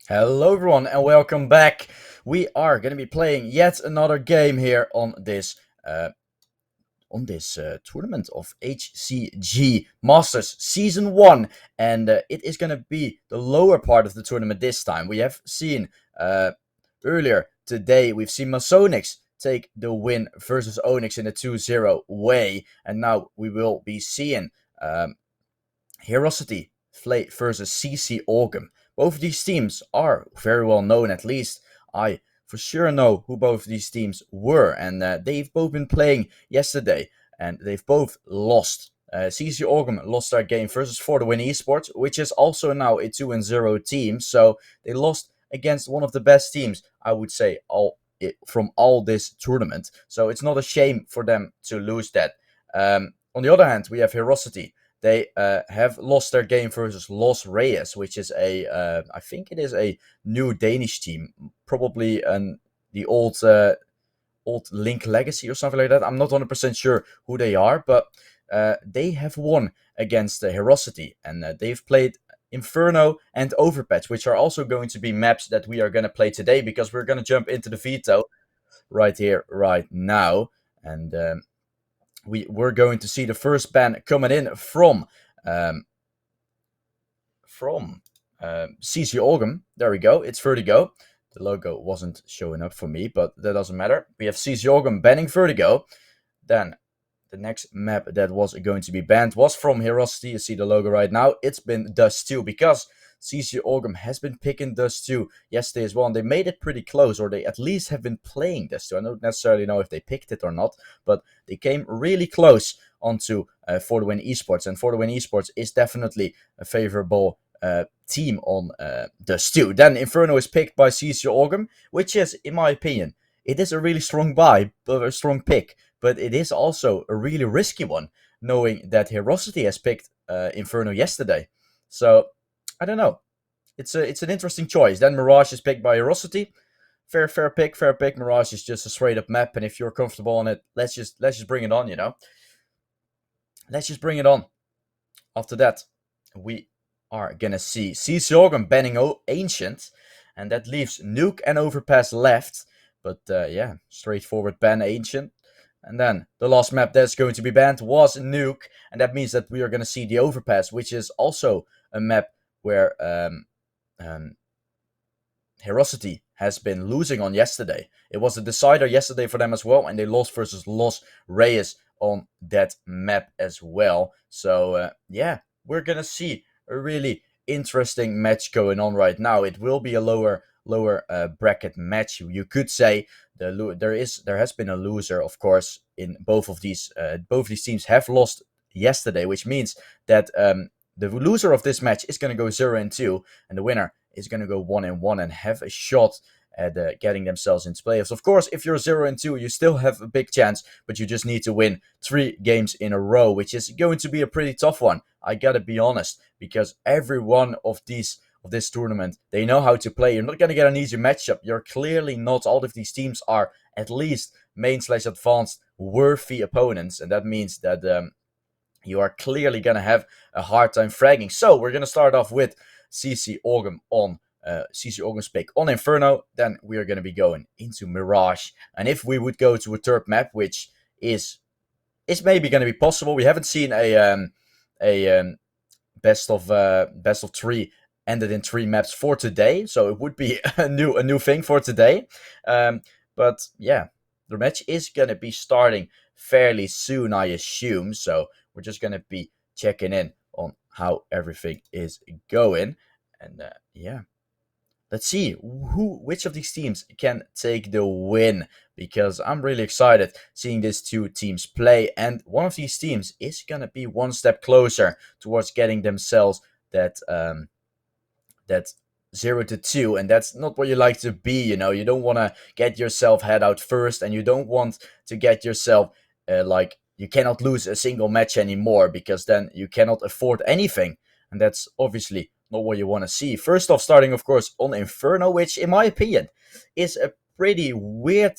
Hello everyone and welcome back. We are going to be playing yet another game here uh, on this tournament of HCG Masters Season 1, and it is going to be the lower part of the tournament this time. We have seen earlier today, we've seen Masonix take the win versus Onyx in a 2-0 way, and now we will be seeing um, HeroC1ty play versus CC Oglum. Both of these teams are very well known, at least I for sure know who both of these teams were, and they've both been playing yesterday, and they've both lost. CC Oglum lost their game versus For the Win Esports, which is also now a 2-0 team, so they lost against one of the best teams, I would say, from all this tournament. So it's not a shame for them to lose that. On the other hand, we have HeroC1ty. They have lost their game versus Los Reyes, which is I think it is a new Danish team, probably the old Link Legacy or something like that. I'm not 100% sure who they are, but they have won against HeroC1ty, and they've played Inferno and Overpatch, which are also going to be maps that we are going to play today, because we're going to jump into the veto right here, right now, and we're going to see the first ban coming in um, CC Oglum. There we go. It's Vertigo. The logo wasn't showing up for me, but that doesn't matter. We have CC Oglum banning Vertigo. Then the next map that was going to be banned was from HeroC1ty. You see the logo right now. It's been Dust 2, because CC Oglum has been picking Dust 2 yesterday as well, and they made it pretty close, or they at least have been playing Dust 2. I don't necessarily know if they picked it or not, but they came really close onto For the Win Esports, and For the Win Esports is definitely a favorable team on Dust 2. Then Inferno is picked by CC Oglum, which is, in my opinion, it is a really strong buy, a strong pick, but it is also a really risky one, knowing that HeroC1ty has picked Inferno yesterday. So I don't know. It's an interesting choice. Then Mirage is picked by HeroC1ty. Fair pick. Mirage is just a straight up map, and if you're comfortable on it, let's just bring it on. Let's just bring it on. After that, we are gonna see CC Oglum banning Ancient, and that leaves Nuke and Overpass left. But yeah, straightforward ban Ancient. And then the last map that's going to be banned was Nuke, and that means that we are going to see the Overpass, which is also a map where HeroC1ty has been losing on yesterday. It was a decider yesterday for them as well, and they lost versus Los Reyes on that map as well. So yeah, we're going to see a really interesting match going on right now. It will be a lower bracket match, you could say. There has been a loser, of course, in both of these teams have lost yesterday, which means that the loser of this match is going to go 0-2, and the winner is going to go 1-1 and have a shot at getting themselves into playoffs. Of course, if you're 0-2, you still have a big chance, but you just need to win 3 games in a row, which is going to be a pretty tough one. I gotta be honest, because every one of this tournament, they know how to play. You're not going to get an easy matchup. You're clearly not. All of these teams are at least main/advanced worthy opponents, and that means that you are clearly going to have a hard time fragging. So we're going to start off with CC Oglum on CC Oglum's pick on Inferno. Then we are going to be going into Mirage, and if we would go to a third map, which is maybe going to be possible, we haven't seen a best of 3 ended in 3 maps for today, so it would be a new thing for today. But yeah, the match is gonna be starting fairly soon, I assume. So we're just gonna be checking in on how everything is going, and yeah, let's see which of these teams can take the win, because I'm really excited seeing these 2 teams play, and one of these teams is gonna be one step closer towards getting themselves that 0-2, and that's not what you like to be. You don't want to get yourself head out first, and you don't want to get yourself like you cannot lose a single match anymore, because then you cannot afford anything, and that's obviously not what you want to see. First off, starting of course on Inferno, which in my opinion is a pretty weird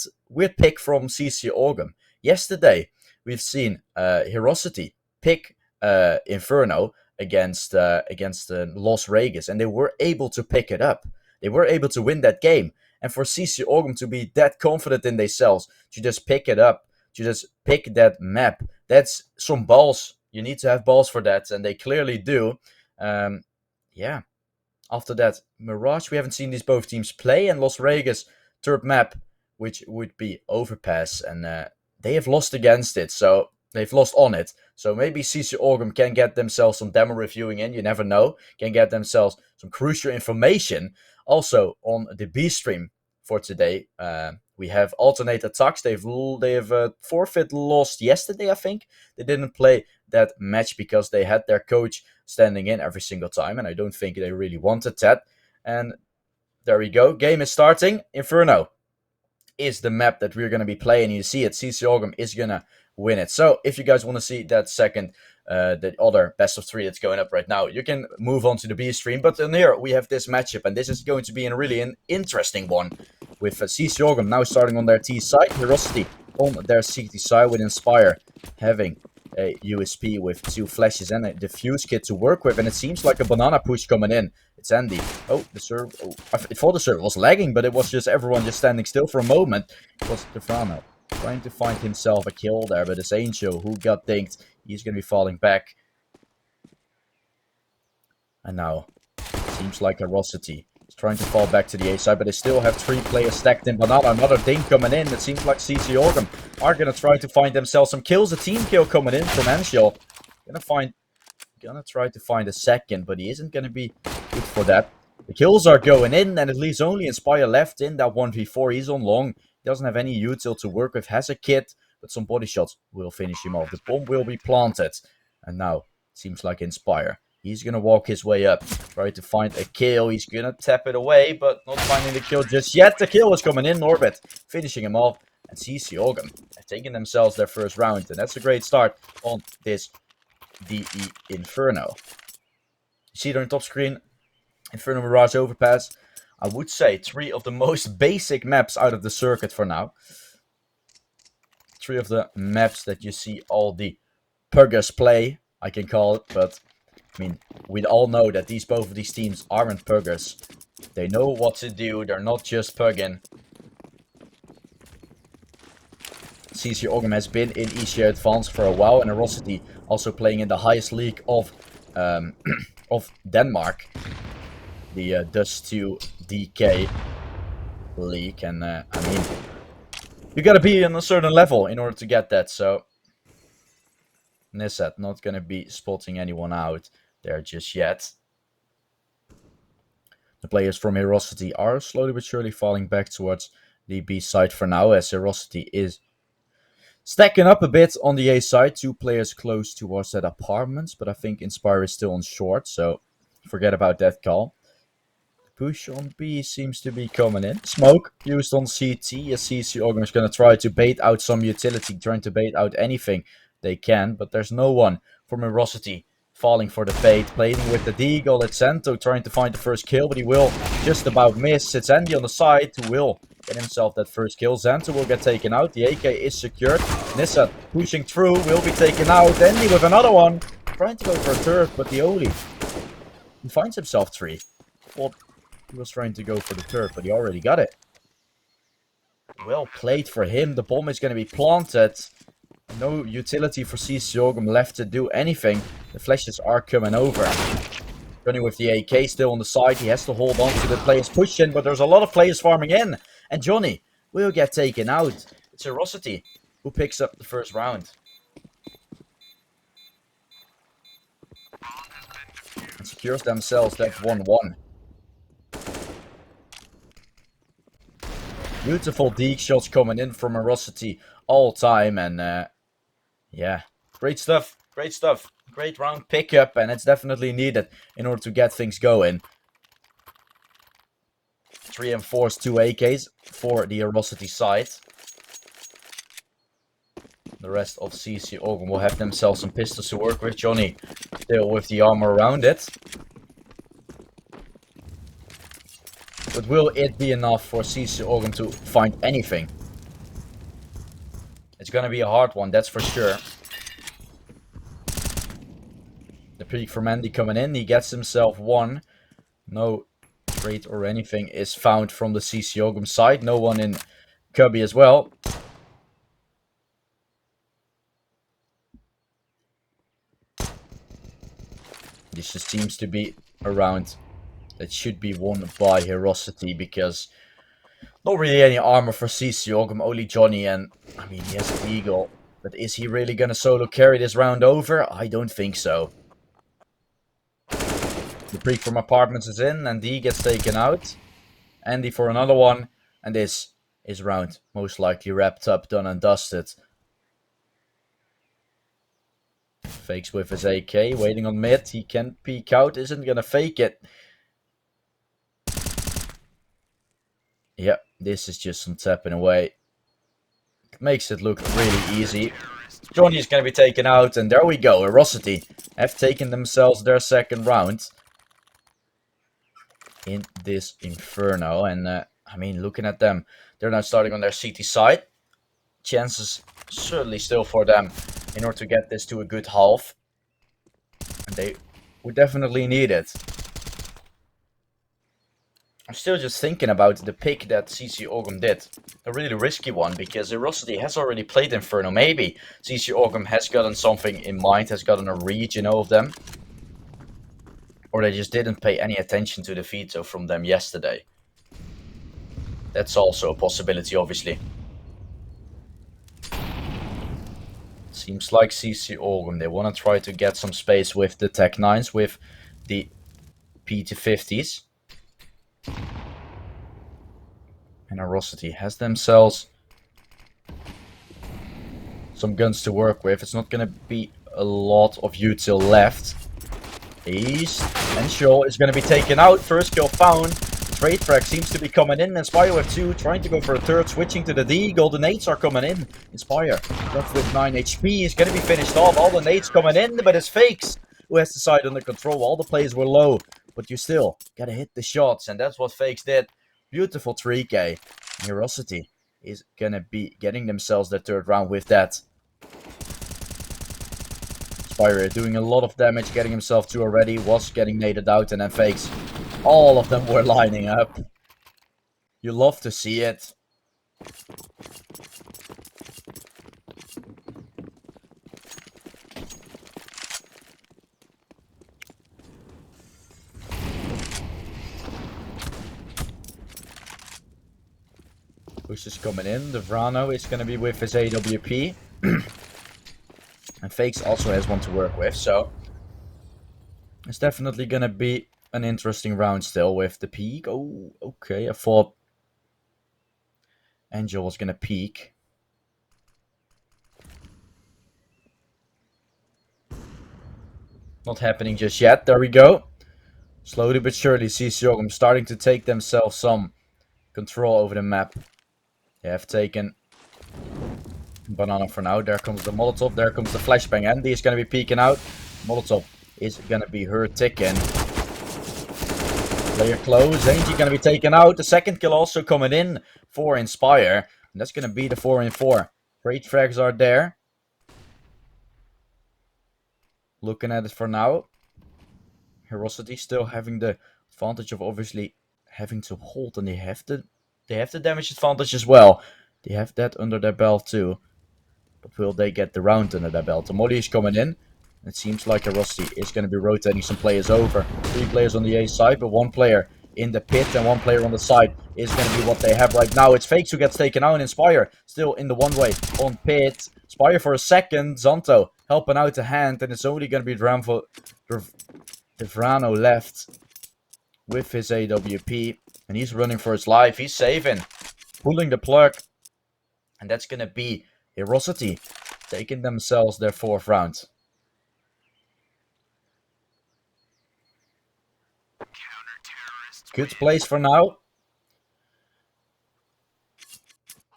pick from CC Oglum. Yesterday we've seen HeroC1ty pick Inferno against Los Reyes, and they were able to pick it up. they were able to win that game. And for CC Oglum to be that confident in themselves, to just pick it up, to just pick that map, that's some balls. You need to have balls for that, and they clearly do. Yeah. After that, Mirage, we haven't seen these both teams play, and Las Vegas, third map, which would be Overpass, and they have lost against it, so they've lost on it. So maybe CC Oglum can get themselves some demo reviewing in, you never know, can get themselves some crucial information. Also, on the B stream for today, we have alternate attacks. They have forfeit lost yesterday, I think. They didn't play that match because they had their coach standing in every single time, and I don't think they really wanted that. And there we go. Game is starting. Inferno is the map that we're going to be playing. You see it. CC Oglum is going to win it. So if you guys want to see that second, the other best of 3 that's going up right now, you can move on to the B stream. But in here, we have this matchup, and this is going to be a really interesting one with CC Oglum now starting on their T side, HeroC1ty on their CT side with Inspire having a USP with 2 flashes and a defuse kit to work with, and it seems like a banana push coming in. It's Andy. Oh, the serve. Oh, I thought the serve was lagging, but it was just everyone just standing still for a moment. It was Defrano trying to find himself a kill there, but it's Angel who got dinked. He's going to be falling back. And now, seems like HeroC1ty is trying to fall back to the A side, but they still have 3 players stacked in banana. Another dink coming in. It seems like CC Oglum are going to try to find themselves some kills. A team kill coming in from Angel. Gonna try to find a second, but he isn't gonna be good for that. The kills are going in, and it leaves only Inspire left in that 1v4. He's on long. He doesn't have any util to work with. Has a kit, but some body shots will finish him off. The bomb will be planted. And now, seems like Inspire. He's gonna walk his way up, try to find a kill. He's gonna tap it away, but not finding the kill just yet. The kill is coming in. Norbert finishing him off. And CC Oglum have taken themselves their first round. And that's a great start on this DE Inferno. You see there on top screen, Inferno Mirage Overpass. I would say 3 of the most basic maps out of the circuit for now. 3 of the maps that you see all the puggers play, I can call it. But, I mean, we all know that both of these teams aren't puggers. They know what to do, they're not just pugging. CC Oglum has been in Asia Advanced for a while, and HeroC1ty also playing in the highest league of Denmark, the Dust 2 DK league. And I mean, you gotta be on a certain level in order to get that. So Nisset not gonna be spotting anyone out there just yet. The players from HeroC1ty are slowly but surely falling back towards the B side for now, as HeroC1ty is stacking up a bit on the A side. 2 players close towards that apartments, but I think Inspire is still on short, so forget about that call. Push on B seems to be coming in. Smoke used on CT, as CC Oglum is going to try to bait out some utility, trying to bait out anything they can, but there's no one from HeroC1ty falling for the bait. Playing with the Deagle, it's Sento trying to find the first kill, but he will just about miss. It's Andy on the side who will get himself that first kill. Xanto will get taken out. The AK is secured. Nissa pushing through, will be taken out. Andy with another one. Trying to go for a third, but the Oli, he finds himself 3. Well, he was trying to go for the third, but he already got it. Well played for him. The bomb is going to be planted. No utility for CC Oglum left to do anything. The flashes are coming over. Running with the AK still on the side. He has to hold on to the players pushing, but there's a lot of players farming in. And Johnny will get taken out. It's HeroC1ty who picks up the first round. And secures themselves that 1-1. Beautiful deke shots coming in from HeroC1ty all time. And yeah, great stuff. Great stuff. Great round pickup, and it's definitely needed in order to get things going. 3 and 4's 2 AKs for the HeroC1ty side. The rest of CC Oglum will have themselves some pistols to work with. Johnny still with the armor around it. But will it be enough for CC Oglum to find anything? It's gonna be a hard one, that's for sure. The peek from Andy coming in. He gets himself 1. No trade or anything is found from the CC Oglum side. No one in Cubby as well. This just seems to be a round that should be won by HeroC1ty, because not really any armor for CC Oglum, only Johnny, and I mean, he has an Eagle. But is he really gonna solo carry this round over? I don't think so. The Preak from Apartments is in, and D gets taken out. Andy for another one, and this is round most likely wrapped up, done and dusted. Fakes with his AK, waiting on mid. He can peek out, isn't gonna fake it. Yep, this is just some tapping away. Makes it look really easy. Johnny is going to be taken out, and there we go. HeroC1ty have taken themselves their second round in this Inferno. And I mean, looking at them, they're now starting on their CT side. Chances certainly still for them in order to get this to a good half. And they would definitely need it. I'm still just thinking about the pick that CC Oglum did. A really risky one, because HeroC1ty has already played Inferno. Maybe CC Oglum has gotten something in mind, has gotten a read, you know, of them. Or they just didn't pay any attention to the veto from them yesterday. That's also a possibility, obviously. Seems like CC Oglum, they want to try to get some space with the Tech 9s, with the P250s. And HeroC1ty has themselves some guns to work with. It's not going to be a lot of util left. East and Shaw is going to be taken out. First kill found. Trade track seems to be coming in. Inspire with 2, trying to go for a third, switching to the D. Golden nades are coming in. Inspire left with 9 HP. Is going to be finished off. All the nades coming in, but it's Fakes who has the side under control. All the players were low, but you still got to hit the shots, and that's what Fakes did. Beautiful 3K. HeroC1ty is going to be getting themselves their third round with that. Inspire doing a lot of damage, getting himself 2 already. Was getting naded out, and then Fakes. All of them were lining up. You love to see it. Push is coming in. The Vrano is going to be with his AWP. And Fakes also has one to work with, so it's definitely going to be an interesting round still with the peak. Oh, okay. I thought Angel was going to peek. Not happening just yet. There we go. Slowly but surely, CC Oglum starting to take themselves some control over the map. They have taken Banana for now. There comes the Molotov. There comes the flashbang. Andy is going to be peeking out. Molotov is going to be her ticking. Player close. Angie going to be taken out. The second kill also coming in for Inspire. And that's going to be the 4-in-4. Great frags are there. Looking at it for now. HeroC1ty still having the advantage of obviously having to hold. And they have the damage advantage as well. They have that under their belt too. But will they get the round under their belt? The Molly is coming in. It seems like HeroC1ty is going to be rotating some players over. 3 players on the A side, but 1 player in the pit and 1 player on the side is going to be what they have right now. It's Fakes who gets taken out. Inspire still in the one-way on pit. Inspire for a second. Zanto helping out a hand, and it's only going to be Vrano left with his AWP. And he's running for his life. He's saving. Pulling the plug. And that's going to be HeroC1ty taking themselves their 4th round. Good place for now.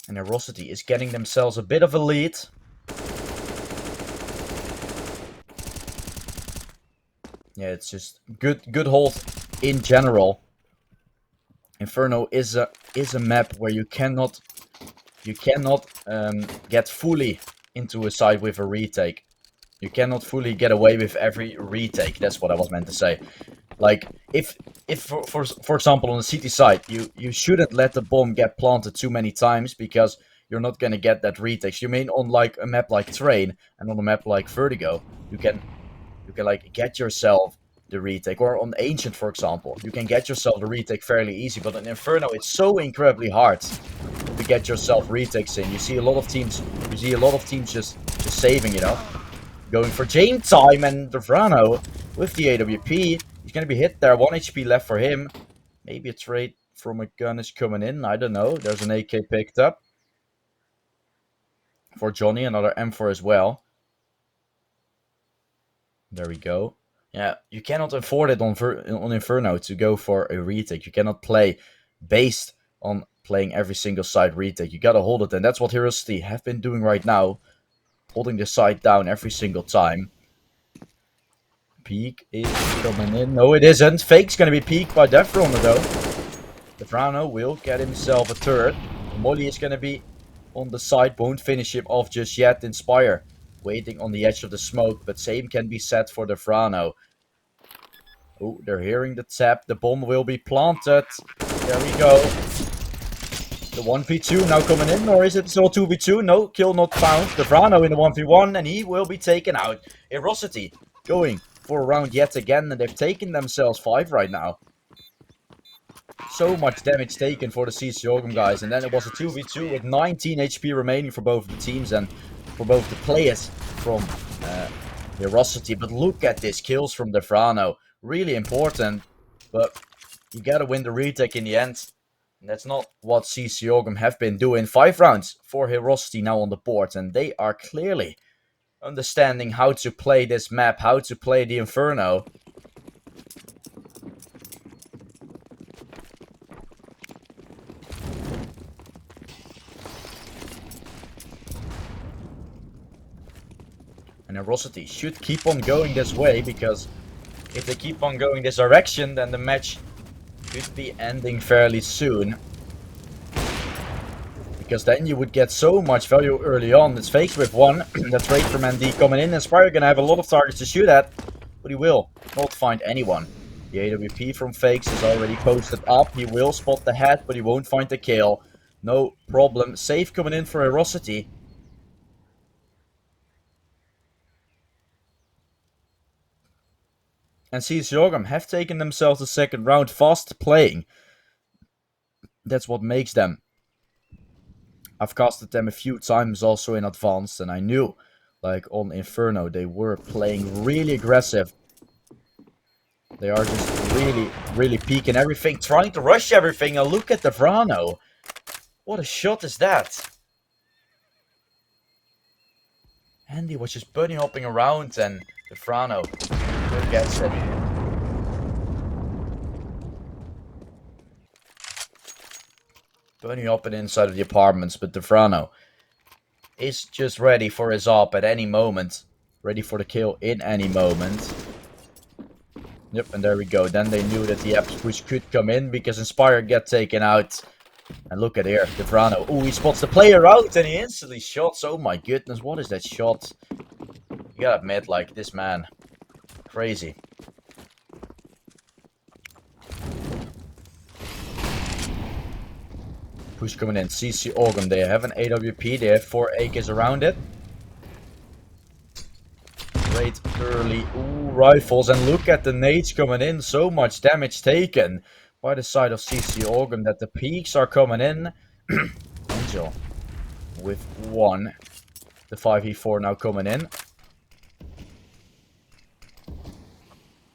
And HeroC1ty is getting themselves a bit of a lead. Yeah, it's just good hold in general. Inferno is a map where you cannot get fully into a side with a retake. You cannot fully get away with every retake. That's what I was meant to say. Like, if for example on the CT side, you shouldn't let the bomb get planted too many times because you're not gonna get that retake. You mean on like a map like Train and on a map like Vertigo, you can like get yourself the retake, or on Ancient for example, you can get yourself the retake fairly easy. But in Inferno, it's so incredibly hard to get yourself retakes in. You see a lot of teams just saving it up, going for chain time, and Devrano with the AWP. He's gonna be hit there. 1 HP left for him. Maybe a trade from a gun is coming in. I don't know. There's an AK picked up for Johnny, another M4 as well. There we go. Yeah, you cannot afford it on Inferno to go for a retake. You cannot play based on playing every single side retake. You gotta hold it, and that's what HeroC1ty have been doing right now. Holding the side down every single time. Peek is coming in. No, it isn't. Fake's gonna be peeked by Devrano though. Devrano will get himself a turret. Molly is gonna be on the side. Won't finish him off just yet. Inspire waiting on the edge of the smoke, but same can be said for Devrano. Oh, they're hearing the tap. The bomb will be planted. There we go. The 1v2 now coming in, or is it still 2v2? No, kill not found. Devrano in the 1v1, and he will be taken out. HeroC1ty going for a round yet again, and they've taken themselves 5 right now. So much damage taken for the HCG guys, and then it was a 2v2 with 19 HP remaining for both the teams and for both the players from HeroC1ty. But look at this, kills from Devrano. Really important, but you gotta win the retake in the end. And that's not what HeroC1ty have been doing. 5 rounds for HeroC1ty now on the board, and they are clearly understanding how to play this map, how to play the Inferno. And HeroC1ty should keep on going this way, because if they keep on going this direction, then the match could be ending fairly soon. Because then you would get so much value early on. It's Fakes with 1. The trade from ND coming in. Inspire gonna have a lot of targets to shoot at, but he will not find anyone. The AWP from Fakes is already posted up. He will spot the head, but he won't find the kill. No problem. Safe coming in for HeroC1ty. And HeroC1ty have taken themselves the second round fast playing. That's what makes them. I've casted them a few times also in advanced, and I knew, like on Inferno, they were playing really aggressive. They are just really peeking everything, trying to rush everything. And look at Devrano. What a shot is that? Andy was just bunny hopping around, and Devrano gets it. Bunny hopping inside of the apartments, but Devrano is just ready for his op at any moment. Ready for the kill in any moment. Yep, and there we go. Then they knew that the Apps push could come in because Inspire get taken out. And look at here, Devrano. Oh, he spots the player out and he instantly shots. Oh my goodness, what is that shot? You gotta admit, like, this man. Crazy. Push coming in. HCG, they have an AWP. They have 4 AKs around it. Great early rifles. And look at the nades coming in. So much damage taken by the side of HeroC1ty that the peaks are coming in. Angel with 1. The 5v4 now coming in.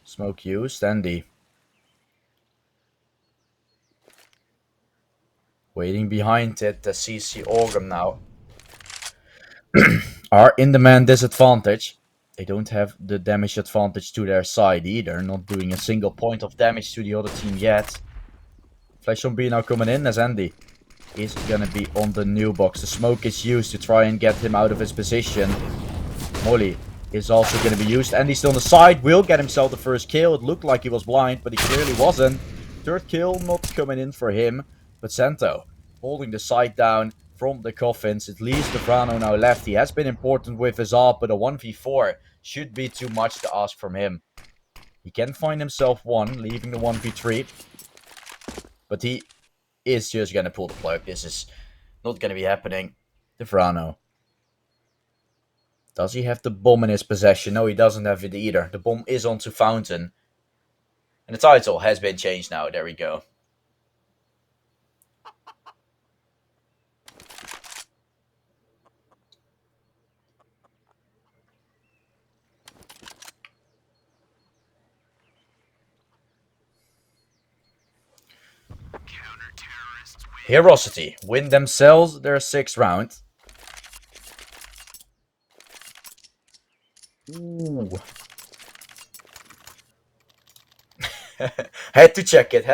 Smoke used. Andy. Waiting behind it, the HeroC1ty now are in the man disadvantage. They don't have the damage advantage to their side either. Not doing a single point of damage to the other team yet. Flash on B now coming in as Andy is gonna be on the new box. The smoke is used to try and get him out of his position. Molly is also gonna be used. Andy's still on the side, will get himself the first kill. It looked like he was blind, but he clearly wasn't. Third kill not coming in for him. But Santo holding the side down from the coffins. At least Devrano now left. He has been important with his AWP, but a 1v4 should be too much to ask from him. He can find himself one, leaving the 1v3. But he is just going to pull the plug. This is not going to be happening. Defrano. Does he have the bomb in his possession? No, he doesn't have it either. The bomb is onto Fountain. And the title has been changed now. There we go. HeroC1ty win themselves their 6th round. Ooh. Had to check it.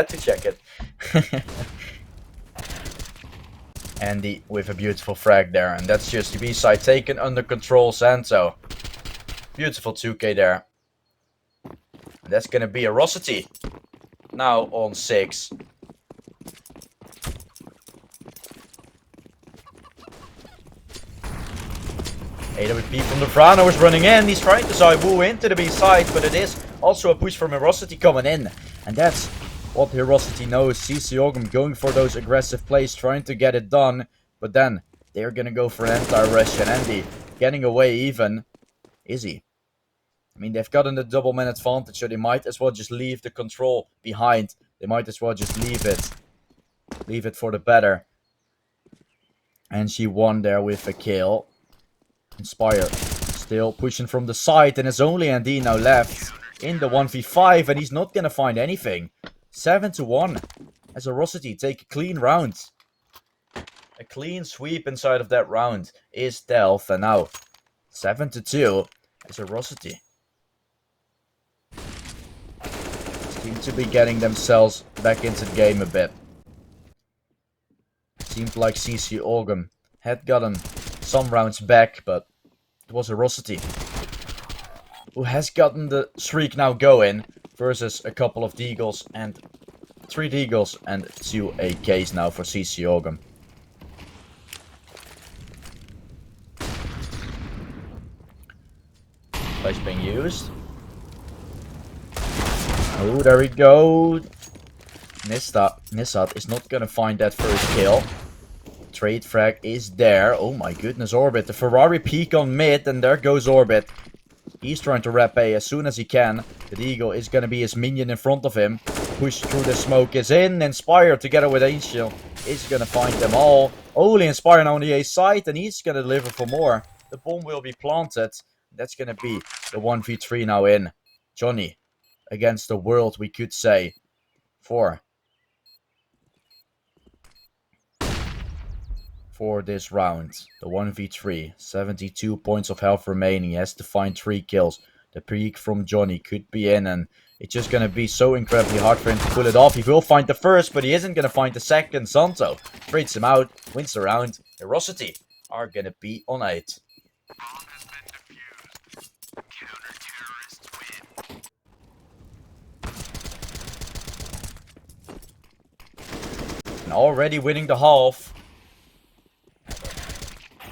Andy with a beautiful frag there, and that's just the B-side taken under control, Santo. Beautiful 2k there. And that's gonna be HeroC1ty. Now on 6. AWP from Defrano is running in. He's trying to side woo into the B side, but it is also a push from HeroC1ty coming in. And that's what HeroC1ty knows. CC Oglum going for those aggressive plays, trying to get it done. But then they're going to go for an anti-rush, and Andy getting away even. Is he? I mean, they've gotten the double man advantage, so they might as well just leave the control behind. They might as well just leave it. Leave it for the better. And she won there with a kill. Inspire still pushing from the side, and it's only Andy now left in the 1v5, and he's not gonna find anything. 7-1 as HeroC1ty take a clean round. A clean sweep inside of that round is Delft, and now 7-2 as HeroC1ty seem to be getting themselves back into the game a bit. Seemed like CC Oglum had gotten some rounds back, but it was HeroC1ty who has gotten the streak now going versus a couple of Deagles and 3 Deagles and 2 AKs now for CC Oglum. Place being used. Oh, there we go. Nisat is not gonna find that first kill. Trade frag is there. Oh my goodness, Orbit. The Ferrari peak on mid, and there goes Orbit. He's trying to wrap A as soon as he can. The Eagle is going to be his minion in front of him. Push through the smoke is in. Inspire together with Angel is going to find them all. Only Inspire now on the A side, and he's going to deliver for more. The bomb will be planted. That's going to be the 1v3 now in. Johnny against the world, we could say. For this round, the 1v3, 72 points of health remaining. He has to find 3 kills. The peak from Johnny could be in, and it's just gonna be so incredibly hard for him to pull it off. He will find the first, but he isn't gonna find the second. Santo trades him out, wins the round. HeroC1ty are gonna be on 8. And already winning the half.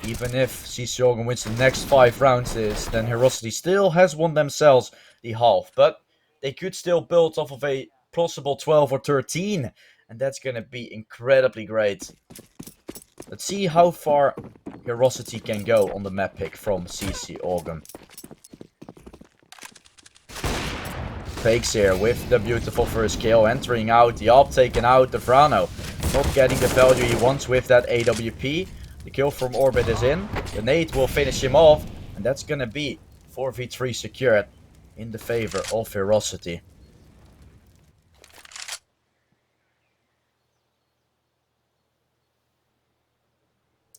Even if CC Oglum wins the next 5 rounds, then HeroC1ty still has won themselves the half. But they could still build off of a possible 12 or 13. And that's going to be incredibly great. Let's see how far HeroC1ty can go on the map pick from CC Oglum. Fakes here with the beautiful first kill. Entering out, the AWP taken out. Defrano not getting the value he wants with that AWP. The kill from Orbit is in. The nade will finish him off. And that's going to be 4v3 secured in the favor of HeroC1ty.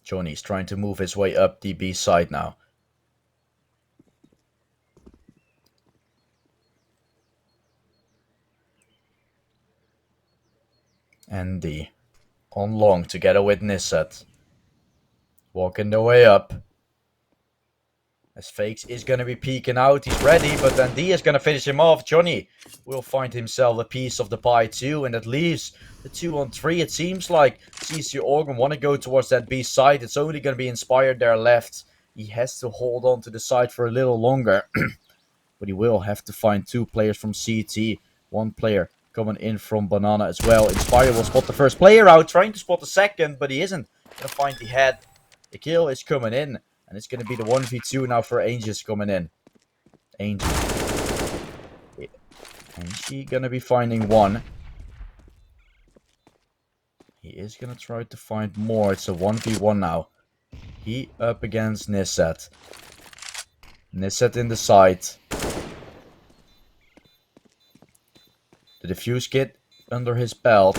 Johnny's trying to move his way up the B side now. Andy on long together with Nisat. Walking their way up. As Fakes is going to be peeking out. He's ready, but then D is going to finish him off. Johnny will find himself a piece of the pie too. And that leaves the 2-on-3. It seems like CC Oglum want to go towards that B side. It's only going to be Inspired there left. He has to hold on to the side for a little longer. but he will have to find 2 players from CT. 1 player coming in from Banana as well. Inspire will spot the first player out, trying to spot the second, but he isn't gonna find the head. The kill is coming in, and it's gonna be the 1v2 now for Angels coming in. Angel. And she gonna be finding 1. He is gonna try to find more. It's a 1v1 now. He up against Nisset. Nisset in the side. The defuse kit under his belt.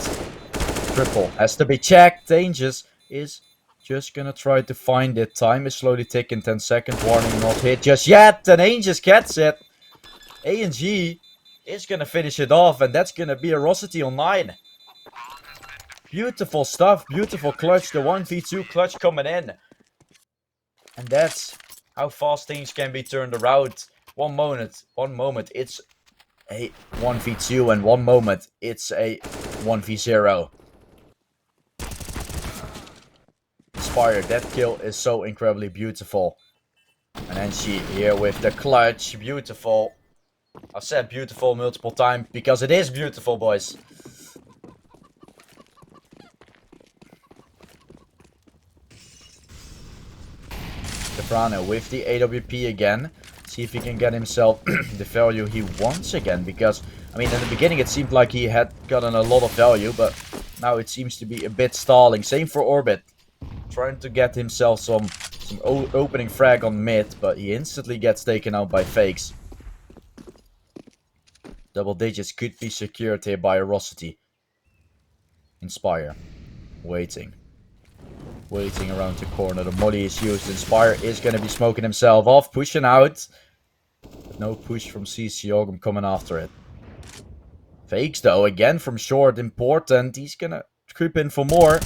Triple has to be checked. Angels is just gonna try to find it. Time is slowly ticking. 10 seconds. Warning not hit just yet. And Angels gets it. A&G is gonna finish it off. And that's gonna be a HeroC1ty on 9. Beautiful stuff. Beautiful clutch. The 1v2 clutch coming in. And that's how fast things can be turned around. One moment it's a 1v2 and one moment it's a 1v0. Inspired, that kill is so incredibly beautiful. And then she here with the clutch, beautiful. I said beautiful multiple times because it is beautiful, boys. Stefano with the AWP again. See if he can get himself the value he wants again. Because, I mean, in the beginning it seemed like he had gotten a lot of value. But now it seems to be a bit stalling. Same for Orbit. Trying to get himself some opening frag on mid. But he instantly gets taken out by fakes. Double digits could be secured here by HeroC1ty. Inspire. Waiting. Waiting around the corner. The molly is used. Inspire is going to be smoking himself off. Pushing out. But no push from Oglum coming after it. Fakes though. Again from short. Important. He's going to creep in for more.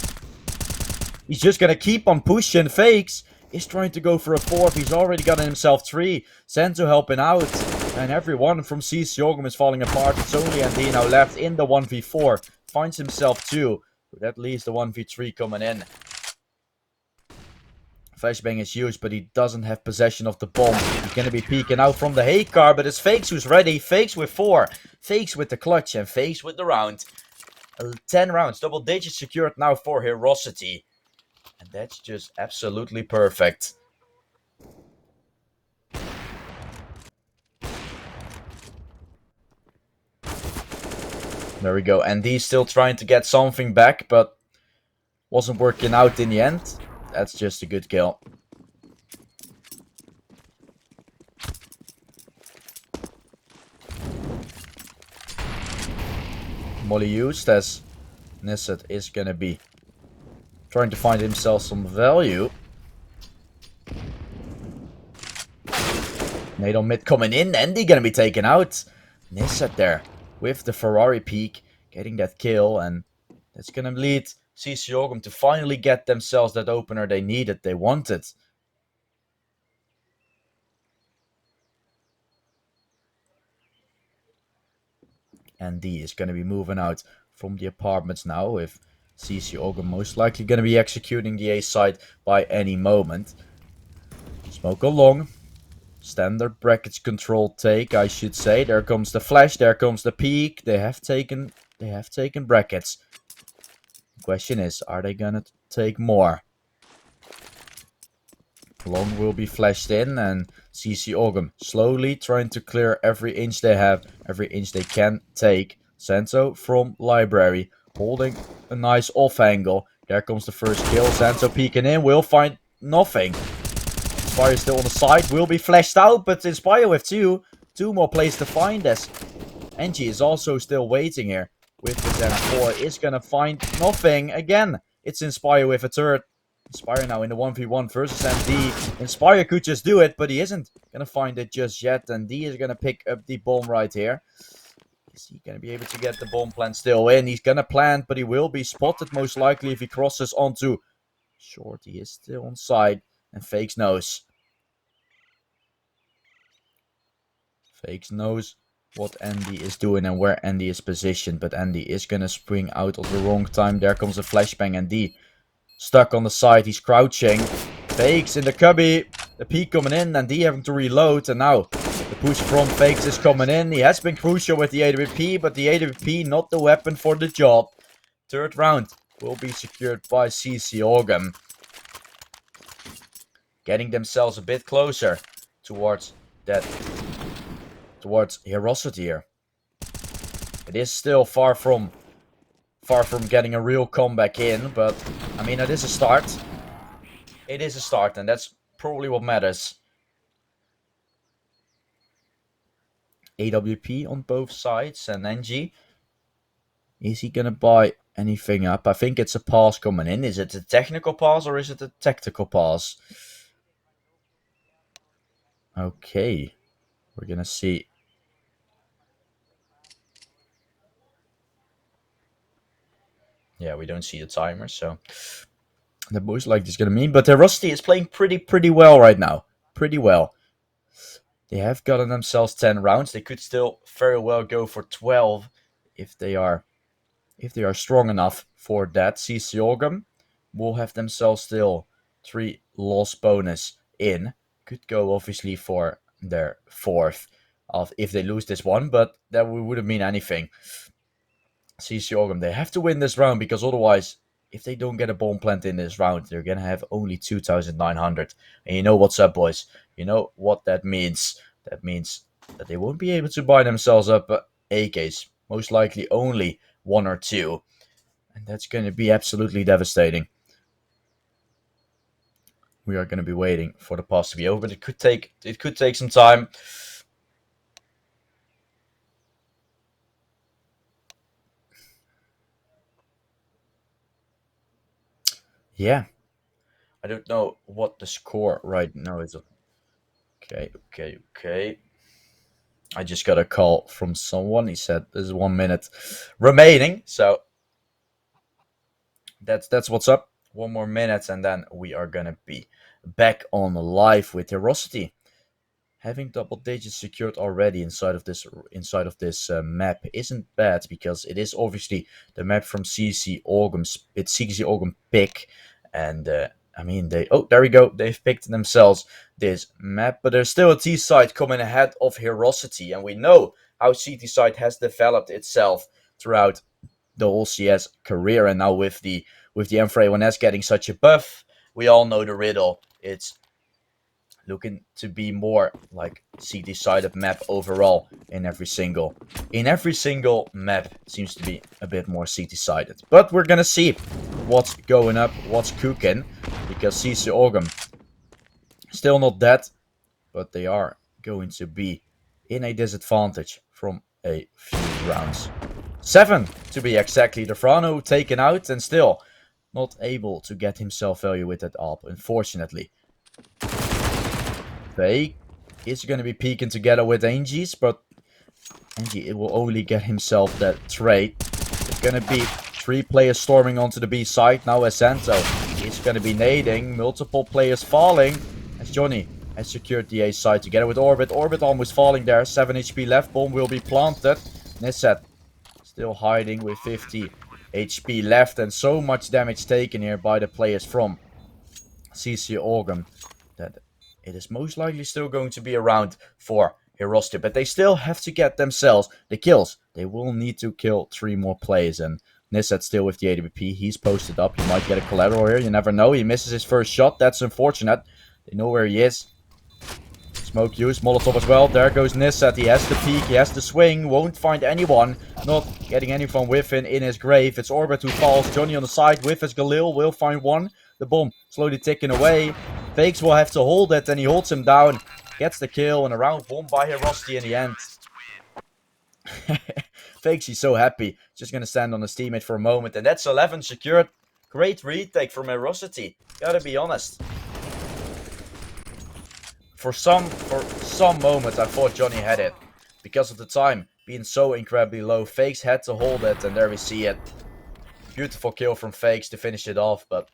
He's just going to keep on pushing. Fakes is trying to go for a 4th. He's already gotten himself 3. Sento helping out. And everyone from Oglum is falling apart. It's only Andy now left in the 1v4. Finds himself 2. But that leaves the 1v3 coming in. Flashbang is used, but he doesn't have possession of the bomb. He's going to be peeking out from the hay car, but it's Fakes who's ready. Fakes with 4. Fakes with the clutch and Fakes with the round. 10 rounds. Double digits secured now for HeroC1ty. And that's just absolutely perfect. There we go. And he's still trying to get something back, but wasn't working out in the end. That's just a good kill. Molly used as Nisset is gonna be trying to find himself some value. Nade on mid coming in. Andy gonna be taken out. Nisset there with the Ferrari peak, getting that kill, and that's gonna lead Oglum to finally get themselves that opener they needed, they wanted. And D is going to be moving out from the apartments now, with Oglum most likely going to be executing the A side by any moment. Smoke along. Standard brackets control take, I should say. There comes the flash, there comes the peak. They have taken brackets. Question is, are they gonna take more? Long will be flashed in, and Oglum slowly trying to clear every inch they have, every inch they can take. Santo from library, holding a nice off angle. There comes the first kill. Santo peeking in, will find nothing. Inspire still on the side, will be flashed out, but Inspire with two more plays to find as Angie is also still waiting here. With the M4 is gonna find nothing again. It's Inspire with a 3rd. Inspire now in the 1v1 versus MD. Inspire could just do it, but he isn't gonna find it just yet. And D is gonna pick up the bomb right here. Is he gonna be able to get the bomb plant still in? He's gonna plant, but he will be spotted most likely if he crosses onto short. He is still on side, and Fakes knows. Fakes knows what Andy is doing and where Andy is positioned, but Andy is gonna spring out at the wrong time. There comes a flashbang, and D stuck on the side. He's crouching. Fakes in the cubby. The peek coming in, and D having to reload, and now the Push from Fakes is coming in. He has been crucial with the AWP, but the AWP not the weapon for the job. Third round will be secured by HCG. Getting themselves a bit closer towards HeroC1ty here. It is still far from getting a real comeback in, but I mean, it is a start. It is a start, and that's probably what matters. AWP on both sides, and NG. Is he gonna buy anything up? I think it's a pass coming in. Is it a technical pass or is it a tactical pass? Okay. We're gonna see. Yeah, we don't see the timer, so that most likely is gonna mean. But HeroC1ty is playing pretty well right now. Pretty well. They have gotten themselves 10 rounds. They could still very well go for 12 if they are strong enough for that. HeroC1ty will have themselves still 3 loss bonus in. Could go obviously for their 4th if they lose this one, but that wouldn't mean anything. HeroC1ty, they have to win this round because otherwise, if they don't get a bomb plant in this round, they're gonna have only 2,900. And you know what's up, boys? You know what that means. That means that they won't be able to buy themselves up AKs. Most likely only 1 or 2. And that's gonna be absolutely devastating. We are gonna be waiting for the pass to be over, but it could take some time. Yeah. I don't know what the score right now is. Okay. I just got a call from someone. He said there's 1 minute remaining. So that's what's up. 1 more minute and then we are gonna be back on live with HeroC1ty. Having double digits secured already inside of this map isn't bad because it is obviously the map from HeroC1ty. It's HeroC1ty pick, and I mean there we go. They've picked themselves this map, but there's still a T side coming ahead of HeroC1ty, and we know how CT side has developed itself throughout the whole CS career, and now with the M4A1S getting such a buff, we all know the riddle. It's looking to be more like CT-sided map overall in every single map. Seems to be a bit more CT-sided. But we're gonna see what's going up, what's cooking, because HeroC1ty still not dead, but they are going to be in a disadvantage from a few rounds. 7 to be exactly. The Frano taken out and still not able to get himself value with that AWP, unfortunately. Fake is going to be peeking together with Angies, but Angie will only get himself that trade. It's going to be 3 players storming onto the B side. Now Ascento is going to be nading. Multiple players falling as Johnny has secured the A side together with Orbit. Orbit almost falling there. 7 HP left. Bomb will be planted. Nisset still hiding with 50 HP left. And so much damage taken here by the players from HeroC1ty that it is most likely still going to be around for HeroC1ty. But they still have to get themselves the kills. They will need to kill 3 more players. And Nisset still with the AWP. He's posted up. He might get a collateral here. You never know. He misses his first shot. That's unfortunate. They know where he is. Smoke used. Molotov as well. There goes Nisset. He has the peek. He has the swing. Won't find anyone. Not getting anyone with him in his grave. It's Orbit who falls. Johnny on the side with his Galil. Will find one. The bomb slowly ticking away. Fakes will have to hold it. And he holds him down. Gets the kill. And a round won by HeroC1ty in the end. Fakes, he's so happy. Just gonna stand on his teammate for a moment. And that's 11 secured. Great retake from HeroC1ty. Gotta be honest. For some moments, I thought Johnny had it. Because of the time being so incredibly low. Fakes had to hold it, and there we see it. Beautiful kill from Fakes to finish it off. But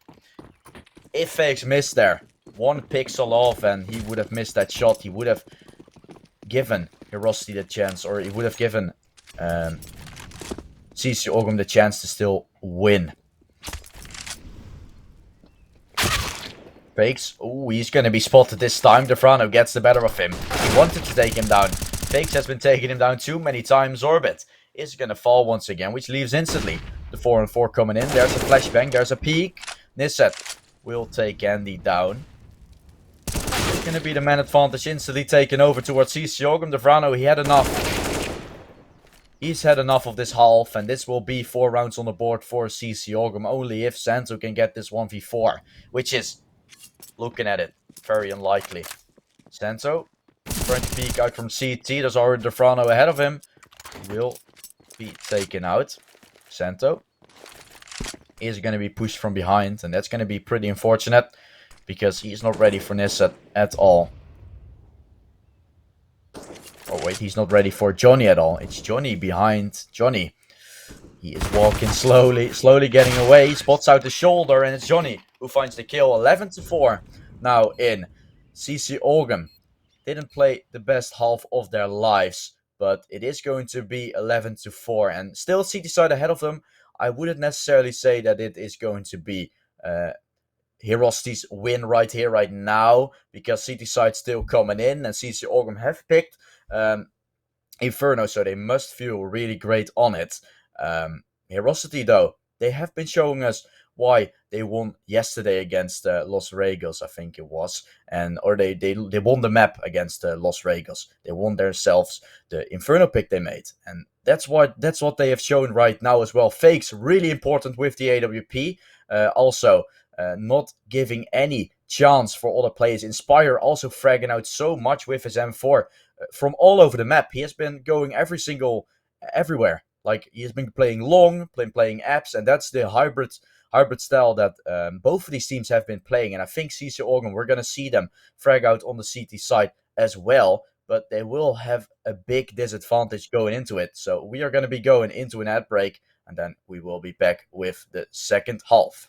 if Fakes missed there, 1 pixel off, and he would have missed that shot, he would have given HeroC1ty the chance, or he would have given HeroC1ty the chance to still win. Fakes. Ooh, he's going to be spotted this time. Defrano gets the better of him. He wanted to take him down. Fakes has been taking him down too many times. Orbit is going to fall once again, which leaves instantly the 4-on-4 coming in. There's a flashbang. There's a peek. Nisset will take Andy down. It's going to be the man advantage instantly taken over towards CC Oglum. Defrano, he had enough. He's had enough of this half, and this will be 4 rounds on the board for CC Oglum. Only if Santo can get this 1v4, which is, looking at it, very unlikely. Santo trying to peek out from CT. There's already Defrano ahead of him. Will be taken out. Santo is going to be pushed from behind, and that's going to be pretty unfortunate because he's not ready for Nissa at all. Oh wait, he's not ready for Johnny at all. It's Johnny behind Johnny. He is walking slowly getting away. He spots out the shoulder, and it's Johnny who finds the kill. 11-4 now in. CC Oglum didn't play the best half of their lives, but it is going to be 11-4, and still CT side ahead of them. I wouldn't necessarily say that it is going to be HeroC1ty's win right here, right now, because CT side still coming in, and CC Oglum have picked Inferno, so they must feel really great on it. HeroC1ty, though, they have been showing us why they won yesterday against Los Regos, I think it was, or they won the map against Los Regos. They won themselves the Inferno pick they made, and that's what they have shown right now as well. Fakes really important with the AWP, also not giving any chance for other players. Inspire also fragging out so much with his M4 from all over the map. He has been going everywhere. Like, he has been playing long, playing apps, and that's the hybrid style that both of these teams have been playing. And I think CC Oglum, we're going to see them frag out on the CT side as well, but they will have a big disadvantage going into it. So we are going to be going into an ad break, and then we will be back with the second half.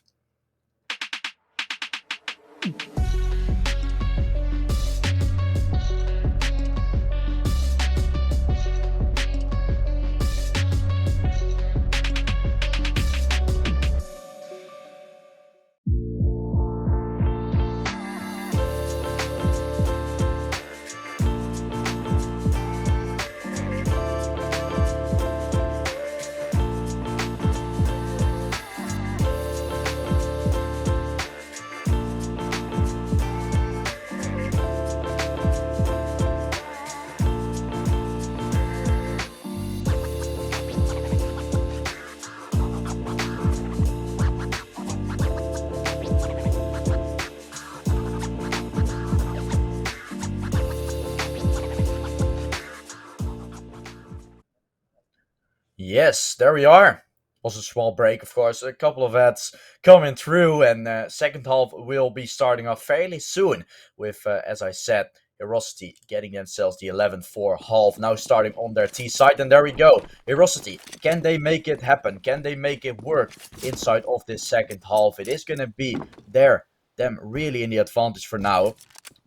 Yes, there we are. Also a small break, of course. A couple of ads coming through, and second half will be starting off fairly soon with, as I said, HeroC1ty getting themselves the 11-4 half now starting on their T side. And there we go. HeroC1ty, can they make it happen? Can they make it work inside of this second half? It is going to be them really in the advantage for now.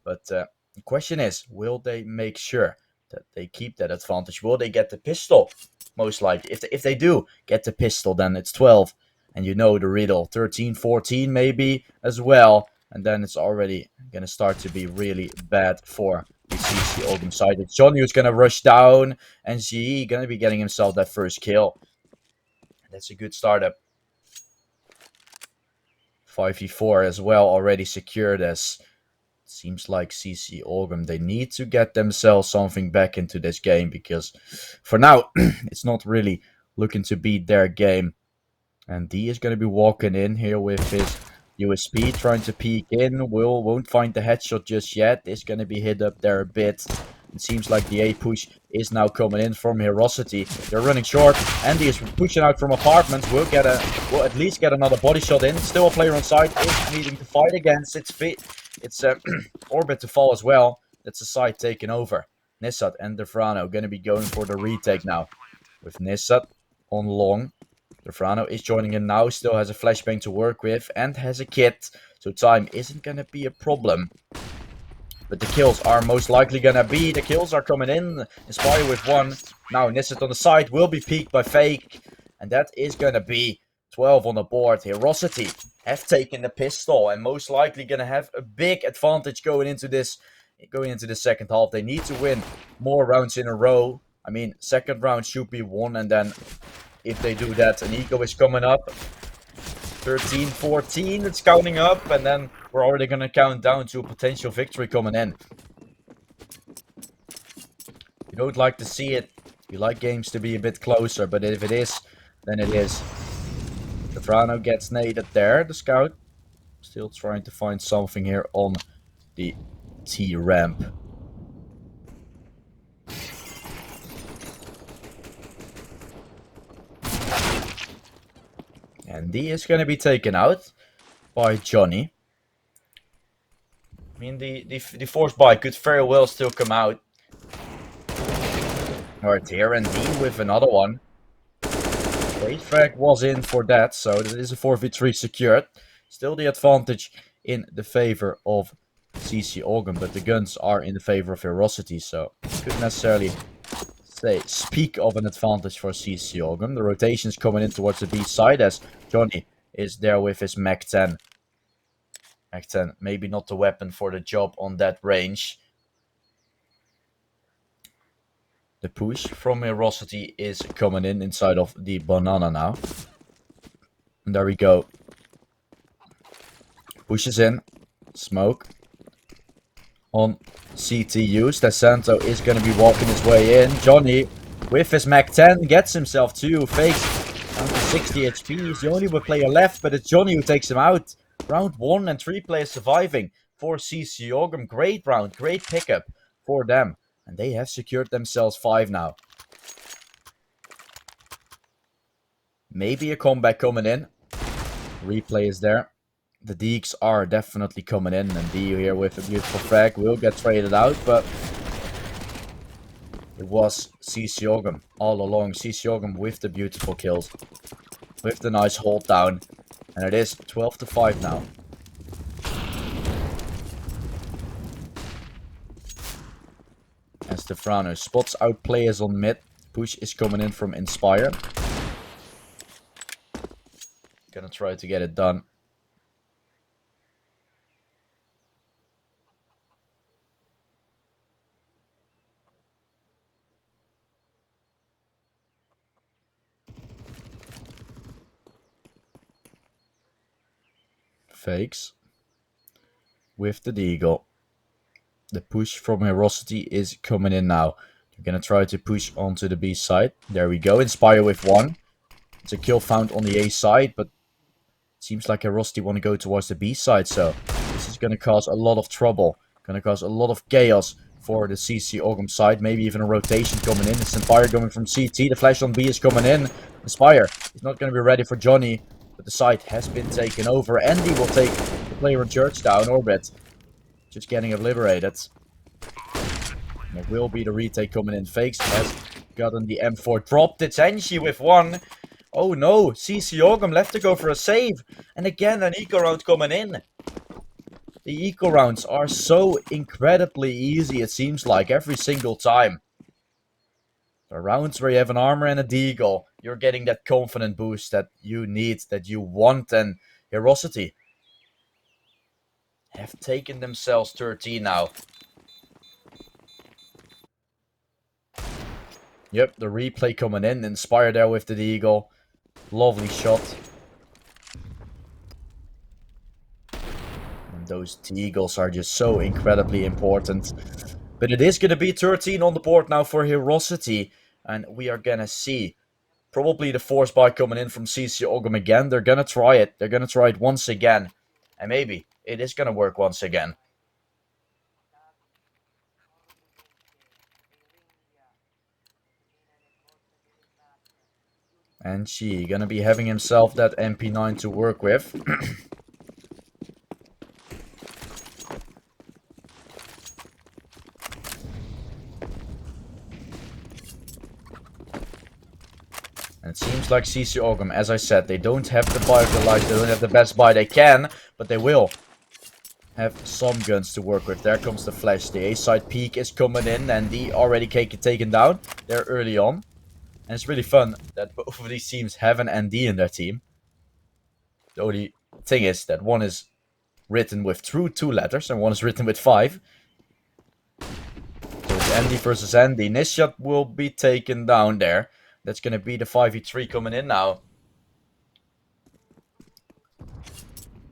But the question is, will they make sure that they keep that advantage? Will they get the pistol? Most likely. If they do get the pistol, then it's 12. And you know the riddle. 13, 14 maybe as well. And then it's already going to start to be really bad for the CC Oglum side. It's Johnny who's going to rush down. And GE going to be getting himself that first kill. That's a good startup. 5v4 as well already secured, as seems like CC Oglum, they need to get themselves something back into this game, because for now it's not really looking to be their game. And D is going to be walking in here with his USP, trying to peek in. Won't find the headshot just yet. Is going to be hit up there a bit. It seems like the A push is now coming in from HeroC1ty. They're running short. Andy is pushing out from apartments. Will at least get another body shot in. Still a player on site is needing to fight against. It's Orbit to fall as well. That's the side taken over. Nissat and Defrano going to be going for the retake now. With Nissat on long. Defrano is joining in now. Still has a flashbang to work with and has a kit. So time isn't going to be a problem. But the kills are most likely going to be. The kills are coming in. Inspire with one. Now Nissat on the side will be peeked by Fake. And that is going to be 12 on the board. HeroC1ty have taken the pistol and most likely gonna have a big advantage going into the second half. They need to win more rounds in a row. I mean, second round should be won, and then if they do that, an eco is coming up. 13, 14, it's counting up, and then we're already gonna count down to a potential victory coming in. You don't like to see it. You like games to be a bit closer, but if it is, then it is. The Frano gets naded there, the scout. Still trying to find something here on the T ramp. And D is going to be taken out by Johnny. I mean, the force buy could very well still come out. Alright, here and D with another one. Great frag was in for that, so that is a 4v3 secured. Still the advantage in the favor of CC Oglum, but the guns are in the favor of HeroC1ty, so couldn't necessarily speak of an advantage for CC Oglum. The rotation's coming in towards the B side as Johnny is there with his Mac 10. Mac 10, maybe not the weapon for the job on that range. The push from HeroC1ty is coming in inside of the banana now. And there we go. Pushes in. Smoke. On CTUs. Santo is going to be walking his way in. Johnny, with his Mac 10, gets himself 2. Fakes down to 60 HP. He's the only player left, but it's Johnny who takes him out. Round 1 and 3 players surviving for CC Oglum. Great round. Great pickup for them. And they have secured themselves 5 now. Maybe a comeback coming in. Replay is there. The Deeks are definitely coming in. And D here with a beautiful frag will get traded out. But it was CC Oglum all along. CC Oglum with the beautiful kills. With the nice hold down. And it is 12-5 now. As Stefano spots out players on mid. Push is coming in from Inspire. Gonna try to get it done. Fakes. With the Deagle. The push from HeroC1ty is coming in now. They're gonna try to push onto the B side. There we go. Inspire with 1. It's a kill found on the A side, but it seems like HeroC1ty want to go towards the B side. So this is gonna cause a lot of trouble. Gonna cause a lot of chaos for the CC Oglum side. Maybe even a rotation coming in. It's Inspire going from CT. The flash on B is coming in. Inspire is not gonna be ready for Johnny, but the site has been taken over. Andy will take the player in church down. Orbit just getting obliterated. And it will be the retake coming in. Fakes has gotten the M4 dropped. It's Enshi with 1. Oh no, CC Oglum left to go for a save. And again, an eco round coming in. The eco rounds are so incredibly easy, it seems like, every single time. The rounds where you have an armor and a deagle, you're getting that confident boost that you need, that you want, and HeroC1ty have taken themselves 13 now. Yep, the replay coming in. Inspire there with the deagle. Lovely shot. And those deagles are just so incredibly important. But it is going to be 13 on the board now for HeroC1ty. And we are going to see probably the force buy coming in from CC Oglum again. They're going to try it. They're going to try it once again. And maybe it is going to work once again. And she gonna be having himself that MP9 to work with. And it seems like CC Oglum, as I said, they don't have the buy of the life, they don't have the best buy they can, but they will have some guns to work with. There comes the flash. The A-side peak is coming in, and the already taken down there early on. And it's really fun that both of these teams have an ND in their team. The only thing is that one is written with two letters and one is written with 5. So it's Andy versus Andy. Nishat will be taken down there. That's going to be the 5v3 coming in now.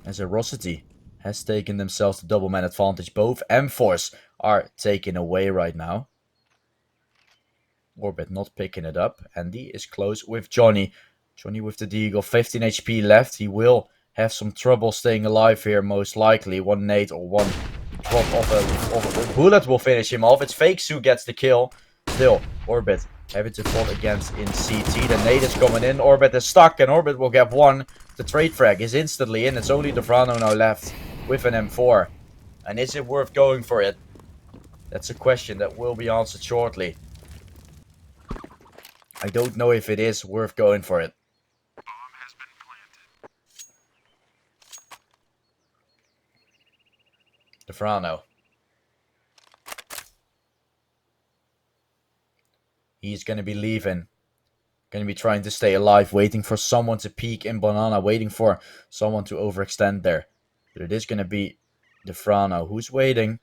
As HeroC1ty has taken themselves the double man advantage. Both M4s are taken away right now. Orbit not picking it up. Andy is close with Johnny. Johnny with the Deagle. 15 HP left. He will have some trouble staying alive here, most likely. One nade or one drop of a bullet will finish him off. It's Fakes who gets the kill. Still, Orbit having to fall against in CT. The nade is coming in. Orbit is stuck and Orbit will get one. The trade frag is instantly in. It's only Devrano now left with an M4. And is it worth going for it? That's a question that will be answered shortly. I don't know if it is worth going for it. Devrano. He's going to be leaving. Going to be trying to stay alive, waiting for someone to peek in banana, waiting for someone to overextend there. But it is going to be Devrano who's waiting.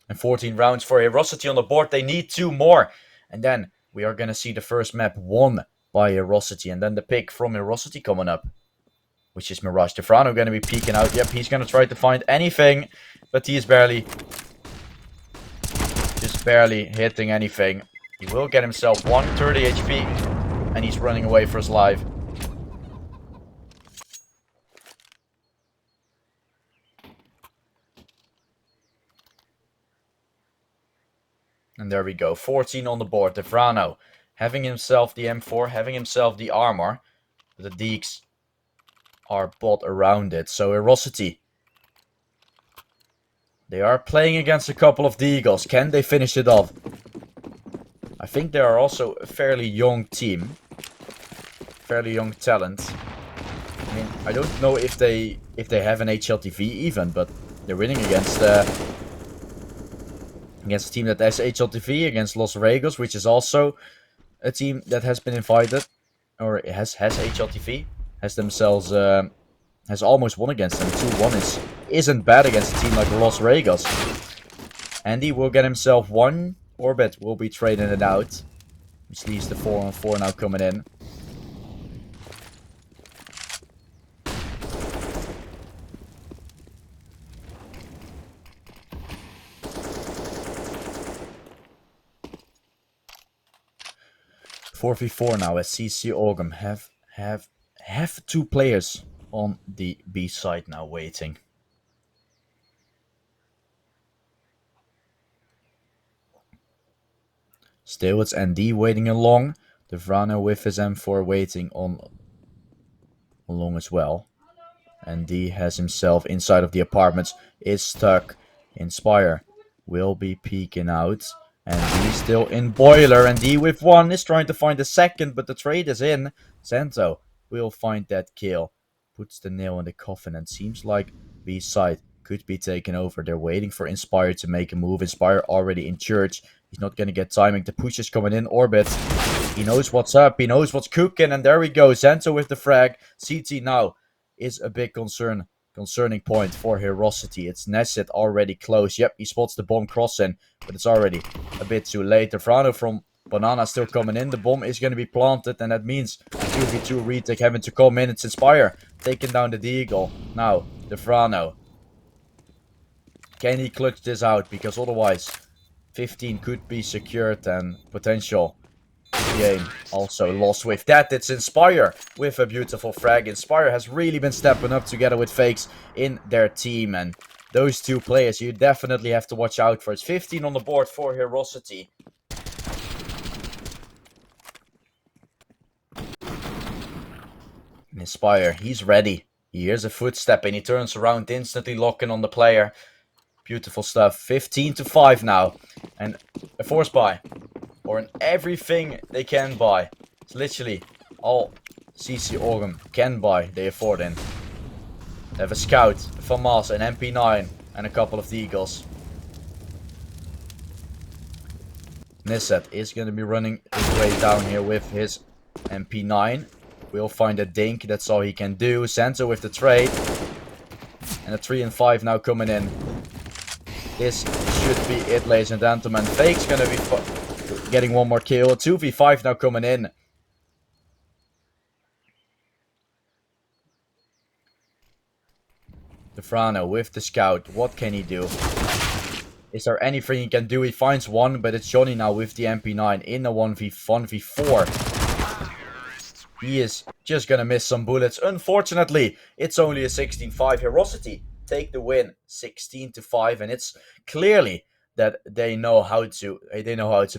And 14 rounds for HeroC1ty on the board. They need 2 more. And then we are going to see the first map won by HeroC1ty. And then the pick from HeroC1ty coming up, which is Mirage. Devrano going to be peeking out. Yep, he's going to try to find anything. But he is just barely hitting anything. He will get himself 130 HP. And he's running away for his life. And there we go. 14 on the board. Devrano having himself the M4, having himself the armor. The Deeks are bought around it. So HeroC1ty, they are playing against a couple of Deagles. Can they finish it off? I think they are also a fairly young team. Fairly young talent. I mean, I don't know if they have an HLTV even, but they're winning against a team that has HLTV, against Los Regos, which is also a team that has been invited, or has HLTV, has almost won against them. 2-1 isn't bad against a team like Los Regos. Andy will get himself 1. Orbit will be trading it out, which leaves the 4-on-4 now coming in. (4v4) now as CC Oglum have 2 players on the B side now waiting. Still, it's ND waiting along. Devrano with his M4 waiting along as well. ND has himself inside of the apartments, is stuck. Inspire will be peeking out. And he's still in boiler. And D with 1 is trying to find the second, but the trade is in. Santo will find that kill. Puts the nail in the coffin, and seems like B side could be taken over. They're waiting for Inspire to make a move. Inspire already in church. He's not going to get timing. The push is coming in. Orbit. He knows what's up. He knows what's cooking. And there we go. Santo with the frag. CT now is a big concerning point for HeroC1ty. It's Nesset already close. Yep, he spots the bomb crossing, but it's already a bit too late. Devrano from Banana still coming in. The bomb is going to be planted, and that means 2v2 retake having to come in. It's Inspire taking down the Deagle. Now, Devrano. Can he clutch this out? Because otherwise, 15 could be secured and potential game also lost with that. It's Inspire with a beautiful frag. Inspire has really been stepping up together with Fakes in their team, and those 2 players you definitely have to watch out for. It's 15 on the board for HeroC1ty. Inspire, he's ready. He hears a footstep and he turns around, instantly locking on the player. Beautiful stuff. 15-5 now, and a force buy. Or in everything they can buy. It's literally all CC Oglum can buy, they afford in. They have a Scout, a FAMAS, an MP9, and a couple of Deagles. Nisset is going to be running his way down here with his MP9. We'll find a dink, that's all he can do. Santo with the trade. And a 3 and 5 now coming in. This should be it, ladies and gentlemen. Fake's gonna be getting one more kill. 2v5 now coming in. Defrano with the scout. What can he do? Is there anything he can do? He finds one, but it's Johnny now with the MP9 in a 1v4. He is just gonna miss some bullets. Unfortunately, it's only a 16-5. HeroC1ty take the win, 16-5, and it's clearly that they know how to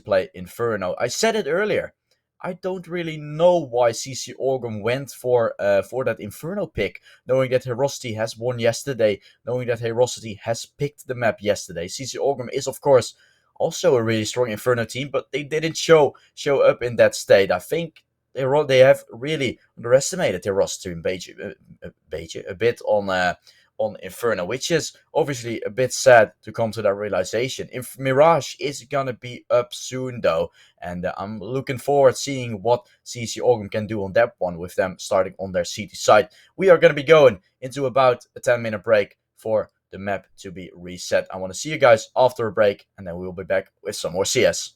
play Inferno. I said it earlier. I don't really know why CC Oglum went for that Inferno pick, knowing that HeroC1ty has won yesterday, knowing that HeroC1ty has picked the map yesterday. CC Oglum is, of course, also a really strong Inferno team, but they didn't show up in that state. I think they have really underestimated HeroC1ty a bit on Inferno, which is obviously a bit sad to come to that realization. Mirage is gonna be up soon though, and I'm looking forward seeing what CC Oglum can do on that one with them starting on their CT side. We are gonna be going into about a 10-minute break for the map to be reset. I want to see you guys after a break, and then we'll be back with some more CS.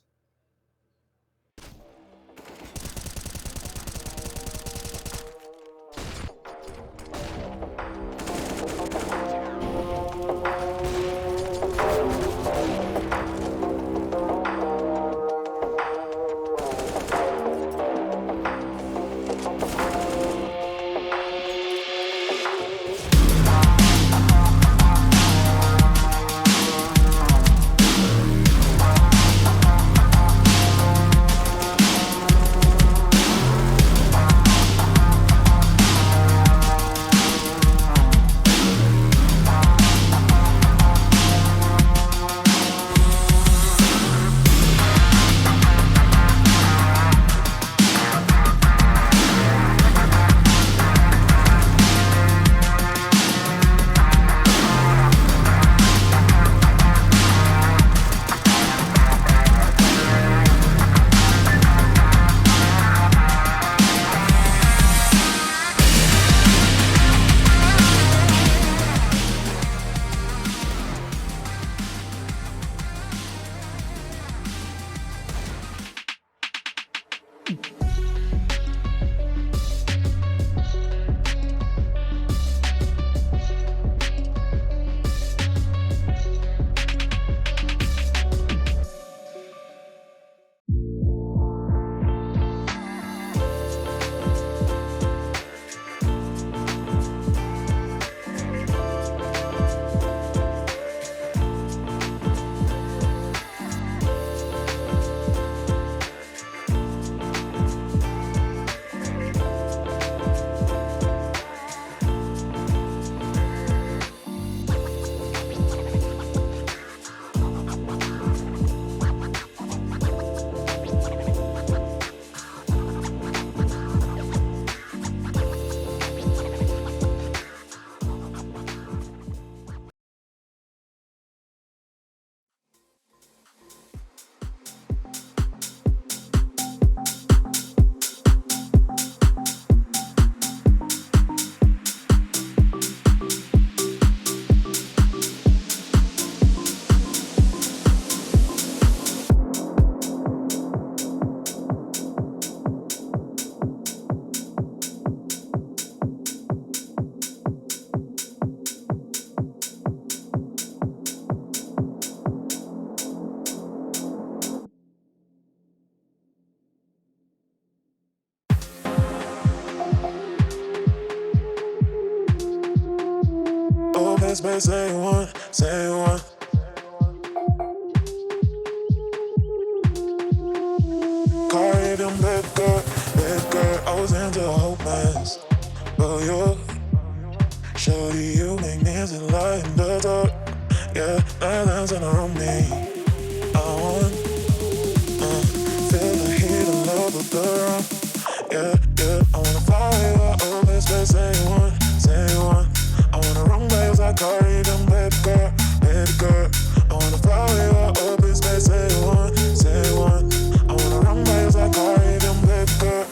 Space, say you want, say you want. Caribbean bad girl, I was into a whole mess. But you, shorty, you make me feel like in the dark. Yeah, islands in on me. I want, feel the heat of love of the rum. Yeah, I wanna fly you out over space, say you want. I wanna run waves like Caribbean baby girl. I wanna fly you out over space, say you want. I wanna run waves like Caribbean baby girl.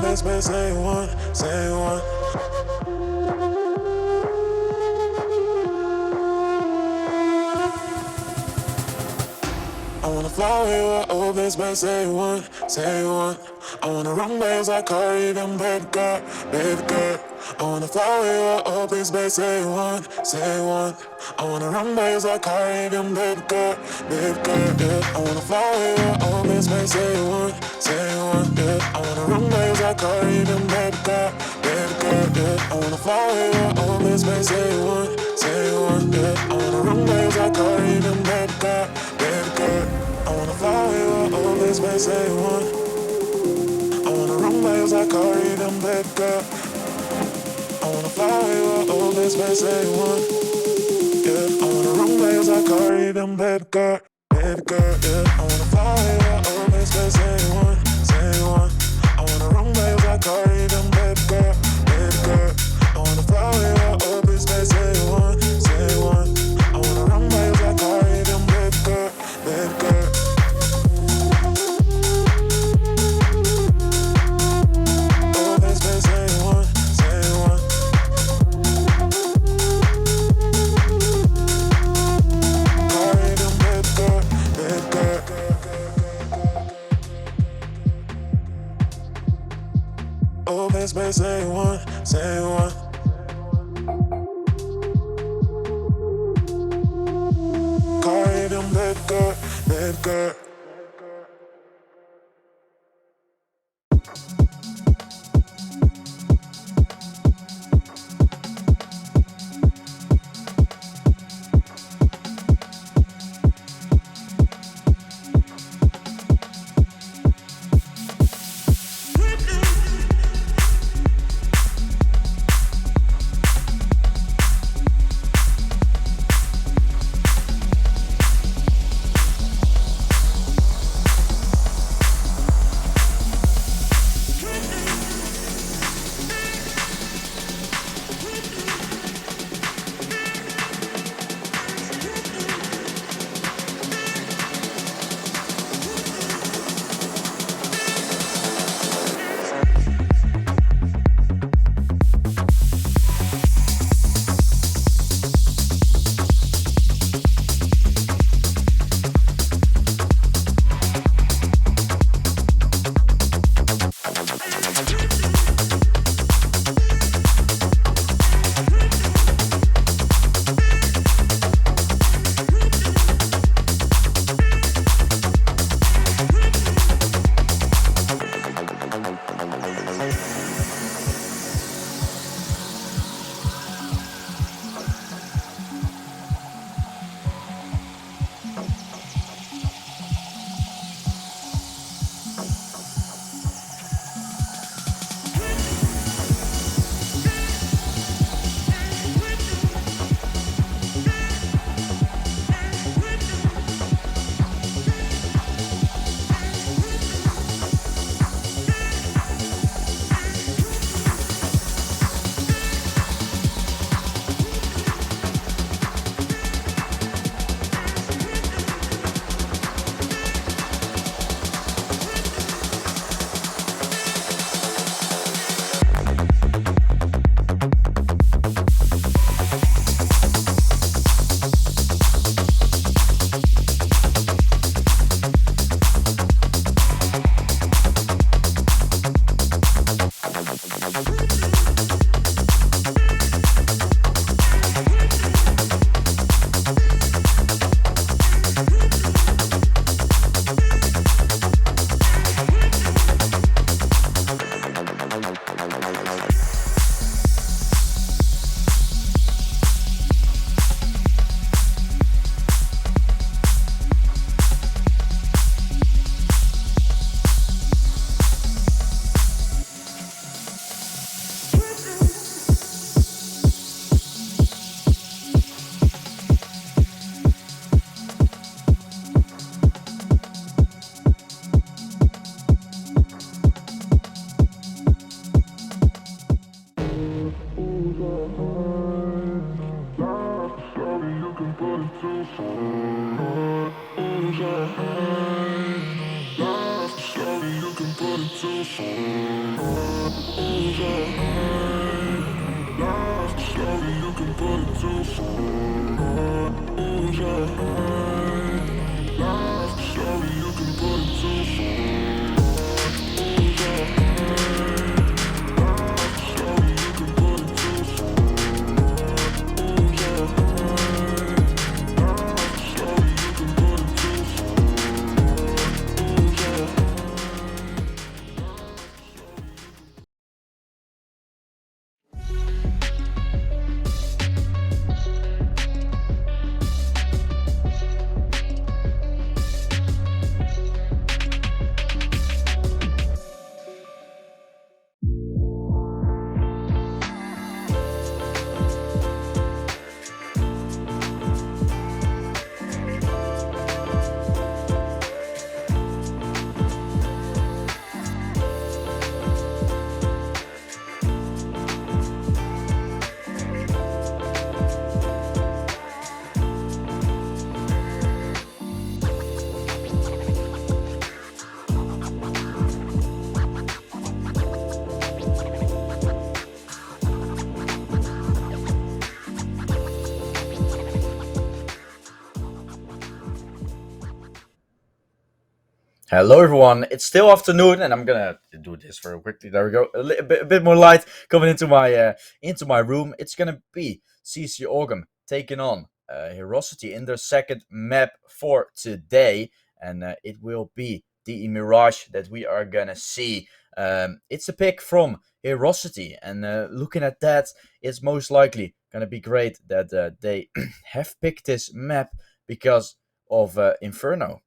this bass, say one, say one. I wanna fly away with all this bass, say one, say one. I wanna run waves like Caribbean, baby girl, baby girl. I wanna fly away with all this bass, say one, say one. I wanna run waves like Caribbean, baby girl, yeah. I wanna fly away with all this bass, say one, yeah. I wanna run waves like Caribbean, baby girl, yeah. I wanna fly away with all this bass, say one, yeah. I wanna run waves like Caribbean, baby girl, I wanna fly away with all this bass, say one. I wanna run waves like Caribbean, baby girl. I wanna fly away with all this bass, say one. Yeah, I wanna run waves like Caribbean, baby girl, yeah. I wanna fly away with all this bass, say one, say one. I wanna run waves like Caribbean, baby girl, I wanna fly away with all this bass, say one, say one. I wanna run waves like Caribbean, baby girl, all this bass, say one, say one. Caribbean, baby girl, oh, this bass, say one, say one. Caribbean, baby girl, baby girl. Slowly you can put it too far. Slowly you can put it too far. Slowly you can put it too Slowly you can put it too Hello everyone, it's still afternoon and I'm gonna do this very quickly. There we go. A bit more light coming into my room. It's gonna be CC Oglum taking on HeroC1ty in their second map for today, and it will be the Mirage that we are gonna see. It's a pick from HeroC1ty, and looking at that, it's most likely gonna be great that they have picked this map because of Inferno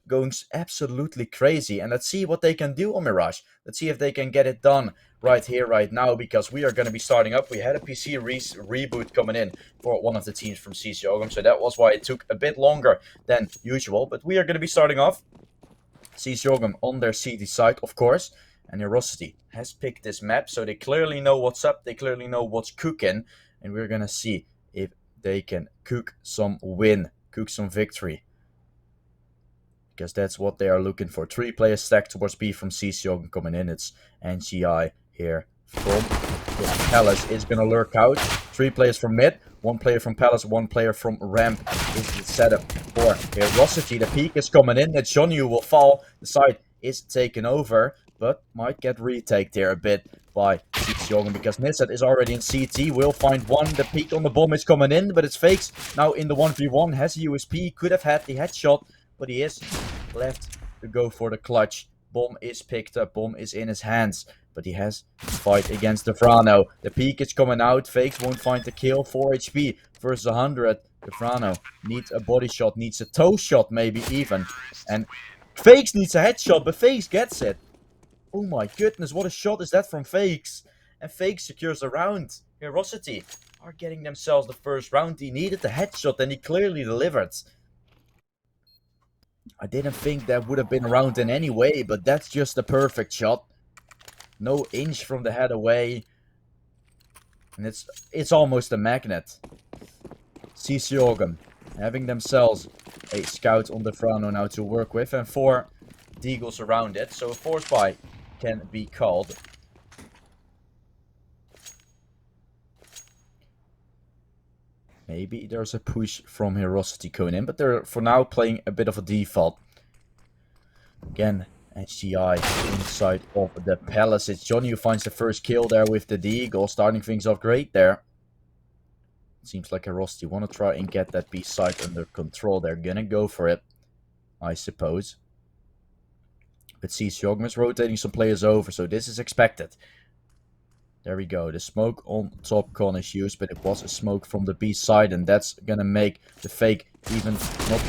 going absolutely crazy. And let's see what they can do on Mirage. Let's see if they can get it done right here, right now, because we are going to be starting up. We had a PC reboot coming in for one of the teams from CC Oglum, so that was why it took a bit longer than usual. But we are going to be starting off. CC Oglum on their CT side, of course, and HeroC1ty has picked this map, so they clearly know what's up, they clearly know what's cooking, and we're going to see if they can cook some win, cook some victory. Because that's what they are looking for. 3 players stacked towards B from CC Oglum coming in. It's NGI here from Palace. It's going to lurk out. 3 players from mid, 1 player from Palace, 1 player from ramp is the setup for HeroC1ty. The peak is coming in. That Johnny will fall. The side is taken over, but might get retaked here a bit by CC Oglum because Nizet is already in CT. Will find one. The peak on the bomb is coming in, but it's Fakes now in the 1v1. Has a USP. Could have had the headshot, but he is left to go for the clutch. Bomb is picked up. Bomb is in his hands. But he has to fight against the Frano. The peak is coming out. Fakes won't find the kill. 4 HP versus 100. The Frano needs a body shot. Needs a toe shot maybe even. And Fakes needs a headshot. But Fakes gets it. Oh my goodness. What a shot is that from Fakes. And Fakes secures a round. HeroC1ty are getting themselves the first round. He needed the headshot and he clearly delivered. I didn't think that would have been around in any way, but that's just a perfect shot. No inch from the head away. And it's almost a magnet. CC Oglum having themselves a scout on the Frano now to work with. And 4 deagles around it. So a force buy can be called. Maybe there's a push from HeroC1ty coming in, but they're for now playing a bit of a default. Again, HCG inside of the Palace. It's Johnny who finds the first kill there with the deagle, starting things off great there. Seems like HeroC1ty want to try and get that B side under control. They're gonna go for it, I suppose. But CC Oglum is rotating some players over, so this is expected. There we go. The smoke on top con is used, but it was a smoke from the B side, and that's gonna make the fake even not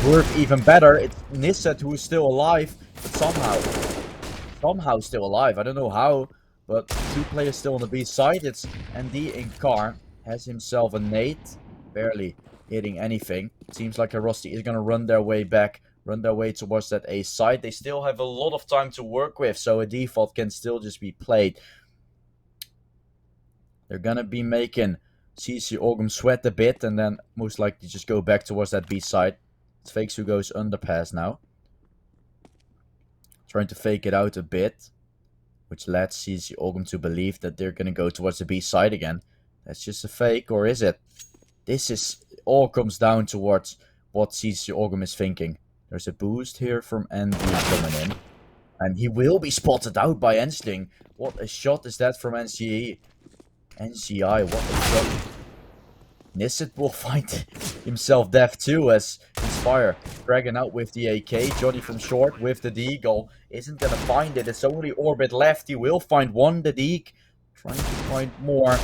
work even better. It's Nizet who is still alive, but somehow still alive. I don't know how, but 2 players still on the B side. It's ND in car, has himself a nade, barely hitting anything. It seems like HeroC1ty is gonna run their way back, run their way towards that A side. They still have a lot of time to work with, so a default can still just be played. They're gonna be making CC Oglum sweat a bit, and then most likely just go back towards that B side. It's Fakes who goes underpass now. Trying to fake it out a bit. which led CC Oglum to believe that they're going to go towards the B side again. That's just a fake, or is it? This is all comes down towards what CC Oglum is thinking. There's a boost here from ND coming in. And he will be spotted out by Ensling. What a shot is that from NCI? NCI, what a shot. Nisset will find himself deaf too as Inspire dragging out with the AK. Johnny from short with the Deagle isn't gonna find it. It's only Orbit left. He will find one, the Deagle. Trying to find more.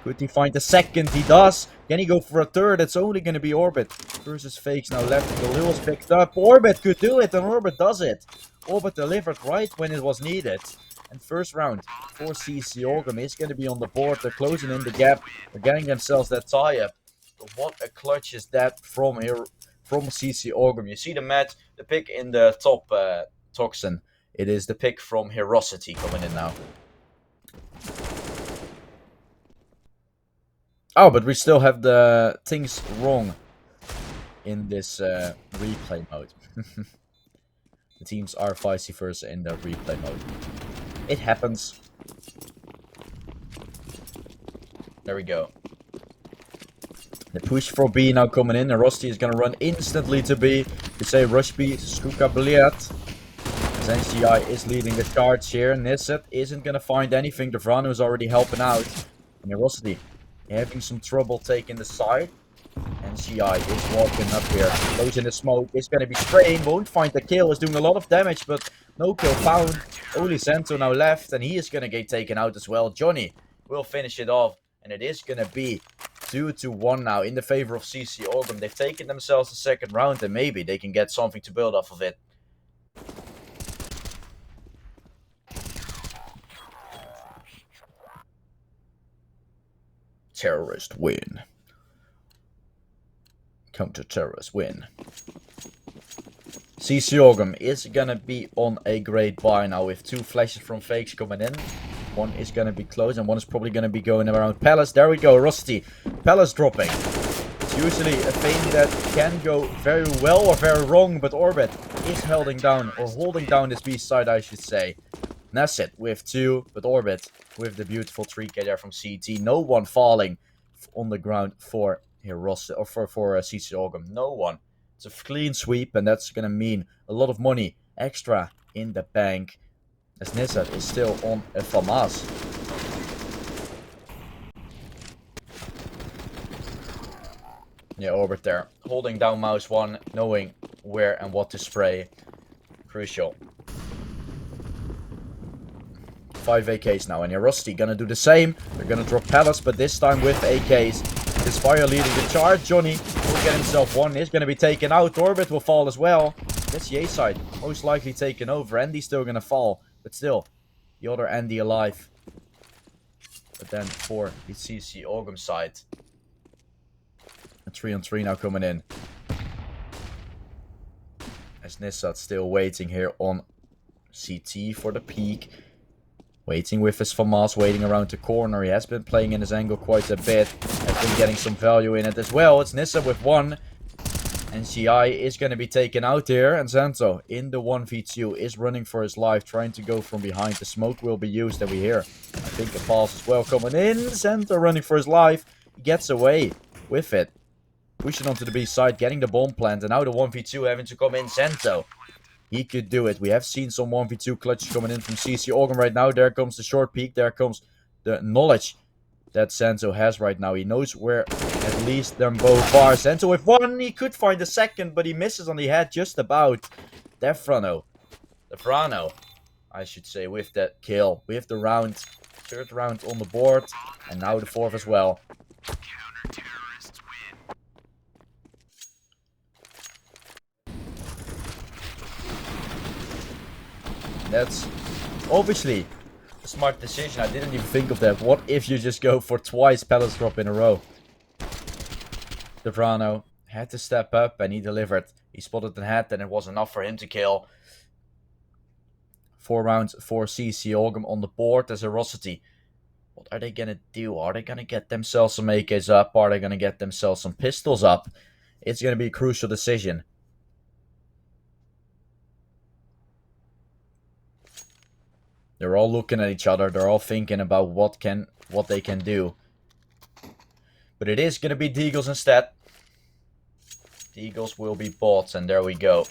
Could he find a second? He does. Can he go for a third? It's only gonna be Orbit versus Fakes now left. The Lil's picked up. Orbit could do it, and Orbit does it. Orbit delivered right when it was needed. And first round for CC Oglum is going to be on the board. They're closing in the gap. They're getting themselves that tie-up. But what a clutch is that from here, from CC Oglum. You see the match, the pick in the top Toxin. It is the pick from HeroC1ty coming in now. Oh, but we still have the things wrong in this replay mode. The teams are vice versa in the replay mode. It happens. There we go. The push for B now coming in. And HeroC1ty is going to run instantly to B. You say rush B, Skuka Bliat. As NCI is leading the charge here. Nisset isn't going to find anything. Devrano is already helping out. And HeroC1ty having some trouble taking the side. NCI is walking up here. Goes in the smoke. Is going to be spraying. Won't find the kill. Is doing a lot of damage, but no kill found. Only Santo now left, and he is going to get taken out as well. Johnny will finish it off, and it is going to be 2-1 now in the favor of CC Oglum. They've taken themselves the second round, and maybe they can get something to build off of it. Terrorist win. Counter-terrorist win. CC Oglum is gonna be on a great buy now with two flashes from Fakes coming in. One is gonna be close and one is probably gonna be going around Palace. There we go, HeroC1ty. Palace dropping. It's usually a thing that can go very well or very wrong, but Orbit is holding down this B side, I should say. Nisset with 2, but Orbit with the beautiful 3k there from CT. No one falling on the ground for HeroC1ty or for CC Oglum. No one. It's a clean sweep, and that's gonna mean a lot of money extra in the bank. As Nisset is still on a FAMAS. Yeah, Orbit there. Holding down mouse 1, knowing where and what to spray. Crucial. 5 AKs now, and HeroC1ty gonna do the same. They're gonna drop Palace, but this time with AKs. Inspire leading the charge. Johnny will get himself one. Is going to be taken out. Orbit will fall as well. That's the A side. Most likely taken over. Andy's still going to fall. But still, the other Andy alive. But then for the CC Oglum side. A 3-on-3 now coming in. As Nisset still waiting here on CT for the peak. Waiting with his FAMAS, waiting around the corner. He has been playing in his angle quite a bit. Has been getting some value in it as well. It's Nisset with 1. NCI is going to be taken out here. And Santo in the 1v2 is running for his life. Trying to go from behind. The smoke will be used and we hear. I think a pulse as well coming in. Santo running for his life. He gets away with it. Pushing onto the B side. Getting the bomb plant. And now the 1v2 having to come in. Santo. He could do it. We have seen some 1v2 clutches coming in from CC Oglum right now. There comes the short peek. There comes the knowledge that Santo has right now. He knows where at least them both are. Santo with 1. He could find a second, but he misses on the head just about. Devrano, I should say, with that kill. With the round. 3rd round on the board. And now the 4th as well. That's obviously a smart decision. I didn't even think of that. What if you just go for twice Palace drop in a row? Devrano had to step up and he delivered. He spotted the head and it was enough for him to kill. 4 rounds for CC Oglum on the board as HeroC1ty. What are they going to do? Are they going to get themselves some AKs up? Are they going to get themselves some pistols up? It's going to be a crucial decision. They're all looking at each other. They're all thinking about what they can do. But it is going to be the Eagles instead. The Eagles will be bought, and there we go.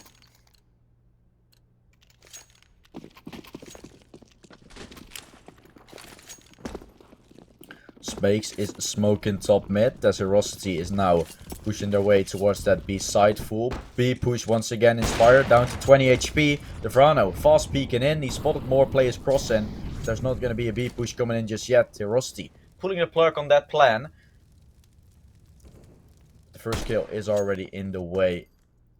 Spakes is smoking top mid, as HeroC1ty is now pushing their way towards that B side. Full B push once again. Inspired down to 20 HP. Devrano fast peeking in. He spotted more players crossing. There's not going to be a B push coming in just yet. HeroC1ty pulling the plug on that plan. The first kill is already in the way,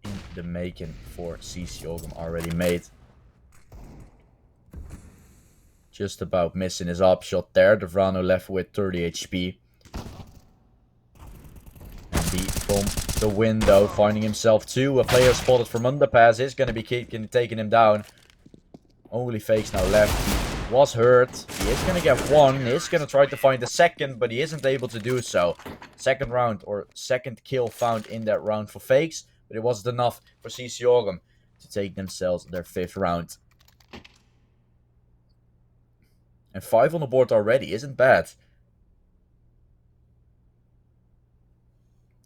in the making for CC Oglum, already made. Just about missing his upshot there. Devrano left with 30 HP. And from the window, finding himself too. A player spotted from underpass is going to be taking him down. Only Fakes now left. He was hurt. He is going to get one. He is going to try to find the second, but he isn't able to do so. Second round, or second kill found in that round for Fakes. But it wasn't enough for CC Oglum to take themselves their 5th round. And 5 on the board already isn't bad.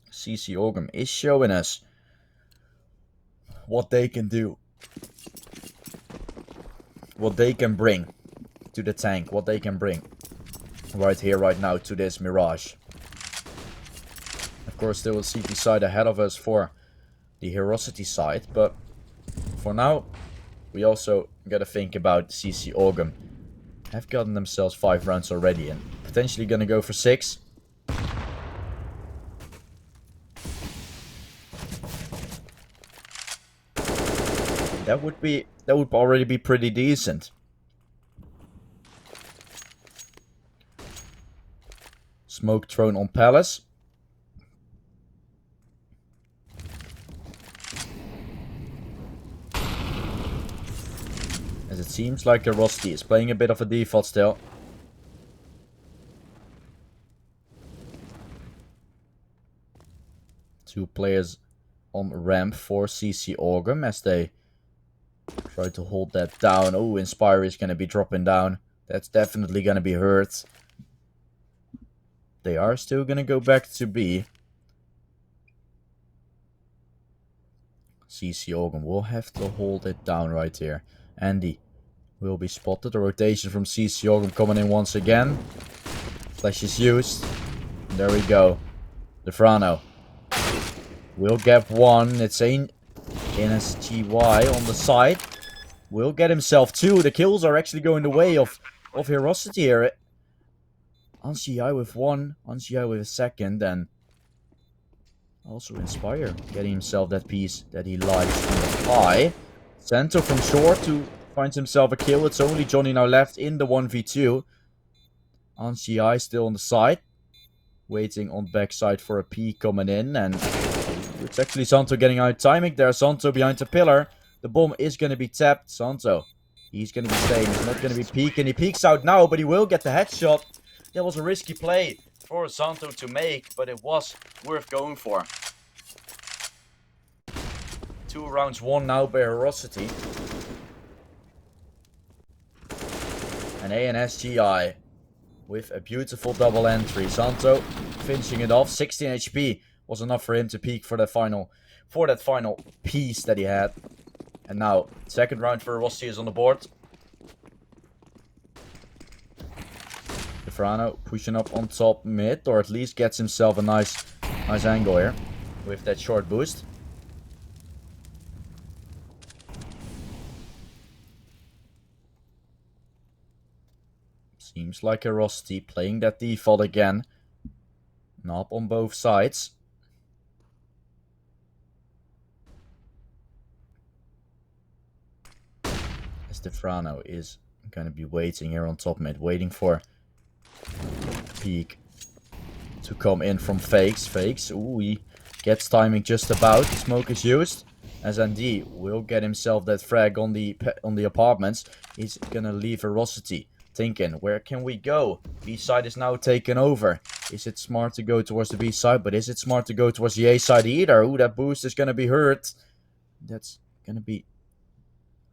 CC Oglum is showing us what they can do. What they can bring to the tank. What they can bring right here, right now to this Mirage. Of course, there will CT side ahead of us for the HeroC1ty side. But for now, we also got to think about CC Oglum. Have gotten themselves 5 rounds already and potentially gonna go for 6. That would already be pretty decent. Smoke thrown on Palace. As it seems like HeroC1ty is playing a bit of a default still. Two players on ramp for CC Oglum as they try to hold that down. Oh, Inspire is going to be dropping down. That's definitely going to be hurt. They are still going to go back to B. CC Oglum will have to hold it down right here. Andy will be spotted. The rotation from CC Oglum coming in once again. Flash is used. There we go. Devrano will get one. It's HCG on the side. Will get himself 2. The kills are actually going the way of HeroC1ty here. HCG with 1. HCG with a 2nd. And also Inspire getting himself that piece that he likes on the high. Santo from short to finds himself a kill. It's only Johnny now left in the 1v2. HCG still on the side. Waiting on backside for a P coming in. And it's actually Santo getting out timing there. Santo behind the pillar. The bomb is going to be tapped. Santo, he's going to be staying. He's not going to be peeking. He peeks out now, but he will get the headshot. That was a risky play for Santo to make, but it was worth going for. 2 rounds won now by HeroC1ty. And HCG with a beautiful double entry. Santo finishing it off. 16 HP was enough for him to peak for that final piece that he had. And now, 2nd round for HeroC1ty is on the board. Devrano pushing up on top mid, or at least gets himself a nice angle here with that short boost. Seems like HeroC1ty playing that default again. Knob on both sides. As Devrano is going to be waiting here on top mid, waiting for peek to come in from Fakes. Fakes, ooh, he gets timing just about. Smoke is used. As ND will get himself that frag on the apartments. He's going to leave HeroC1ty thinking, where can we go? B side is now taken over. Is it smart to go towards the B side? But is it smart to go towards the A side either? Ooh, that boost is going to be hurt. That's going to be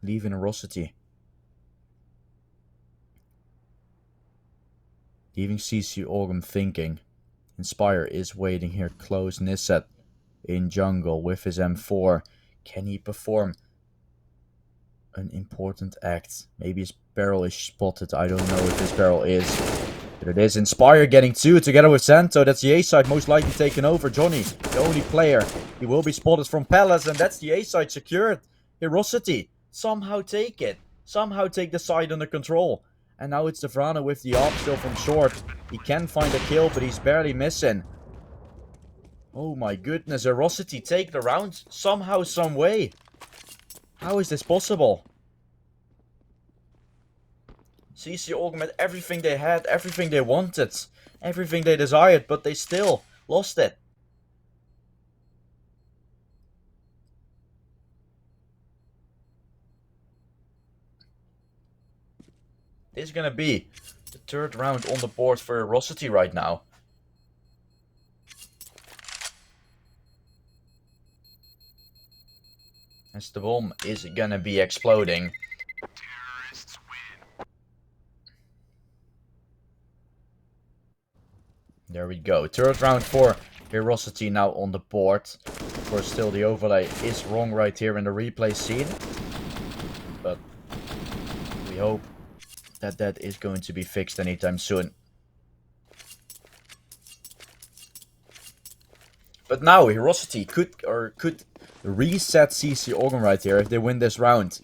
leaving HeroC1ty. Leaving CC Oglum thinking. Inspire is waiting here close. Nisset in jungle with his M4. Can he perform an important act? Maybe his barrel is spotted. I don't know if his barrel is. But it is. Inspire getting 2 together with Santo. That's the A side most likely taken over. Johnny, the only player. He will be spotted from Palace, and that's the A side secured. HeroC1ty, somehow take it. Somehow take the side under control. And now it's Devrano with the op still from short. He can find a kill, but he's barely missing. Oh my goodness, HeroC1ty take the round somehow, some way. How is this possible? CC Oglum had everything they had, everything they wanted, everything they desired, but they still lost it. This is gonna be the 3rd round on the board for HeroC1ty right now. As the bomb is gonna be exploding. There we go. 3rd round for HeroC1ty now on the board. Of course, still the overlay is wrong right here in the replay scene. But we hope that that is going to be fixed anytime soon. But now HeroC1ty could reset CC Oglum right here if they win this round.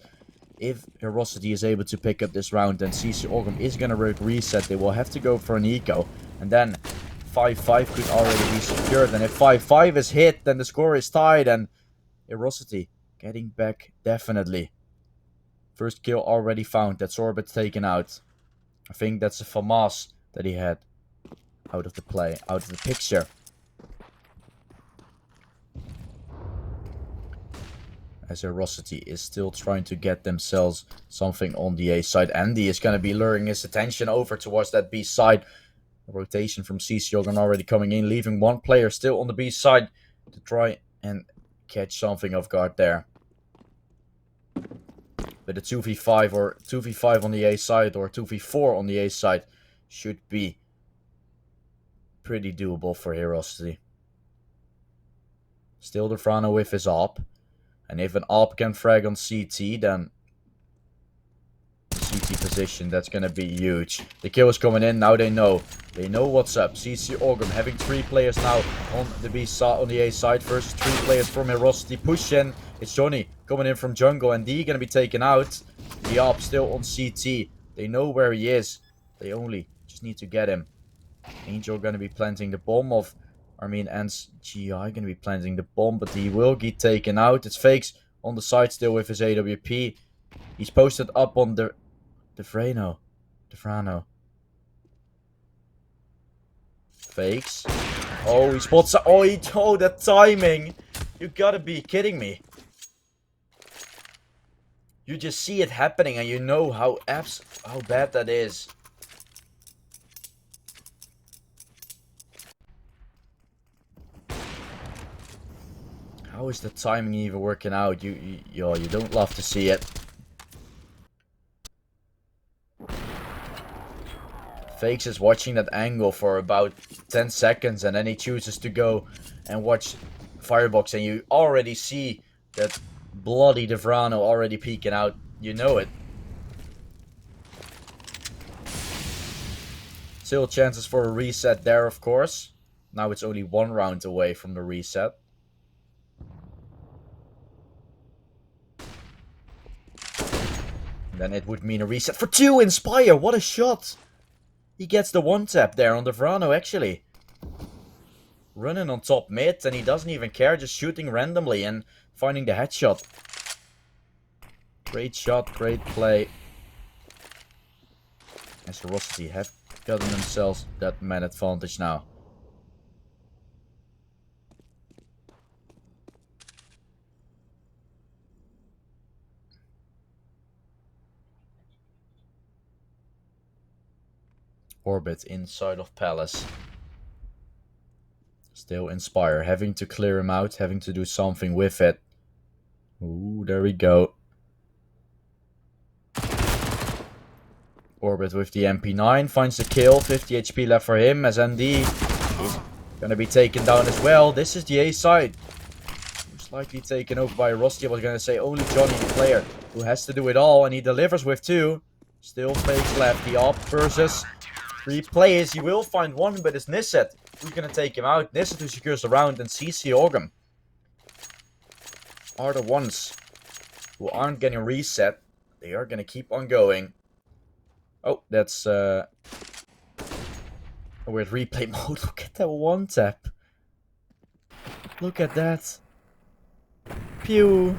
If HeroC1ty is able to pick up this round, then CC Oglum is gonna reset. They will have to go for an eco, and then 5-5 could already be secured. And if 5-5 is hit, then the score is tied, and HeroC1ty getting back definitely. First kill already found. That's Orbit taken out. I think that's a FAMAS that he had out of the play, out of the picture. As HeroC1ty is still trying to get themselves something on the A side. Andy is going to be luring his attention over towards that B side. A rotation from CC Oglum already coming in, leaving one player still on the B side to try and catch something off guard there. But a 2v5 or 2v5 on the A side or 2v4 on the A side should be pretty doable for HeroC1ty. Still Devrano with his op. And if an op can frag on CT, then CT position, that's gonna be huge. The kill is coming in, now they know. They know what's up. CC Oglum having 3 players now on the B side, on the A side versus 3 players from HeroC1ty. Push in. It's Johnny coming in from jungle, and D gonna be taken out. The op still on CT. They know where he is. They only just need to get him. Angel gonna be planting the bomb of. And GI gonna be planting the bomb, but he will get taken out. It's Fakes on the side still with his AWP. He's posted up on the Devrano. Fakes. Oh, he spots. Oh, that timing! You gotta be kidding me. You just see it happening, and you know how bad that is. How is the timing even working out? You don't love to see it. Fakes is watching that angle for about 10 seconds, and then he chooses to go and watch Firebox, and you already see that bloody Devrano already peeking out. You know it. Still chances for a reset there, of course. Now it's only 1 round away from the reset. Then it would mean a reset for 2. Inspire, what a shot! He gets the 1-tap there on Devrano, actually. Running on top mid, and he doesn't even care, just shooting randomly and finding the headshot. Great shot, great play. As HeroC1ty have gotten themselves that man advantage now. Orbit inside of Palace. Still Inspire, having to clear him out, having to do something with it. Ooh, there we go. Orbit with the MP9 finds the kill. 50 HP left for him as ND is going to be taken down as well. This is the A side. Most likely taken over by Rusty. I was going to say only Johnny, the player, who has to do it all. And he delivers with 2. Still fakes left. The op versus 3 players. He will find one, but it's Nisset who's going to take him out. Nisset who secures the round, and CC Oglum are the ones who aren't getting reset. They are going to keep on going. Oh, that's a weird replay mode. Look at that one tap. Look at that. Pew.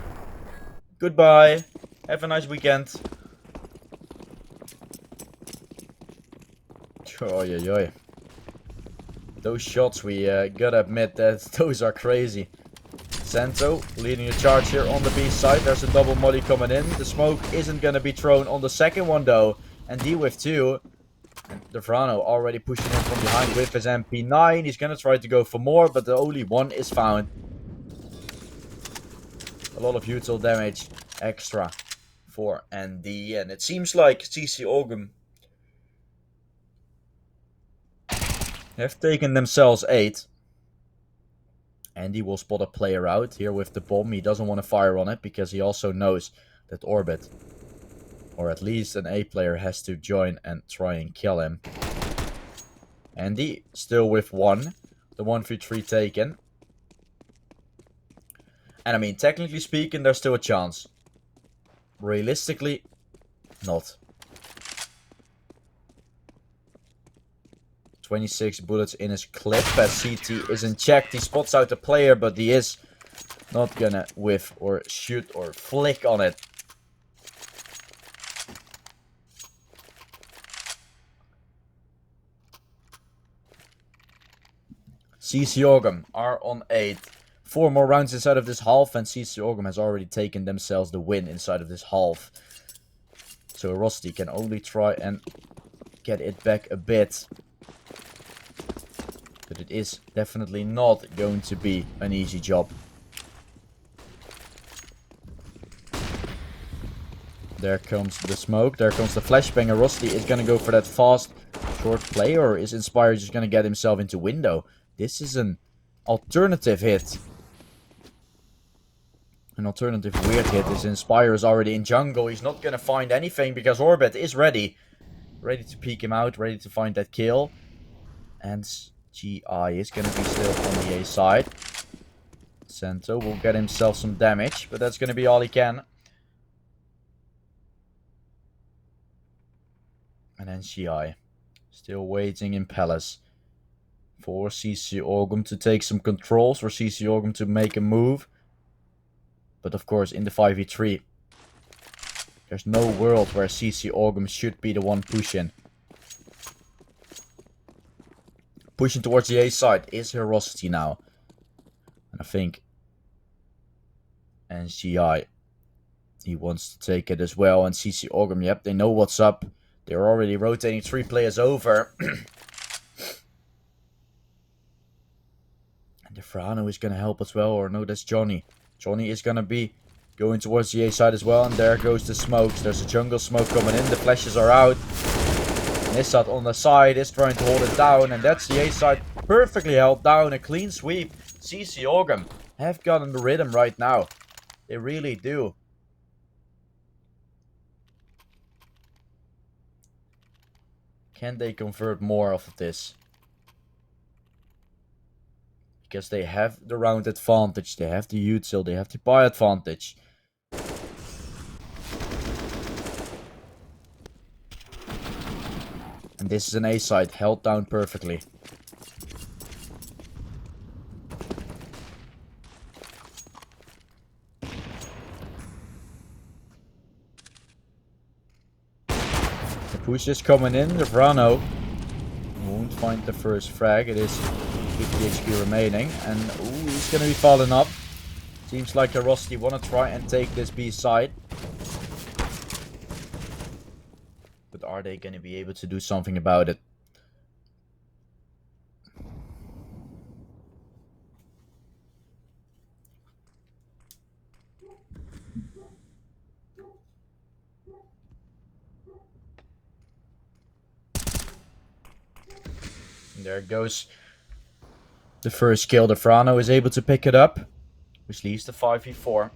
Goodbye. Have a nice weekend. Oy, oy, oy. Those shots, we gotta admit that those are crazy. Santo leading the charge here on the B side. There's a double molly coming in. The smoke isn't gonna be thrown on the second one though. And D with 2. And Devrano already pushing in from behind with his MP9. He's gonna try to go for more, but the only one is found. A lot of util damage extra for ND. And it seems like CC Oglum have taken themselves 8. Andy will spot a player out here with the bomb. He doesn't want to fire on it because he also knows that Orbit, or at least an A player, has to join and try and kill him. Andy still with 1. The 1v3 taken. And I mean, technically speaking, there's still a chance. Realistically, not. 26 bullets in his clip as CT isn't checked. He spots out the player, but he is not gonna whiff or shoot or flick on it. CC Oglum are on 8. 4 more rounds inside of this half, and CC Oglum has already taken themselves the win inside of this half. So Rusty can only try and get it back a bit. But it is definitely not going to be an easy job. There comes the smoke. There comes the flashbang. And Rusty is going to go for that fast short play. Or is Inspire just going to get himself into window? This is an alternative hit. An alternative weird hit. This Inspire is already in jungle. He's not going to find anything because Orbit is ready. Ready to peek him out. Ready to find that kill. And GI is going to be still on the A side. Santo will get himself some damage, but that's going to be all he can. And then GI still waiting in Palace for CC Oglum to take some controls, for CC Oglum to make a move. But of course, in the 5v3, there's no world where CC Oglum should be the one pushing. Pushing towards the A side is HeroC1ty now. And I think NGI, he wants to take it as well. And CC Oglum, yep, they know what's up. They're already rotating 3 players over. And Devrano is going to help as well. Or no, that's Johnny. Johnny is going to be going towards the A side as well. And there goes the smokes. There's a jungle smoke coming in. The flashes are out. Nisset on the side is trying to hold it down, and that's the A side perfectly held down. A clean sweep. CC Oglum have gotten the rhythm right now. They really do. Can they convert more of this? Because they have the round advantage. They have the util. They have the buy advantage. And this is an A side held down perfectly. The push is coming in. Devrano won't find the first frag. It is 50 HP remaining. And ooh, he's going to be falling up. Seems like HeroC1ty want to try and take this B side. But are they going to be able to do something about it? And there goes the first kill. The Frano is able to pick it up, which leaves the 5v4.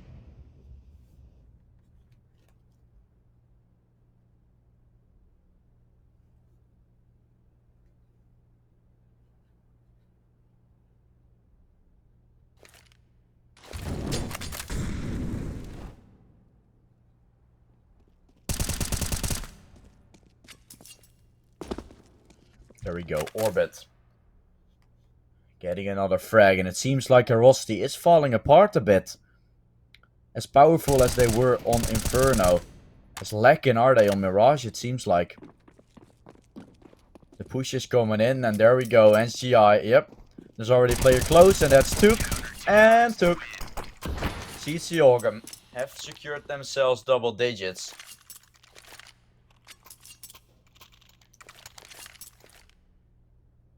There we go, Orbit. Getting another frag, and it seems like HeroC1ty is falling apart a bit. As powerful as they were on Inferno, as lacking are they on Mirage, it seems like. The push is coming in, and there we go, HCG, yep. There's already a player close, and that's Took, and Took. HeroC1ty have secured themselves double digits.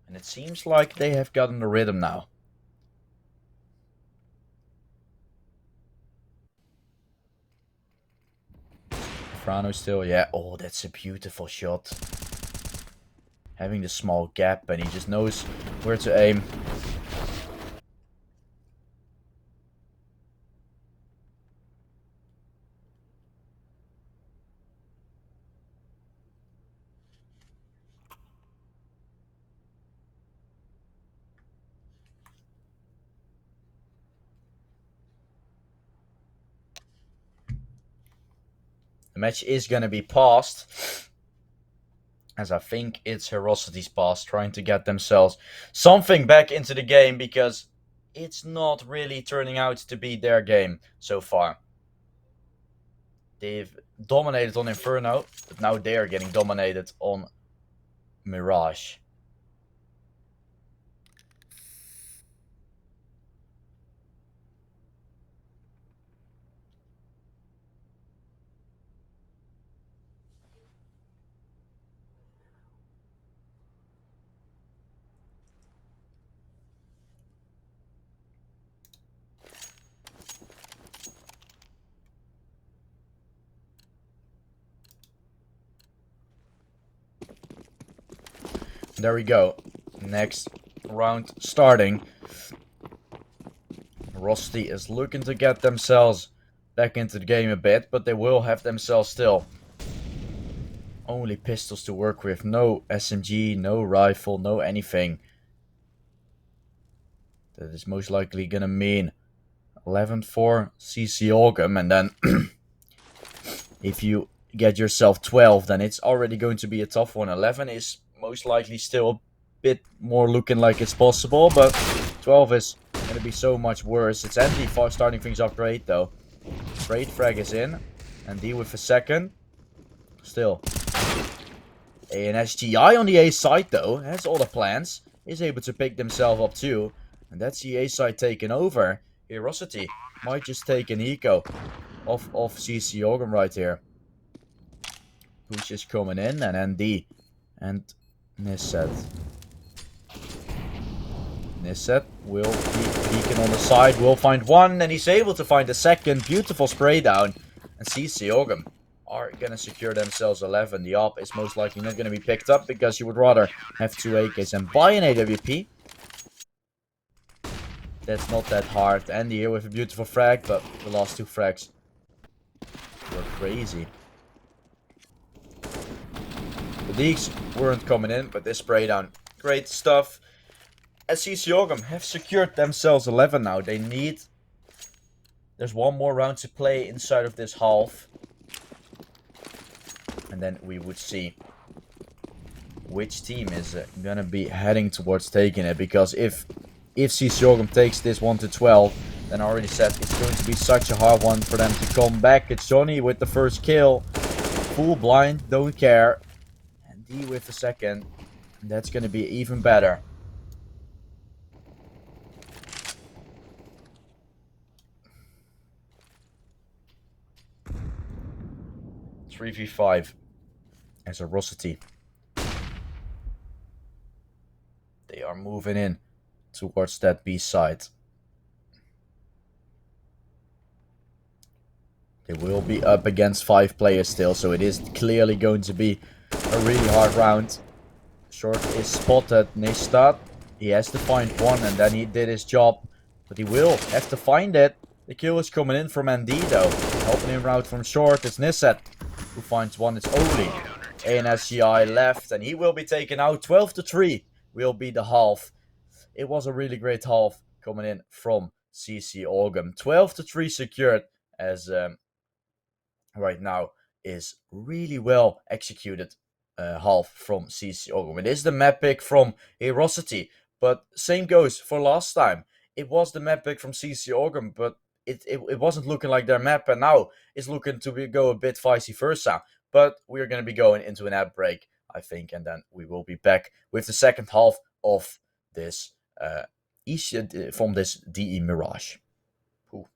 And it seems like they have gotten the rhythm now. Frano still, yeah. Oh, that's a beautiful shot. Having the small gap, and he just knows where to aim. The match is going to be paused, as I think it's HeroC1ty's pass, trying to get themselves something back into the game, because it's not really turning out to be their game so far. They've dominated on Inferno, but now they're getting dominated on Mirage. There we go. Next round starting. HeroC1ty is looking to get themselves back into the game a bit, but they will have themselves still only pistols to work with. No SMG, no rifle, no anything. That is most likely gonna mean 11 for Oglum, and then if you get yourself 12, then it's already going to be a tough one. 11 is most likely still a bit more looking like it's possible, but 12 is going to be so much worse. It's Andy starting things up great, though. Great frag is in. Andy with a second. Still. An HCG on the A side, though, has all the plans. Is able to pick themselves up, too. And that's the A side taken over. HeroC1ty might just take an eco off HeroC1ty right here. Push is coming in, and ND and Nisset will be peeking on the side, will find one, and he's able to find a second. Beautiful spray down, and HeroC1ty are gonna secure themselves 11. The op is most likely not gonna be picked up, because you would rather have 2 AKs and buy an AWP. That's not that hard. Andy here with a beautiful frag, but the last 2 frags were crazy. The leaks weren't coming in, but this spray down, great stuff. As HeroC1ty have secured themselves 11 now. They need... There's one more round to play inside of this half. And then we would see which team is gonna be heading towards taking it. Because if HeroC1ty takes this 1 to 12, then I already said it's going to be such a hard one for them to come back. It's Johnny with the first kill. Full blind, don't care. D with the second. That's going to be even better. Three v 5 as HeroC1ty. They are moving in towards that B side. They will be up against 5 players still, so it is clearly going to be a really hard round. Short is spotted. Nistad, he has to find one, and then he did his job. But he will have to find it. The kill is coming in from Andy though. Helping him out from short is Nisset, who finds one. It's Oglum. HCG left, and he will be taken out. 12-3 will be the half. It was a really great half coming in from CC Oglum. 12-3 secured, as right now is really well executed half from CC Oglum. It is the map pick from HeroC1ty, but same goes for last time. It was the map pick from CC Oglum, but it wasn't looking like their map, and now it's looking to go a bit vice versa. But we're going to be going into an ad break, I think, and then we will be back with the second half of this from this DE Mirage. Ooh.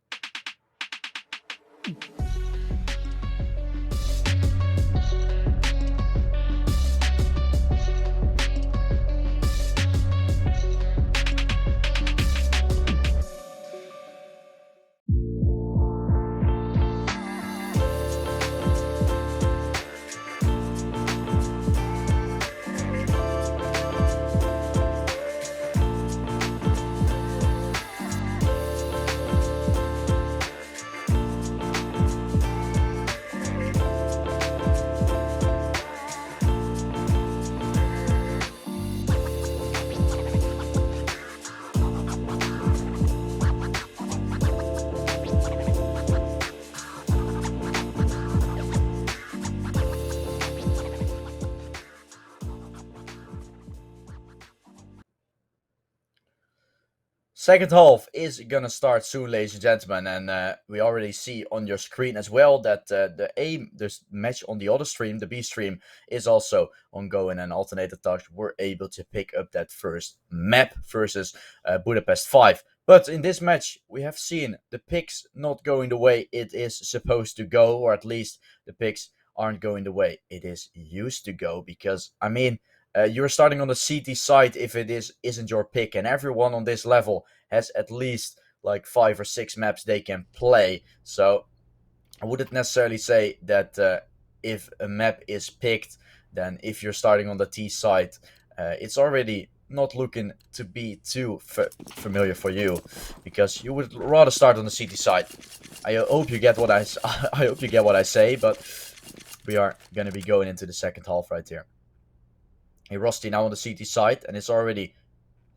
Second half is gonna start soon, ladies and gentlemen, and we already see on your screen as well that this match on the other stream, the B stream, is also ongoing, and Alternated Touch were able to pick up that first map versus Budapest 5. But in this match, we have seen the picks not going the way it is supposed to go, or at least the picks aren't going the way it is used to go, because, I mean, you're starting on the CT side if it isn't your pick, and everyone on this level has at least like 5 or 6 maps they can play. So I wouldn't necessarily say that if a map is picked, then if you're starting on the T side, it's already not looking to be too familiar for you, because you would rather start on the CT side. I hope you get what I hope you get what I say, but we are gonna be going into the second half right here. HeroC1ty now on the CT side, and it's already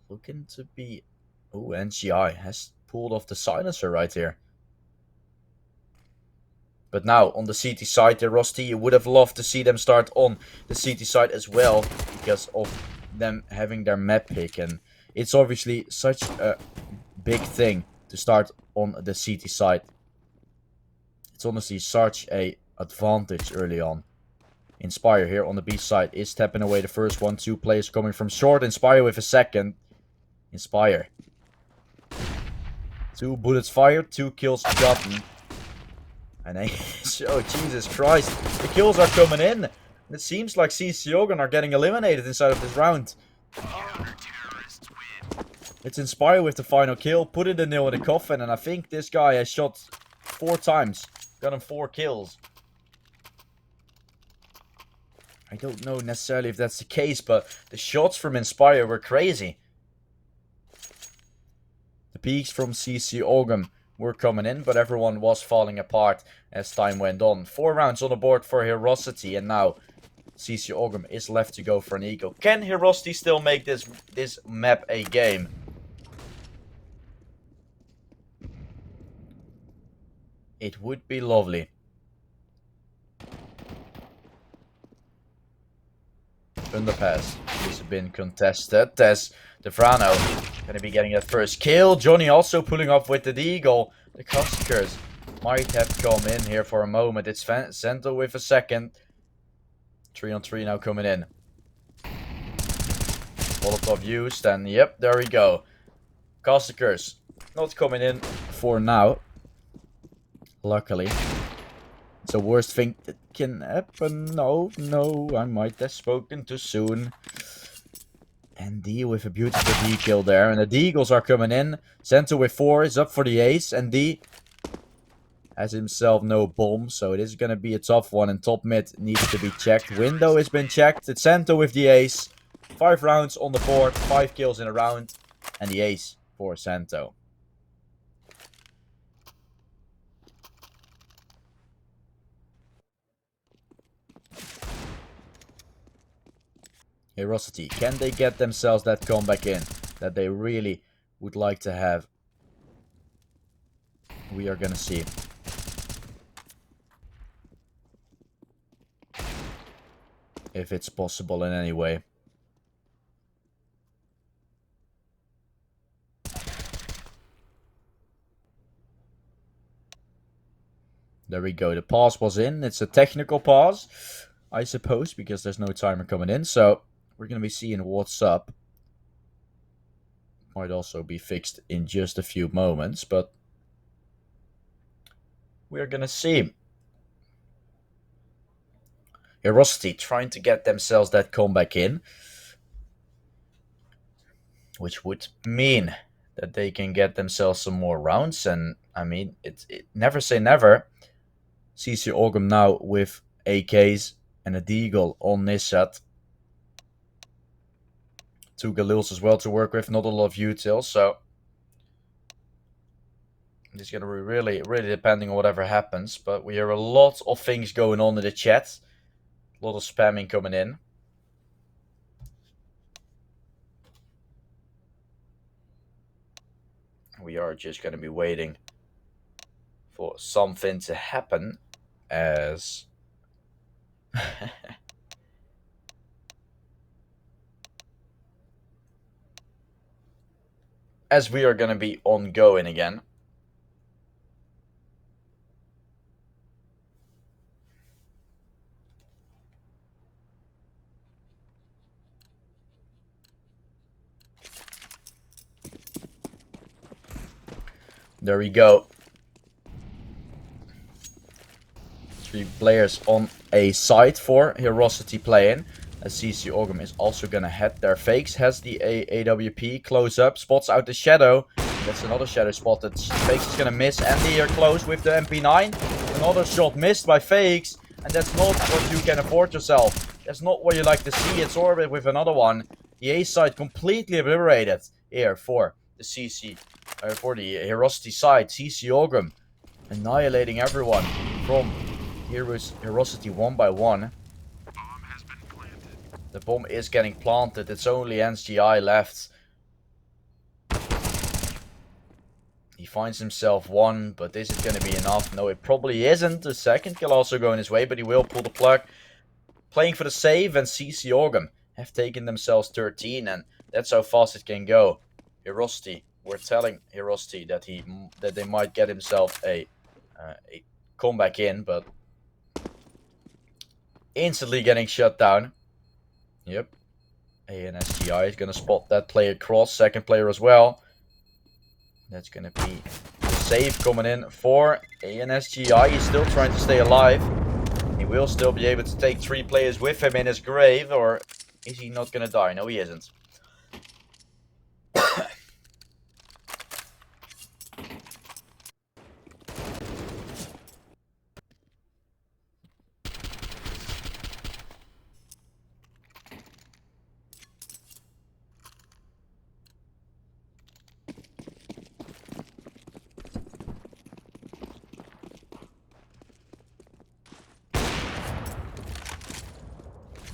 looking to be... Oh, NGI has pulled off the silencer right here. But now on the CT side, HeroC1ty, you would have loved to see them start on the CT side as well, because of them having their map pick, and it's obviously such a big thing to start on the CT side. It's honestly such a advantage early on. Inspire here on the B side is tapping away the first one. 2 players coming from short. Inspire with a second. Inspire. 2 bullets fired. 2 kills gotten. And oh, Jesus Christ. The kills are coming in. It seems like CC Oglum are getting eliminated inside of this round. It's Inspire with the final kill. Put in the nail in the coffin. And I think this guy has shot 4 times. Got him 4 kills. I don't know necessarily if that's the case, but the shots from Inspire were crazy. The peaks from CC Oglum were coming in, but everyone was falling apart as time went on. 4 rounds on the board for HeroC1ty, and now CC Oglum is left to go for an eagle. Can HeroC1ty still make this map a game? It would be lovely. Underpass has been contested as Defrano going to be getting that first kill. Johnny also pulling up with the eagle. The Cuskers might have come in here for a moment. It's Cento with a second. 3-on-3 now coming in. Molotov used, and yep, there we go. Cuskers not coming in for now. Luckily. It's the worst thing that can happen. No, I might have spoken too soon. And D with a beautiful D kill there. And the D-Eagles are coming in. Cento with 4 is up for the ace. And D has himself no bomb. So it is going to be a tough one. And top mid needs to be checked. Window has been checked. It's Cento with the ace. 5 rounds on the board, 5 kills in a round, and the ace for Santo. HeroC1ty, can they get themselves that comeback in that they really would like to have? We are gonna see. If it's possible in any way. There we go. The pause was in. It's a technical pause, I suppose, because there's no timer coming in. So we're going to be seeing what's up. Might also be fixed in just a few moments, but we're going to see. HeroC1ty trying to get themselves that comeback in, which would mean that they can get themselves some more rounds. And I mean, it never say never. CC Oglum now with AKs and a Deagle on this set. 2 Galils as well to work with, not a lot of utils, so it's going to be really depending on whatever happens. But we hear a lot of things going on in the chat. A lot of spamming coming in. We are just going to be waiting for something to happen as... as we are going to be ongoing again. There we go. 3 players on a side for HeroC1ty playing. As CC Oglum is also going to head their fakes. Has the AWP close up. Spots out the shadow. That's another shadow spot that fakes is going to miss. Andy here close with the MP9. Another shot missed by fakes. And that's not what you can afford yourself. That's not what you like to see. It's Orbit with another one. The A side completely obliterated here for the for the HeroC1ty side. CC Oglum annihilating everyone from HeroC1ty one by one. The bomb is getting planted. It's only HCG left. He finds himself one, but this is going to be enough. No, it probably isn't. The second kill also going his way, but he will pull the plug. Playing for the save, and CC Oglum have taken themselves 13, and that's how fast it can go. HeroC1ty, we're telling HeroC1ty that they might get himself a comeback in, but instantly getting shut down. Yep. HCG is going to spot that player cross. Second player as well. That's going to be the save coming in for HCG. He's still trying to stay alive. He will still be able to take 3 players with him in his grave. Or is he not going to die? No, he isn't.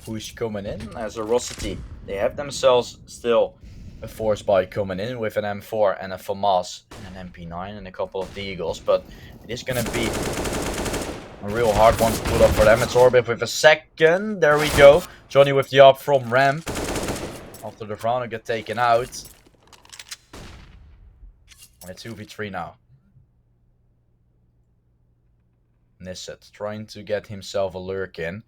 Push coming in as HeroC1ty. They have themselves still a force buy coming in with an M4 and a FAMAS and an MP9 and a couple of Deagles, but it is going to be a real hard one to put up for them. It's Orbit with a second. There we go. Johnny with the up from ramp after the Vrana get taken out. And it's 2v3 now. Nisset trying to get himself a lurk in.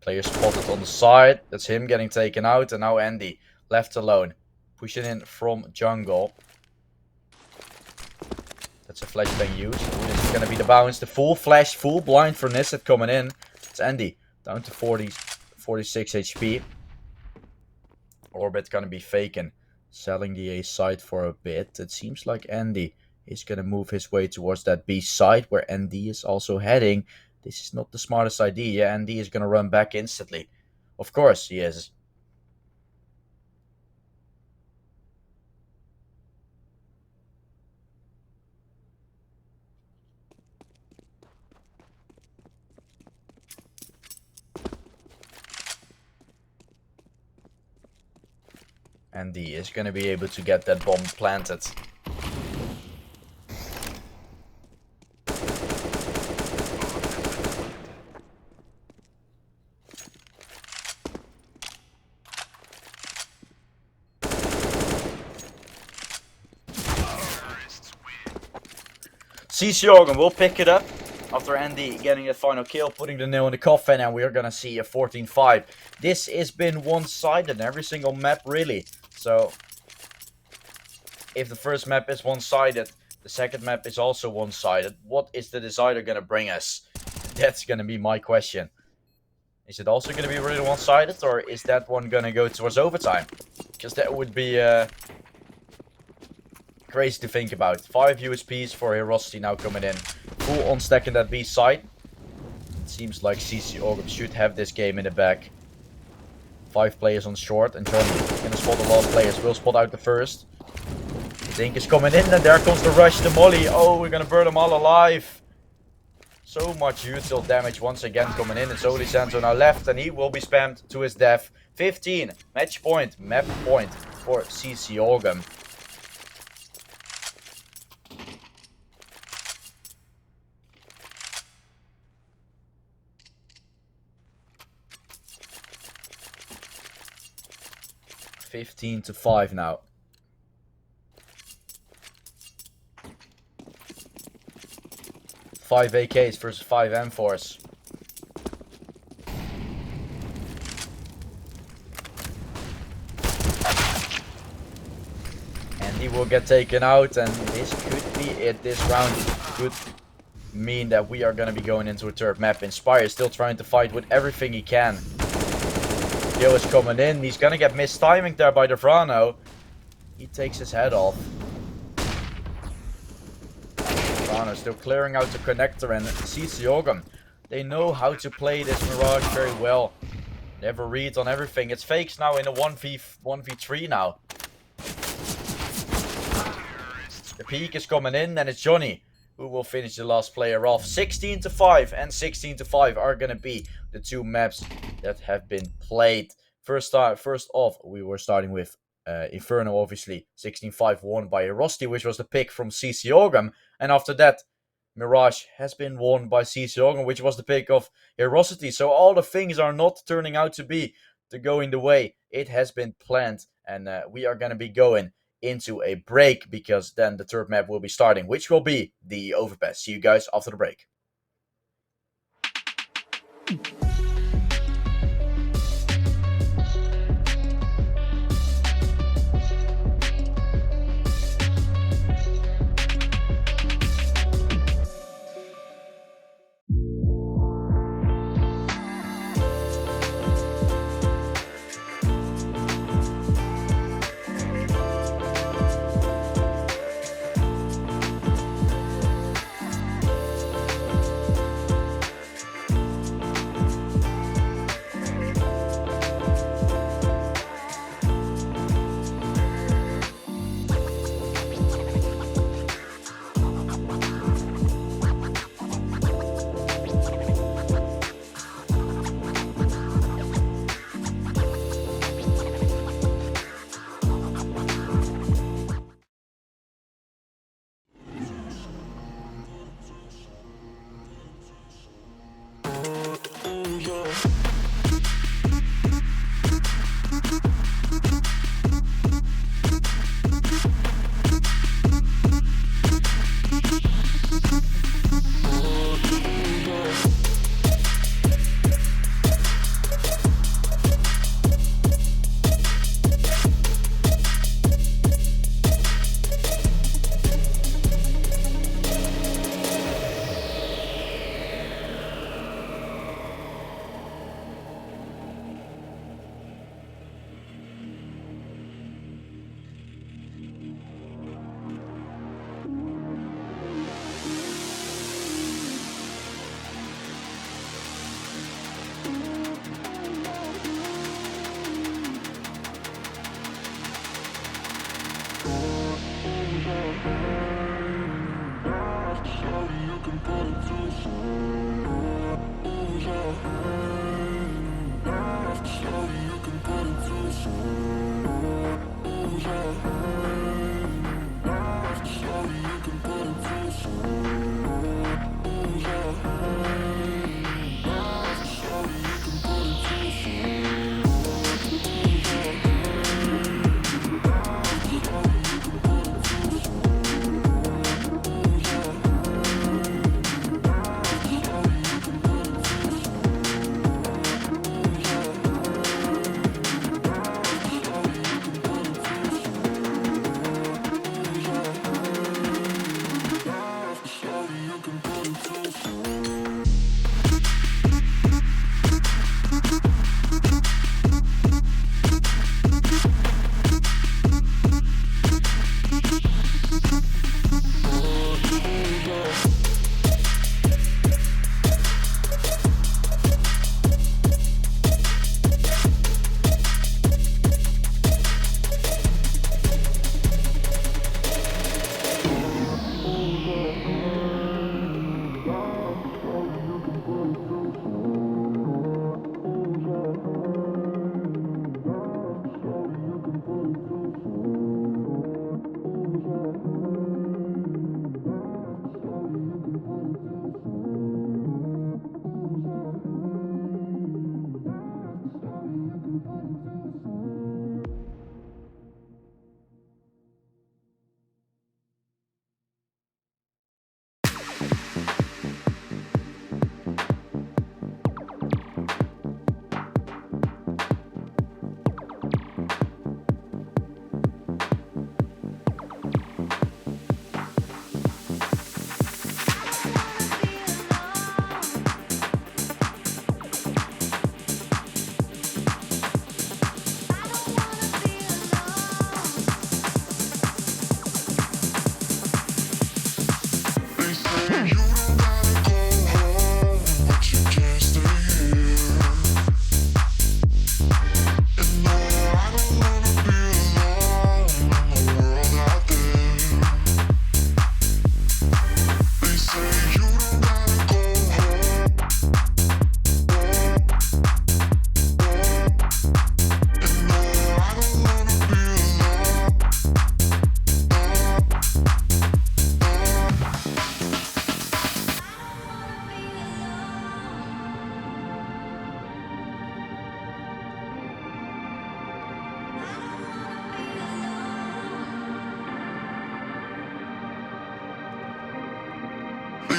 Player spotted on the side. That's him getting taken out. And now Andy left alone. Pushing in from jungle. That's a flash being used. Ooh, this is going to be the bounce. The full flash, full blind for Nisset coming in. It's Andy. Down to 46 HP. Orbit going to be faking. Selling the A side for a bit. It seems like Andy is going to move his way towards that B side. Where Andy is also heading. This is not the smartest idea. Andy is going to run back instantly. Of course he is. And D is going to be able to get that bomb planted. HeroC1ty will pick it up after Andy getting the final kill, putting the nail in the coffin, and we're gonna see a 14-5. This has been one-sided in every single map, really. So, if the first map is one-sided, the second map is also one-sided. What is the decider gonna bring us? That's gonna be my question. Is it also gonna be really one-sided, or is that one gonna go towards overtime? Because that would be crazy to think about. 5 USPs for HeroC1ty now coming in. Full on stacking that B side. It seems like Oglum should have this game in the back. 5 players on short, and Johnny gonna spot a lot of players. Will spot out the first. Zink is coming in, and there comes the rush, the molly. Oh, we're gonna burn them all alive. So much util damage once again coming in. It's only Santo now left, and he will be spammed to his death. 15 match point, map point for HeroC1ty. 15-5 now. Five AKs versus 5 M4s. And he will get taken out, and this could be it. This round could mean that we are going to be going into a third map. Inspire is still trying to fight with everything he can. Kill is coming in. He's gonna get mistiming there by the Vrano. He takes his head off. Vrano still clearing out the connector, and HeroC1ty, they know how to play this Mirage very well. They have a read on everything. It's fakes now in a 1v3 now. The peak is coming in, and it's Johnny who will finish the last player off. 16-5 and 16-5 are gonna be the 2 maps that have been played. First off, we were starting with Inferno, obviously. 16-5 won by HeroC1ty, which was the pick from HeroC1ty. And after that, Mirage has been won by HeroC1ty, which was the pick of HeroC1ty. So all the things are not turning out to go in the way it has been planned. And we are gonna be going into a break, because then the third map will be starting, which will be the overpass. See you guys after the break.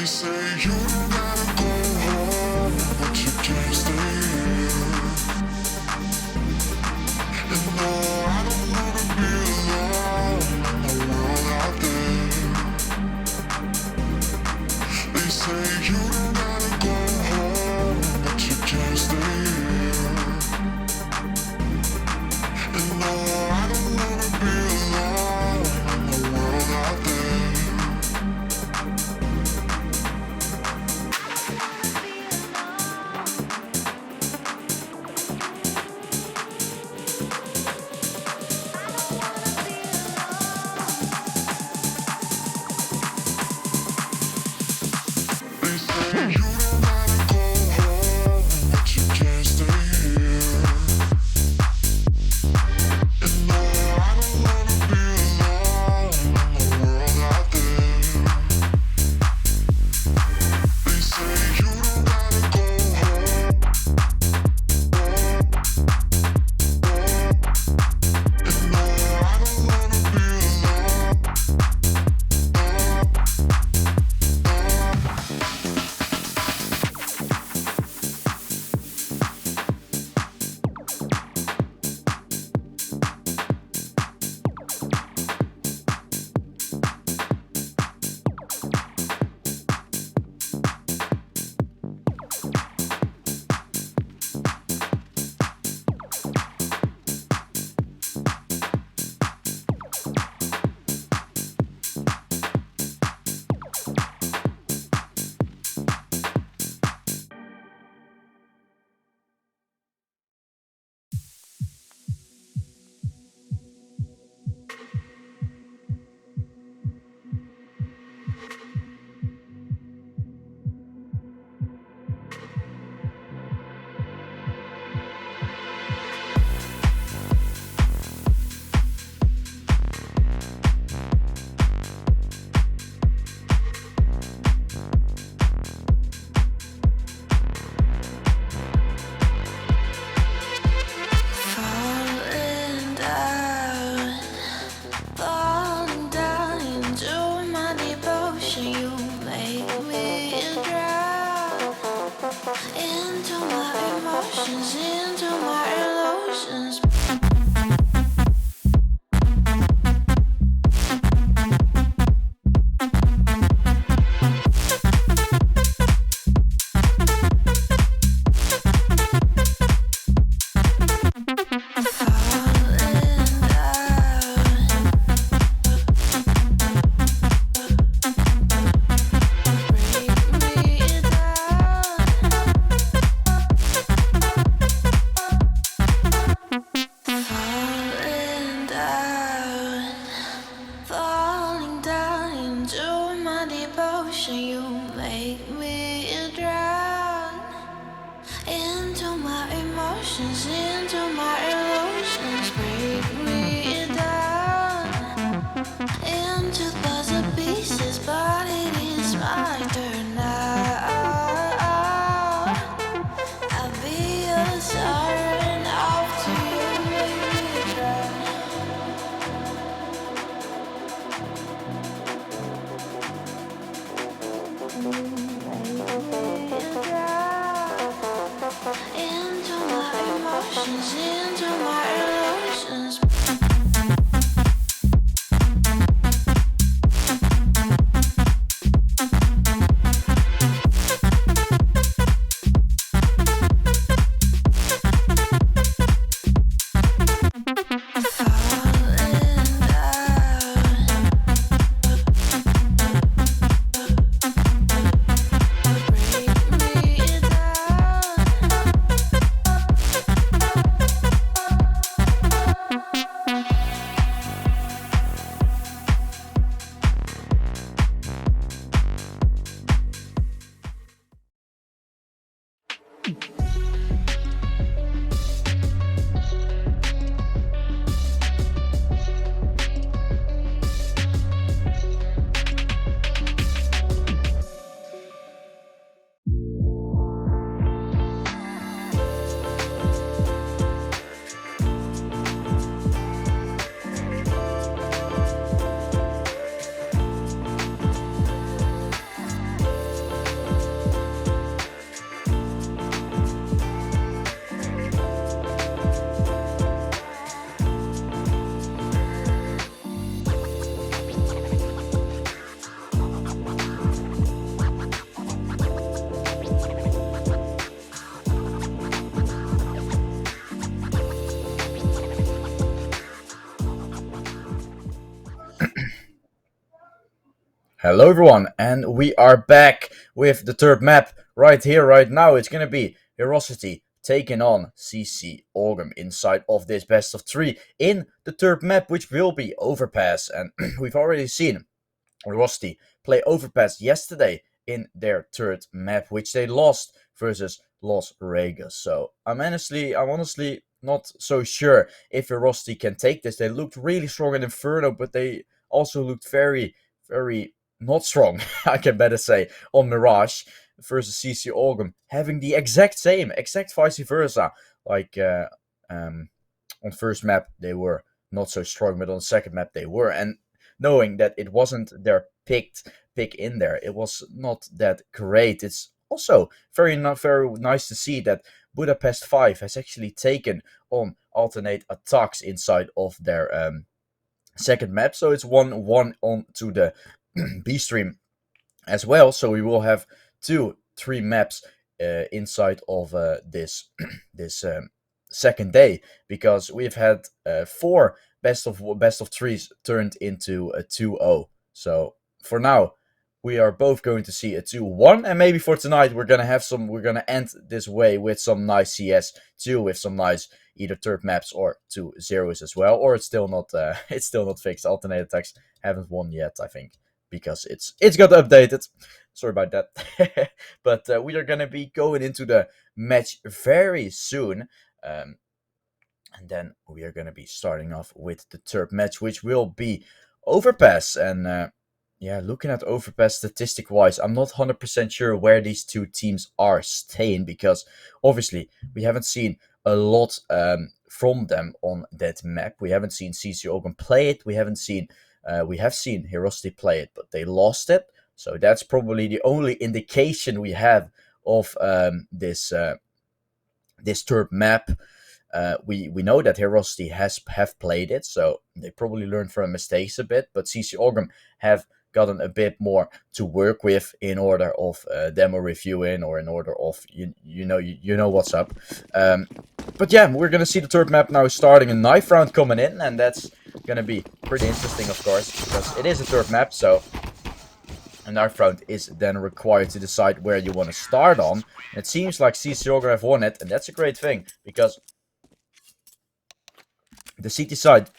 They say you don't gotta go home, but you can't stay here. And no, I don't wanna be alone in the world out there. They say you don't gotta go home, but you can't stay here. And no, I don't wanna be alone in the world out there. Hello everyone, and we are back with the third map right here, right now. It's gonna be HeroC1ty taking on CC Oglum inside of this best of 3 in the third map, which will be Overpass. And we've already seen HeroC1ty play Overpass yesterday in their third map, which they lost versus Los Regas. So I'm honestly not so sure if HeroC1ty can take this. They looked really strong in Inferno, but they also looked very not strong, I can better say, on Mirage versus CC Oglum, having the exact vice versa. Like on first map they were not so strong, but on second map they were. And knowing that it wasn't their pick in there, it was not that great. It's also very nice to see that Budapest 5 has actually taken on alternate attacks inside of their second map. So it's 1-1 on to the B stream as well. So we will have 2-3 maps inside of this second day, because we've had 4 best of 3s turned into a 2-0. So for now we are both going to see a 2-1, and maybe for tonight we're gonna end this way with some nice CS2, with some nice either third maps or 2-0s as well. Or it's still not fixed. Alternate attacks haven't won yet, I think, because it's got updated. Sorry about that. But we are gonna be going into the match very soon, and then we are gonna be starting off with the third match, which will be Overpass. And yeah, looking at Overpass statistic wise, I'm not 100% sure where these two teams are staying, because obviously we haven't seen a lot from them on that map. We haven't seen CC Oglum play it. We have seen HeroC1ty play it, but they lost it. So that's probably the only indication we have of this third map. We know that HeroC1ty have played it, so they probably learned from mistakes a bit. But CC Oglum have gotten a bit more to work with in order of demo reviewing, or in order of you know what's up. But yeah, we're gonna see the third map now starting. A knife round coming in, and that's gonna be pretty interesting, of course, because it is a third map. So a knife round is then required to decide where you want to start on. And it seems like CC Oglum have won it, and that's a great thing, because the CT side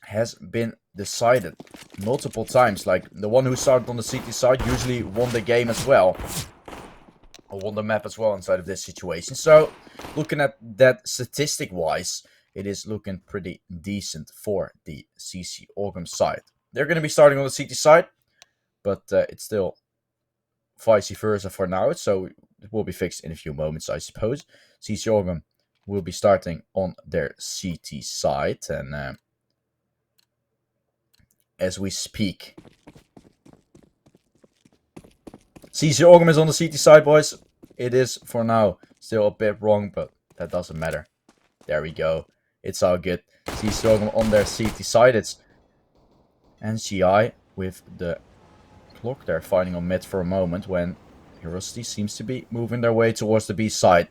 has been decided multiple times. Like, the one who started on the CT side usually won the game as well, or won the map as well inside of this situation. So looking at that statistic wise, it is looking pretty decent for the CC Oglum side. They're going to be starting on the CT side, but it's still vice versa for now, so it will be fixed in a few moments, I suppose. CC Oglum will be starting on their CT side, and as we speak, CC Oglum is on the CT side, boys. It is for now still a bit wrong, but that doesn't matter. There we go. It's all good. CC Oglum on their CT side. It's NCI with the clock. They're fighting on mid for a moment, when HeroC1ty seems to be moving their way towards the B side,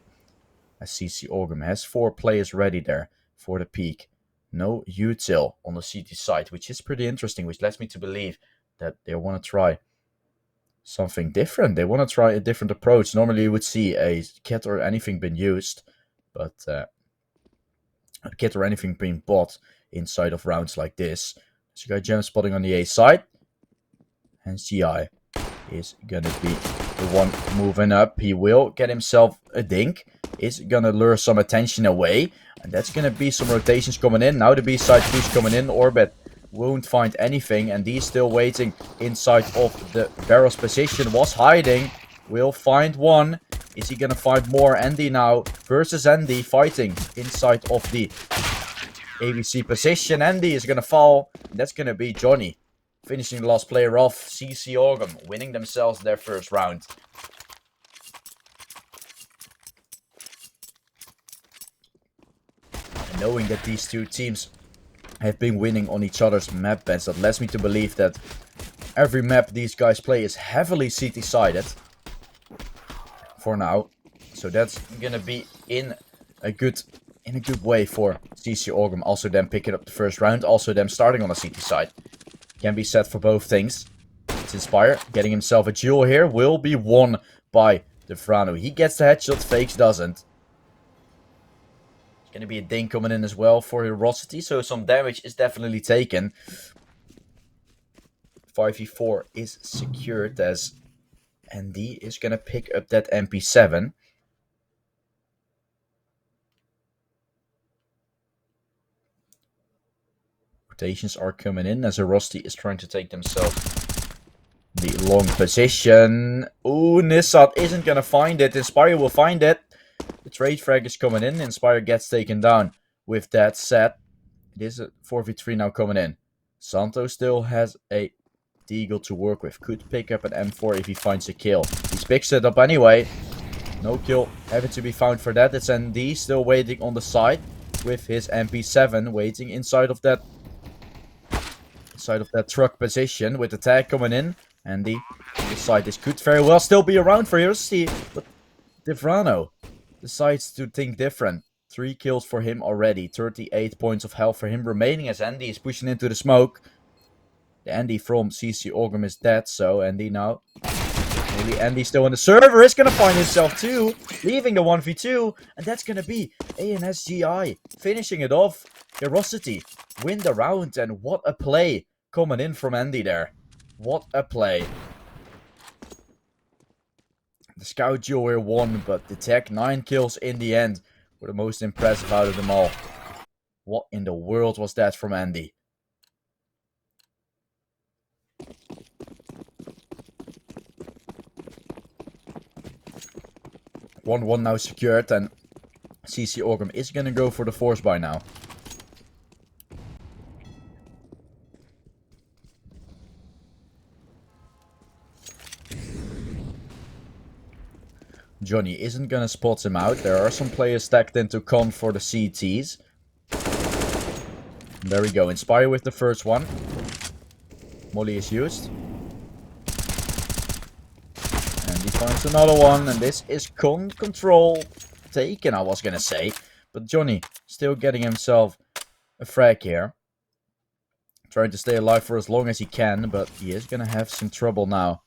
as CC Oglum has 4 players ready there for the peak. No util on the CT side, which is pretty interesting, which lets me to believe that they want to try something different. They want to try a different approach. Normally you would see a kit or anything being used, but a kit or anything being bought inside of rounds like this. So you got gem spotting on the A side, and CI is gonna be the one moving up. He will get himself a dink. Is gonna lure some attention away, and that's gonna be some rotations coming in. Now the B side push coming in. Orbit won't find anything, and he's still waiting inside of the barrel's position. Was hiding, will find one. Is he gonna find more? Andy now versus Andy, fighting inside of the ABC position. Andy is gonna fall. That's gonna be Johnny finishing the last player off. CC Oglum winning themselves their first round. Knowing that these two teams have been winning on each other's map bans, that lets me to believe that every map these guys play is heavily CT sided for now. So that's gonna be in a good way for CC Oglum. Also them picking up the first round, also them starting on the CT side. Can be said for both things. It's Inspire. Getting himself a duel here. Will be won by Defrano. He gets the headshot. Fakes doesn't. It's going to be a ding coming in as well for HeroC1ty. So some damage is definitely taken. 5v4 is secured as ND is going to pick up that MP7. Rotations are coming in as HeroC1ty is trying to take themselves the long position. Ooh, Nissat isn't going to find it. Inspire will find it. The trade frag is coming in. Inspire gets taken down. With that said, it is a 4v3 now coming in. Santo still has a Deagle to work with. Could pick up an M4 if he finds a kill. He picks it up anyway. No kill having to be found for that. It's ND still waiting on the side with his MP7 waiting inside of that truck position with the tag coming in. ND on the side. This could very well still be around for HeroC1ty, but Defrano decides to think different. 3 kills for him already. 38 points of health for him remaining as ND is pushing into the smoke. The Andy from CC Oglum is dead, so Andy now. Maybe Andy still in the server is going to find himself too, leaving the 1v2, and that's going to be HCG finishing it off. HeroC1ty win the round, and what a play coming in from Andy there. What a play. The scout duel here won, but the tech 9 kills in the end were the most impressive out of them all. What in the world was that from Andy? One now secured, and CC Oglum is gonna go for the force buy now. Johnny isn't gonna spot him out. There are some players stacked into con for the CTs. There we go. Inspire with the first one. Molly is used. And he finds another one. And this is con control taken, I was gonna say. But Johnny still getting himself a frag here. Trying to stay alive for as long as he can. But he is gonna have some trouble now.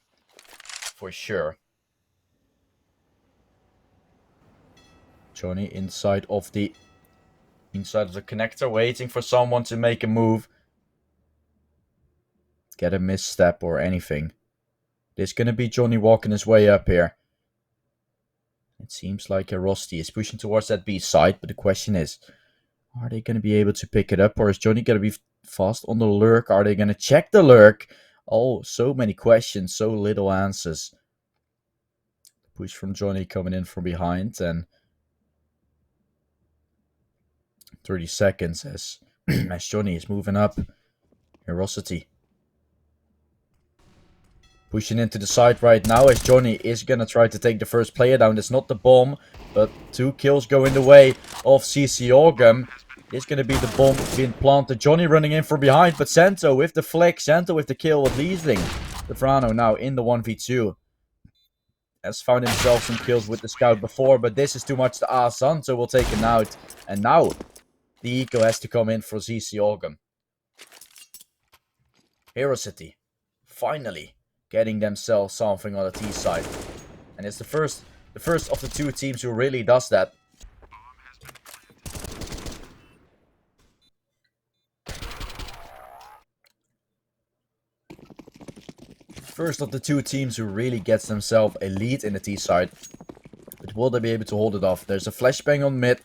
For sure. Johnny inside of the connector, waiting for someone to make a move. Get a misstep or anything. This is gonna be Johnny walking his way up here. It seems like HeroC1ty is pushing towards that B side, but the question is, are they gonna be able to pick it up, or is Johnny gonna be fast on the lurk? Are they gonna check the lurk? Oh, so many questions, so little answers. Push from Johnny coming in from behind, and 30 seconds as Johnny is moving up. HeroC1ty pushing into the side right now as Johnny is gonna try to take the first player down. It's not the bomb, but 2 kills go in the way of CC Oglum. It's gonna be the bomb being planted. Johnny running in from behind, but Santo with the flick. Santo with the kill of leading. Defrano now in the 1v2. Has found himself some kills with the scout before, but this is too much to ask. Santo will take him out. And now the eco has to come in for CC Oglum. HeroC1ty finally getting themselves something on the T side. And it's the first of the 2 teams who really does that. First of the 2 teams who really gets themselves a lead in the T side. But will they be able to hold it off? There's a flashbang on mid.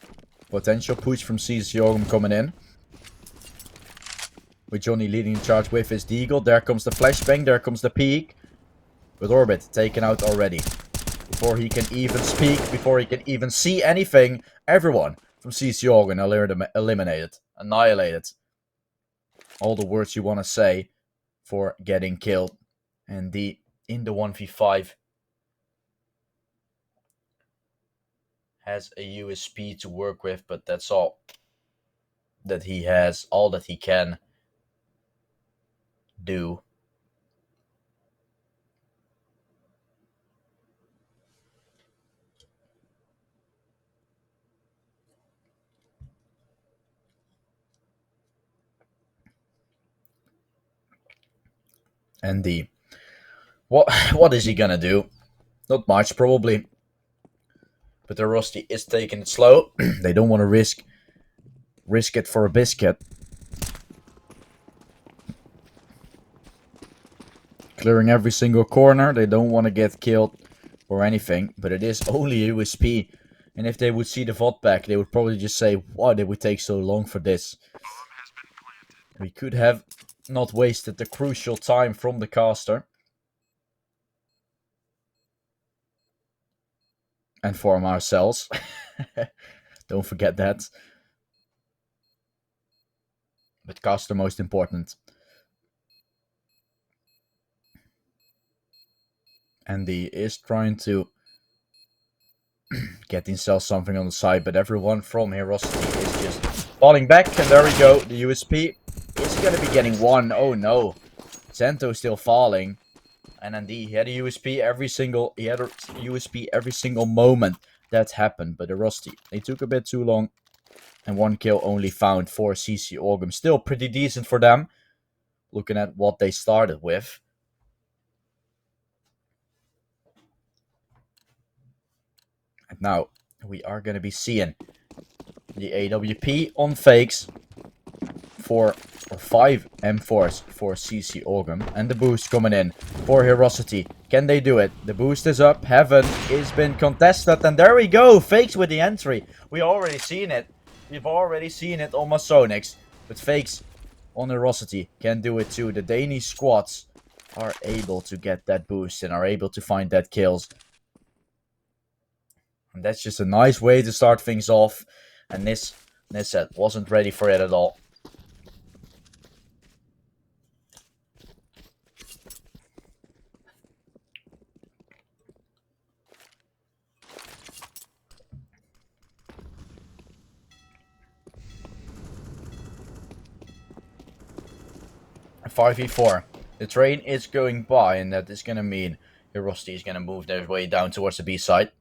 Potential push from CC Oglum coming in. With Johnny leading the charge with his Deagle. There comes the flashbang. There comes the peek. With Orbit taken out already. Before he can even speak. Before he can even see anything. Everyone from CC Oglum eliminated. Annihilated. All the words you want to say for getting killed. And in the 1v5 has a USP to work with, but that's all that he has, all that he can do. And What is he gonna do? Not much, probably. But the Rusty is taking it slow. They don't want to risk it for a biscuit. Clearing every single corner. They don't want to get killed or anything. But it is only USP. And if they would see the VOD back, they would probably just say, why did we take so long for this? We could have not wasted the crucial time from the caster. And from ourselves. Don't forget that. But caster most important. Andy is trying to get himself something on the side, but everyone from HeroC1ty is just falling back, and there we go. The USP is going to be getting one. Oh no. Zento still falling. And Andy, he had a USP every single moment that happened, but the HeroC1ty, they took a bit too long. And one kill only found for CC Oglum. Still pretty decent for them, looking at what they started with. And now we are going to be seeing the AWP on fakes for 5 M4s for CC Oglum. And the boost coming in for HeroC1ty. Can they do it? The boost is up. Heaven is been contested. And there we go. Fakes with the entry. We already seen it. We've already seen it on Masonics. But fakes on HeroC1ty can do it too. The Danish squads are able to get that boost and are able to find that kills. And that's just a nice way to start things off. And this set wasn't ready for it at all. A 5v4. The train is going by, and that is going to mean HeroC1ty is going to move their way down towards the B side.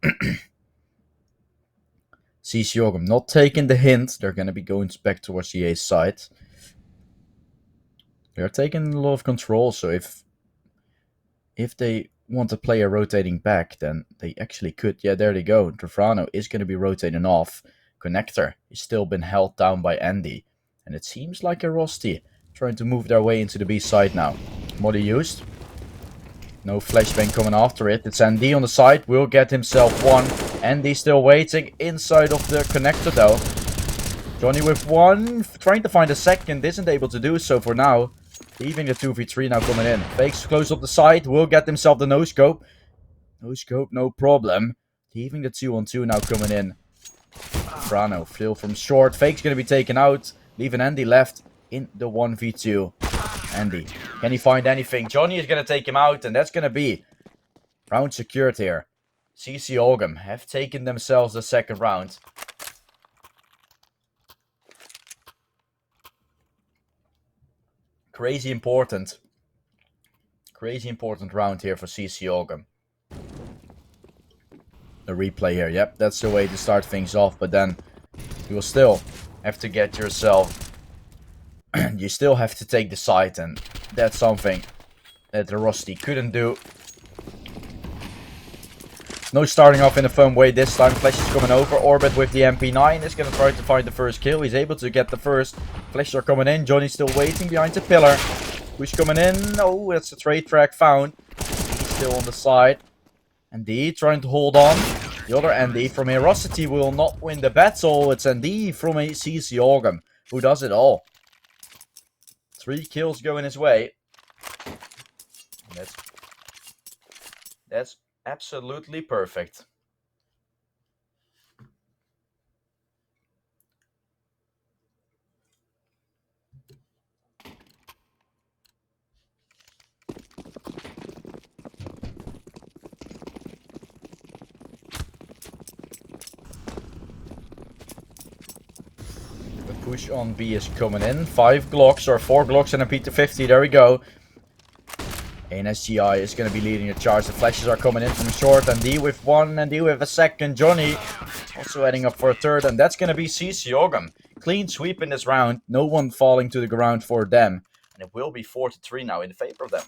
CC Oglum not taking the hint. They're going to be going back towards the A side. They're taking a lot of control, so if they want to play a rotating back, then they actually could. Yeah, there they go. Trafrano is going to be rotating off. Connector is still been held down by Andy. And it seems like HeroC1ty trying to move their way into the B side now. Molly used. No flashbang coming after it. It's Andy on the side. Will get himself one. Andy still waiting inside of the connector though. Johnny with one. Trying to find a second. Isn't able to do so for now. Leaving the 2v3 now coming in. Fakes close up the side. Will get himself the no-scope. No-scope, no problem. Leaving the 2-on-2 now coming in. Frano, Phil from short. Fake's going to be taken out. Leaving Andy left in the 1v2. Andy, can he find anything? Johnny is going to take him out, and that's going to be round secured here. CC Oglum have taken themselves the second round. Crazy important round here for CC Oglum. The replay here, yep, that's the way to start things off, but then you will still have to get yourself... you still have to take the side, and that's something that the HeroC1ty couldn't do. No starting off in a fun way this time. Flash is coming over. Orbit with the MP9 is going to try to find the first kill. He's able to get the first. Flashes are coming in. Johnny's still waiting behind the pillar. Who's coming in? Oh, it's a trade track found. He's still on the side. Andy trying to hold on. The other Andy from HeroC1ty will not win the battle. It's Andy from CC Oglum who does it all. 3 kills going his way. And that's absolutely perfect. The push on B is coming in. 5 Glocks or 4 Glocks and a P250. There we go. HCG is going to be leading the charge. The flashes are coming in from short. And D with one, and D with a second. Johnny also heading up for a third. And that's going to be CC Oglum. Clean sweep in this round. No one falling to the ground for them. And it will be 4-3 now in favor of them.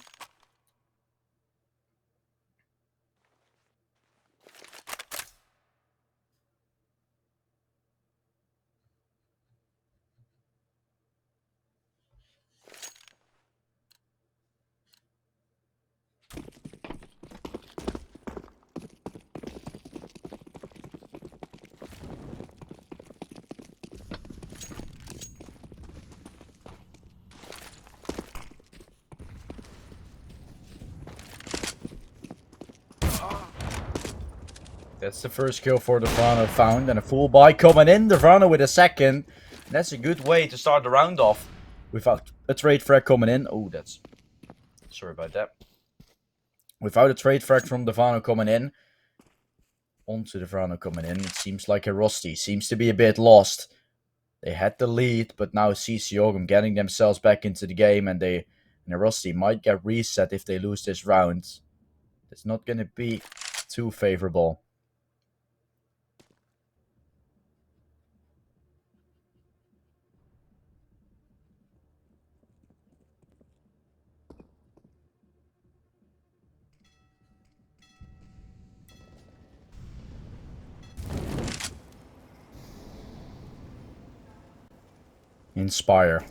That's the first kill for Devano found, and a full buy coming in. Devano with a second. And that's a good way to start the round off without a trade frag coming in. Oh, that's... Sorry about that. Without a trade frag from Devano coming in. Onto Devano coming in. It seems like HeroC1ty seems to be a bit lost. They had the lead, but now Oglum getting themselves back into the game, and HeroC1ty might get reset if they lose this round. It's not going to be too favorable. Inspire.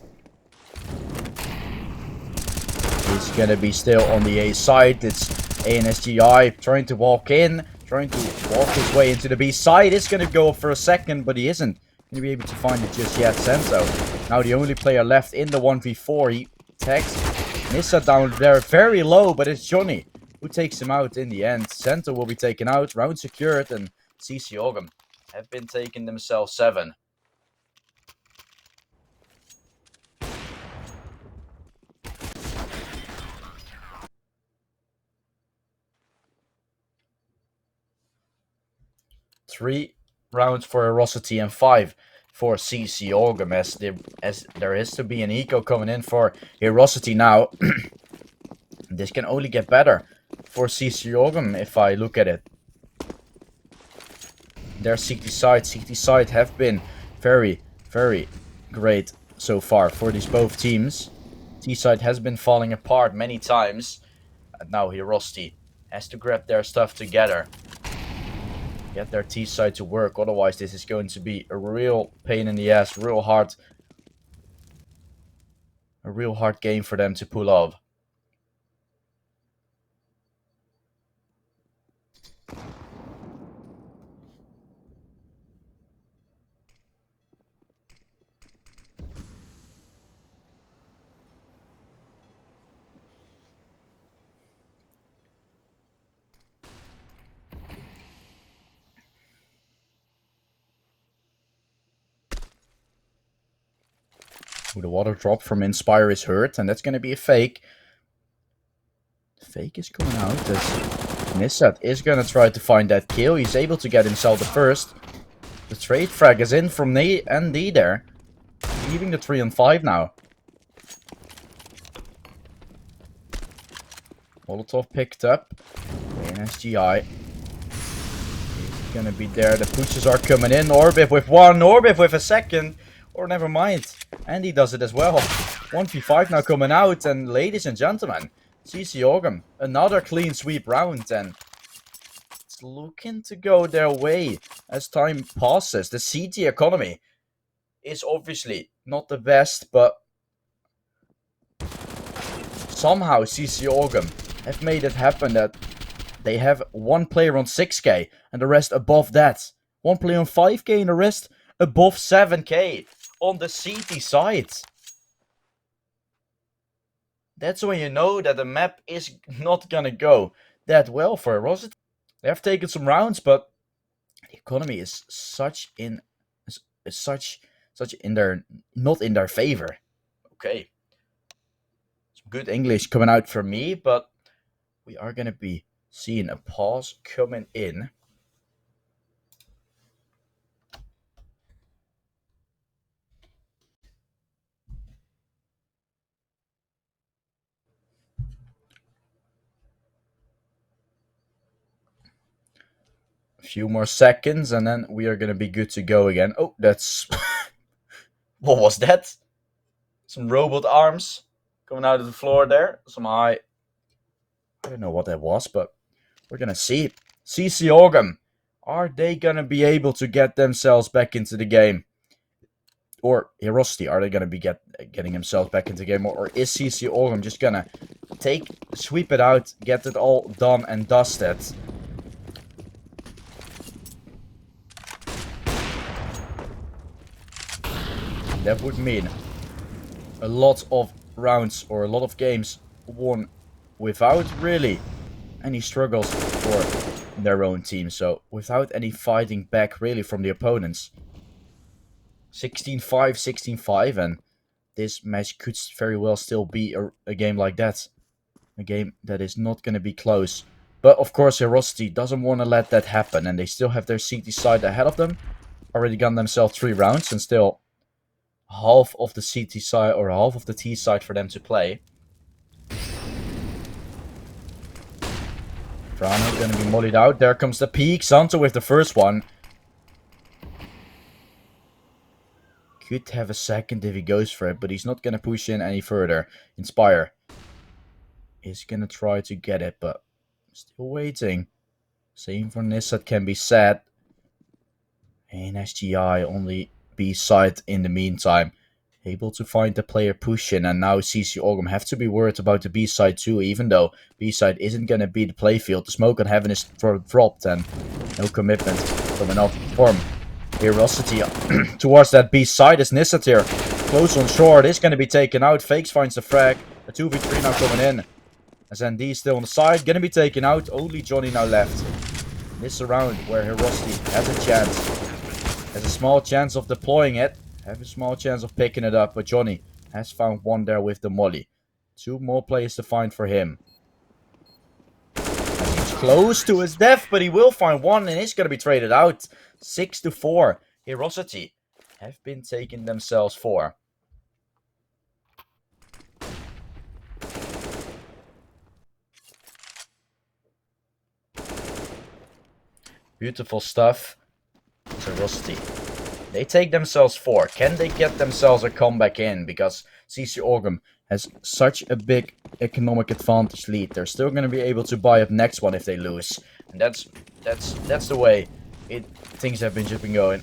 He's gonna be still on the A side. It's HCG trying to walk in, trying to walk his way into the B side. It's gonna go for a second, but he isn't gonna be able to find it just yet. Senso, now the only player left in the 1v4. He tags Nissa down there very low, but it's Johnny who takes him out in the end. Sento will be taken out, round secured, and HeroC1ty have been taking themselves 7. Three rounds for HeroC1ty and 5 for HeroC1ty, as there is to be an eco coming in for HeroC1ty now. This can only get better for HeroC1ty if I look at it. Their CT side have been very, very great so far for these both teams. T side has been falling apart many times, and now HeroC1ty has to grab their stuff together. Get their T side to work, otherwise this is going to be a real pain in the ass, a real hard game for them to pull off. The water drop from Inspire is hurt, and that's going to be a fake. The fake is coming out as Nissa is going to try to find that kill. He's able to get himself the first. The trade frag is in from ND there. Leaving the 3 on 5 now. Molotov picked up. HCG is going to be there. The pushes are coming in. Orbit with 1, Orbit with a second. Or never mind. And he does it as well. 1v5 now coming out. And ladies and gentlemen, HeroC1ty, another clean sweep round. And it's looking to go their way as time passes. The CT economy is obviously not the best, but somehow HeroC1ty have made it happen that they have one player on 6k and the rest above that. One player on 5k and the rest above 7k. On the CT side. That's when you know that the map is not gonna go that well for HeroC1ty. They have taken some rounds, but the economy is not in their favor. Okay. Some good English coming out from me, but we are gonna be seeing a pause coming in. Few more seconds and then we are gonna be good to go again. Oh, that's what was that? Some robot arms coming out of the floor there. Some high, I don't know what that was, but we're gonna see. HeroC1ty, are they gonna be able to get themselves back into the game? Or HeroC1ty, are they gonna be getting themselves back into the game? Or is HeroC1ty just gonna sweep it out, get it all done and dusted? That would mean a lot of rounds or a lot of games won without really any struggles for their own team. So without any fighting back really from the opponents. 16-5, 16-5, and this match could very well still be a game like that. A game that is not going to be close. But of course HeroC1ty doesn't want to let that happen, and they still have their CT side ahead of them. Already got themselves 3 rounds and still half of the CT side or half of the T side for them to play. Frano going to be mollied out. There comes the peak. Santo with the first one. Could have a second if he goes for it, but he's not going to push in any further. Inspire is going to try to get it, but still waiting. Same for Nissa can be said. And HCG on the B side in the meantime. Able to find the player pushing, and now Oglum have to be worried about the B side too, even though B side isn't going to be the playfield. The smoke on heaven is dropped and no commitment from enough form. HeroC1ty towards that B side is Nissatir. Close on short is going to be taken out. Fakes finds the frag. A 2v3 now coming in. SND still on the side, going to be taken out. Only Johnny now left. This round where HeroC1ty has a chance. Has a small chance of deploying it. Have a small chance of picking it up, but Johnny has found one there with the molly. 2 more players to find for him. He's close to his death, but he will find one and it's going to be traded out. 6-4. HeroC1ty have been taking themselves 4. Beautiful stuff. HeroC1ty. They take themselves 4. Can they get themselves a comeback in? Because Oglum has such a big economic advantage lead. They're still going to be able to buy up next one if they lose. And that's the way things have been going.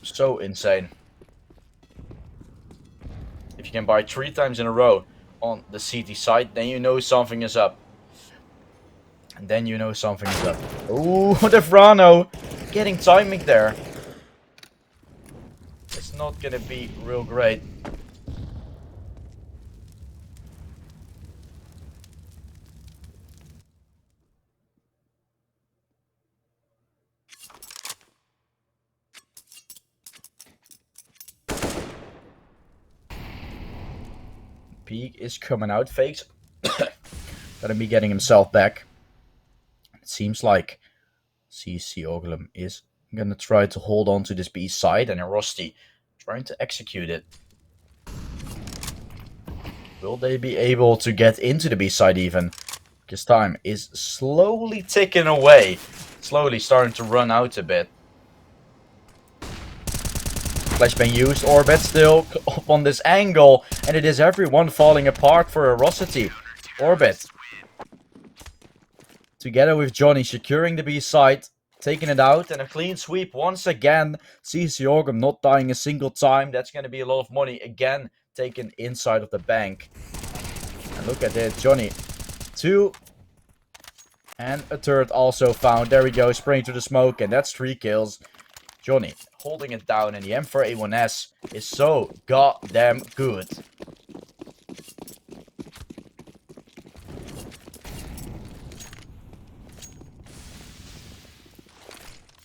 So insane. If you can buy 3 times in a row on the CT side, then you know something is up. And then you know something is up. Ooh, the Frano getting timing there. It's not gonna be real great. Peak is coming out. Fakes gonna be getting himself back. It seems like Oglum is gonna try to hold on to this B side, and HeroC1ty trying to execute it. Will they be able to get into the B side even? Because time is slowly ticking away. Slowly starting to run out a bit. Flashbang used. Orbit still up on this angle. And it is everyone falling apart for HeroC1ty. Orbit. Together with Johnny securing the B side. Taking it out, and a clean sweep once again. Oglum not dying a single time. That's going to be a lot of money again taken inside of the bank. And look at it, Johnny. 2. And a third also found. There we go, spraying through the smoke, and that's 3 kills. Johnny holding it down, and the M4A1S is so goddamn good.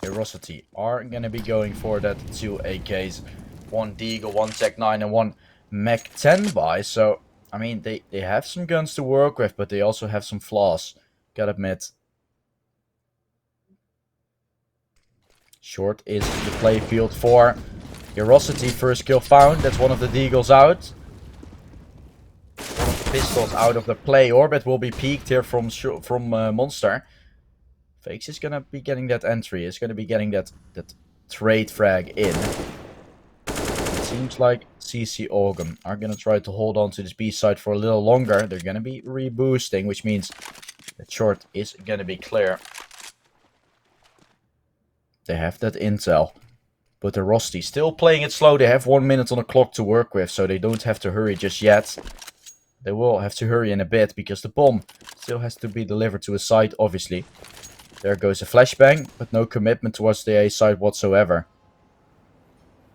HeroC1ty are going to be going for that 2 AKs, 1 Deagle, 1 Tech 9 and 1 Mech 10 buy. So, I mean, they have some guns to work with, but they also have some flaws. Gotta admit. Short is the play field for HeroC1ty. First kill found. That's one of the Deagles out. One of the pistols out of the play. Orbit will be peaked here from Monster. Fakes is gonna be getting that entry. Is gonna be getting that trade frag in. It seems like Oglum are gonna try to hold on to this B side for a little longer. They're gonna be reboosting, which means that short is gonna be clear. They have that intel, but the HeroC1ty still playing it slow. They have 1 minute on the clock to work with, so they don't have to hurry just yet. They will have to hurry in a bit because the bomb still has to be delivered to a site, obviously. There goes a flashbang, but no commitment towards the A side whatsoever.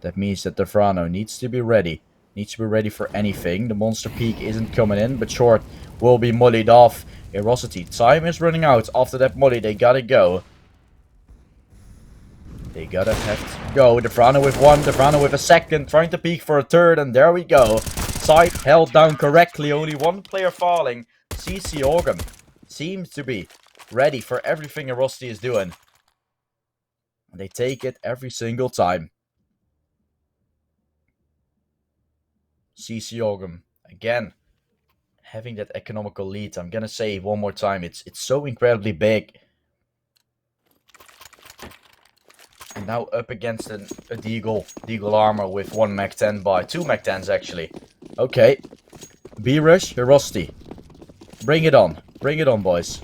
That means that the Frano needs to be ready. Needs to be ready for anything. The monster peak isn't coming in, but short will be mollied off. HeroC1ty, time is running out. After that molly, they gotta go. They gotta have to go. Defrano with one, Defrano with a second, trying to peek for a third, and there we go. Side held down correctly, only one player falling. HeroC1ty seems to be ready for everything HeroC1ty is doing. And they take it every single time. HeroC1ty, again, having that economical lead. I'm gonna say one more time, it's so incredibly big. And now up against a Deagle armor with 1 Mac 10 by 2 Mac 10s actually. Okay. B-Rush, HeroC1ty. Bring it on, boys.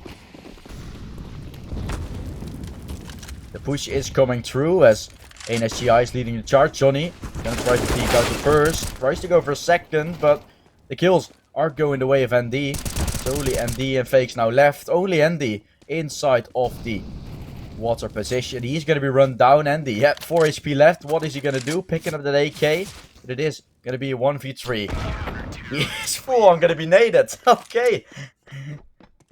The push is coming through as HCG is leading the charge. Johnny gonna try to peek out the first. Tries to go for a second, but the kills are going the way of ND. It's only ND and Fakes now left. Only ND inside of the water position. He's gonna be run down. ND, yep, 4 HP left. What is he gonna do? Picking up that AK. But it is gonna be a 1v3. He's full on gonna be naded. Okay.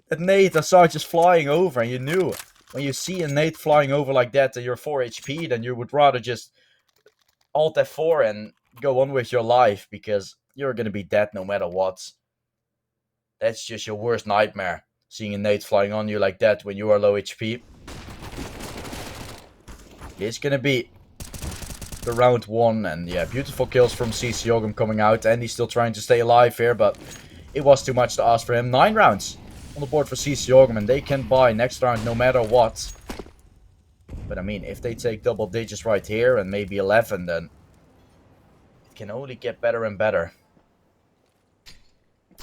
That nade I saw just flying over, and you knew when you see a nade flying over like that and you're 4 HP, then you would rather just Alt F4 and go on with your life, because you're gonna be dead no matter what. That's just your worst nightmare, seeing a nade flying on you like that when you are low HP. It's gonna be the round 1, and yeah, beautiful kills from HeroC1ty coming out, and he's still trying to stay alive here, but it was too much to ask for him. 9 rounds on the board for HeroC1ty, and they can buy next round no matter what. But I mean, if they take double digits right here and maybe 11, then it can only get better and better.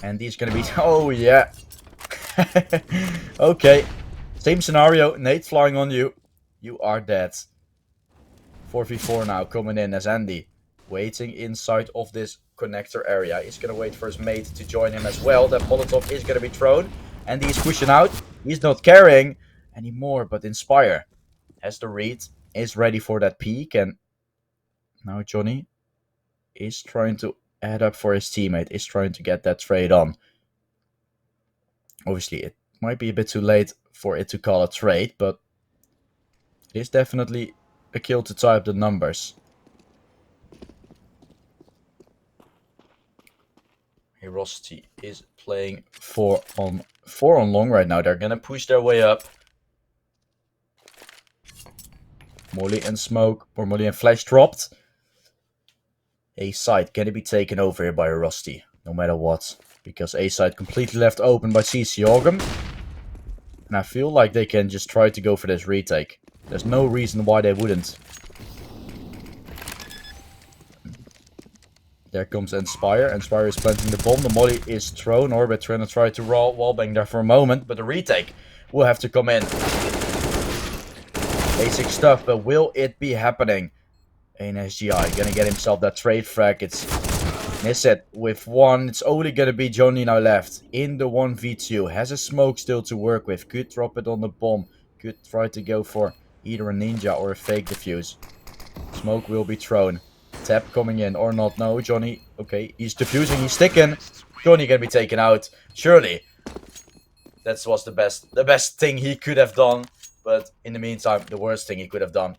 And he's gonna be, oh yeah. Okay, same scenario, nade flying on you, you are dead. 4v4 now coming in as Andy, waiting inside of this connector area. He's gonna wait for his mate to join him as well. That Molotov is gonna be thrown, and he's pushing out. He's not carrying anymore, but Inspire has the read, is ready for that peak, and now Johnny is trying to add up for his teammate, is trying to get that trade on. Obviously, it might be a bit too late for it to call a trade, but it is definitely a kill to tie up the numbers. HeroC1ty is playing 4 on long right now. They're gonna push their way up. Molly and smoke, or Molly and flash dropped. A side gonna be taken over here by HeroC1ty, no matter what, because A side completely left open by HeroC1ty. And I feel like they can just try to go for this retake. There's no reason why they wouldn't. There comes Inspire. Inspire is planting the bomb. The molly is thrown. Orbit trying to try to wallbang there for a moment, but the retake will have to come in. Basic stuff, but will it be happening? HCG gonna get himself that trade frag. It's Nisset with 1. It's only gonna be Johnny now left in the 1v2. Has a smoke still to work with. Could drop it on the bomb. Could try to go for either a ninja or a fake defuse. Smoke will be thrown. Tap coming in or not. No, Johnny. Okay, he's defusing. He's sticking. Johnny gonna be taken out. Surely. That was the best thing he could have done. But in the meantime, the worst thing he could have done.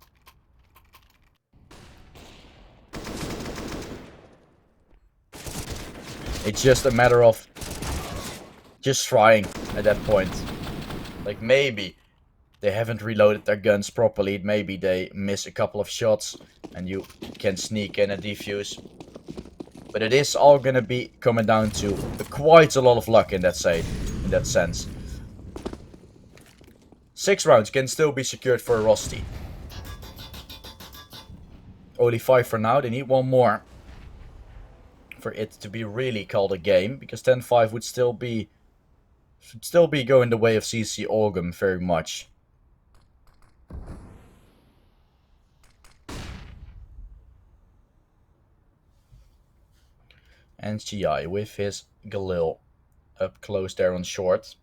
It's just a matter of just trying at that point. Like, maybe they haven't reloaded their guns properly. Maybe they miss a couple of shots and you can sneak in a defuse. But it is all gonna be coming down to quite a lot of luck in that sense. 6 rounds can still be secured for HeroC1ty. Only 5 for now. They need 1 more for it to be really called a game, because 10-5 would still be going the way of HeroC1ty very much. And HCG with his Galil up close there on short.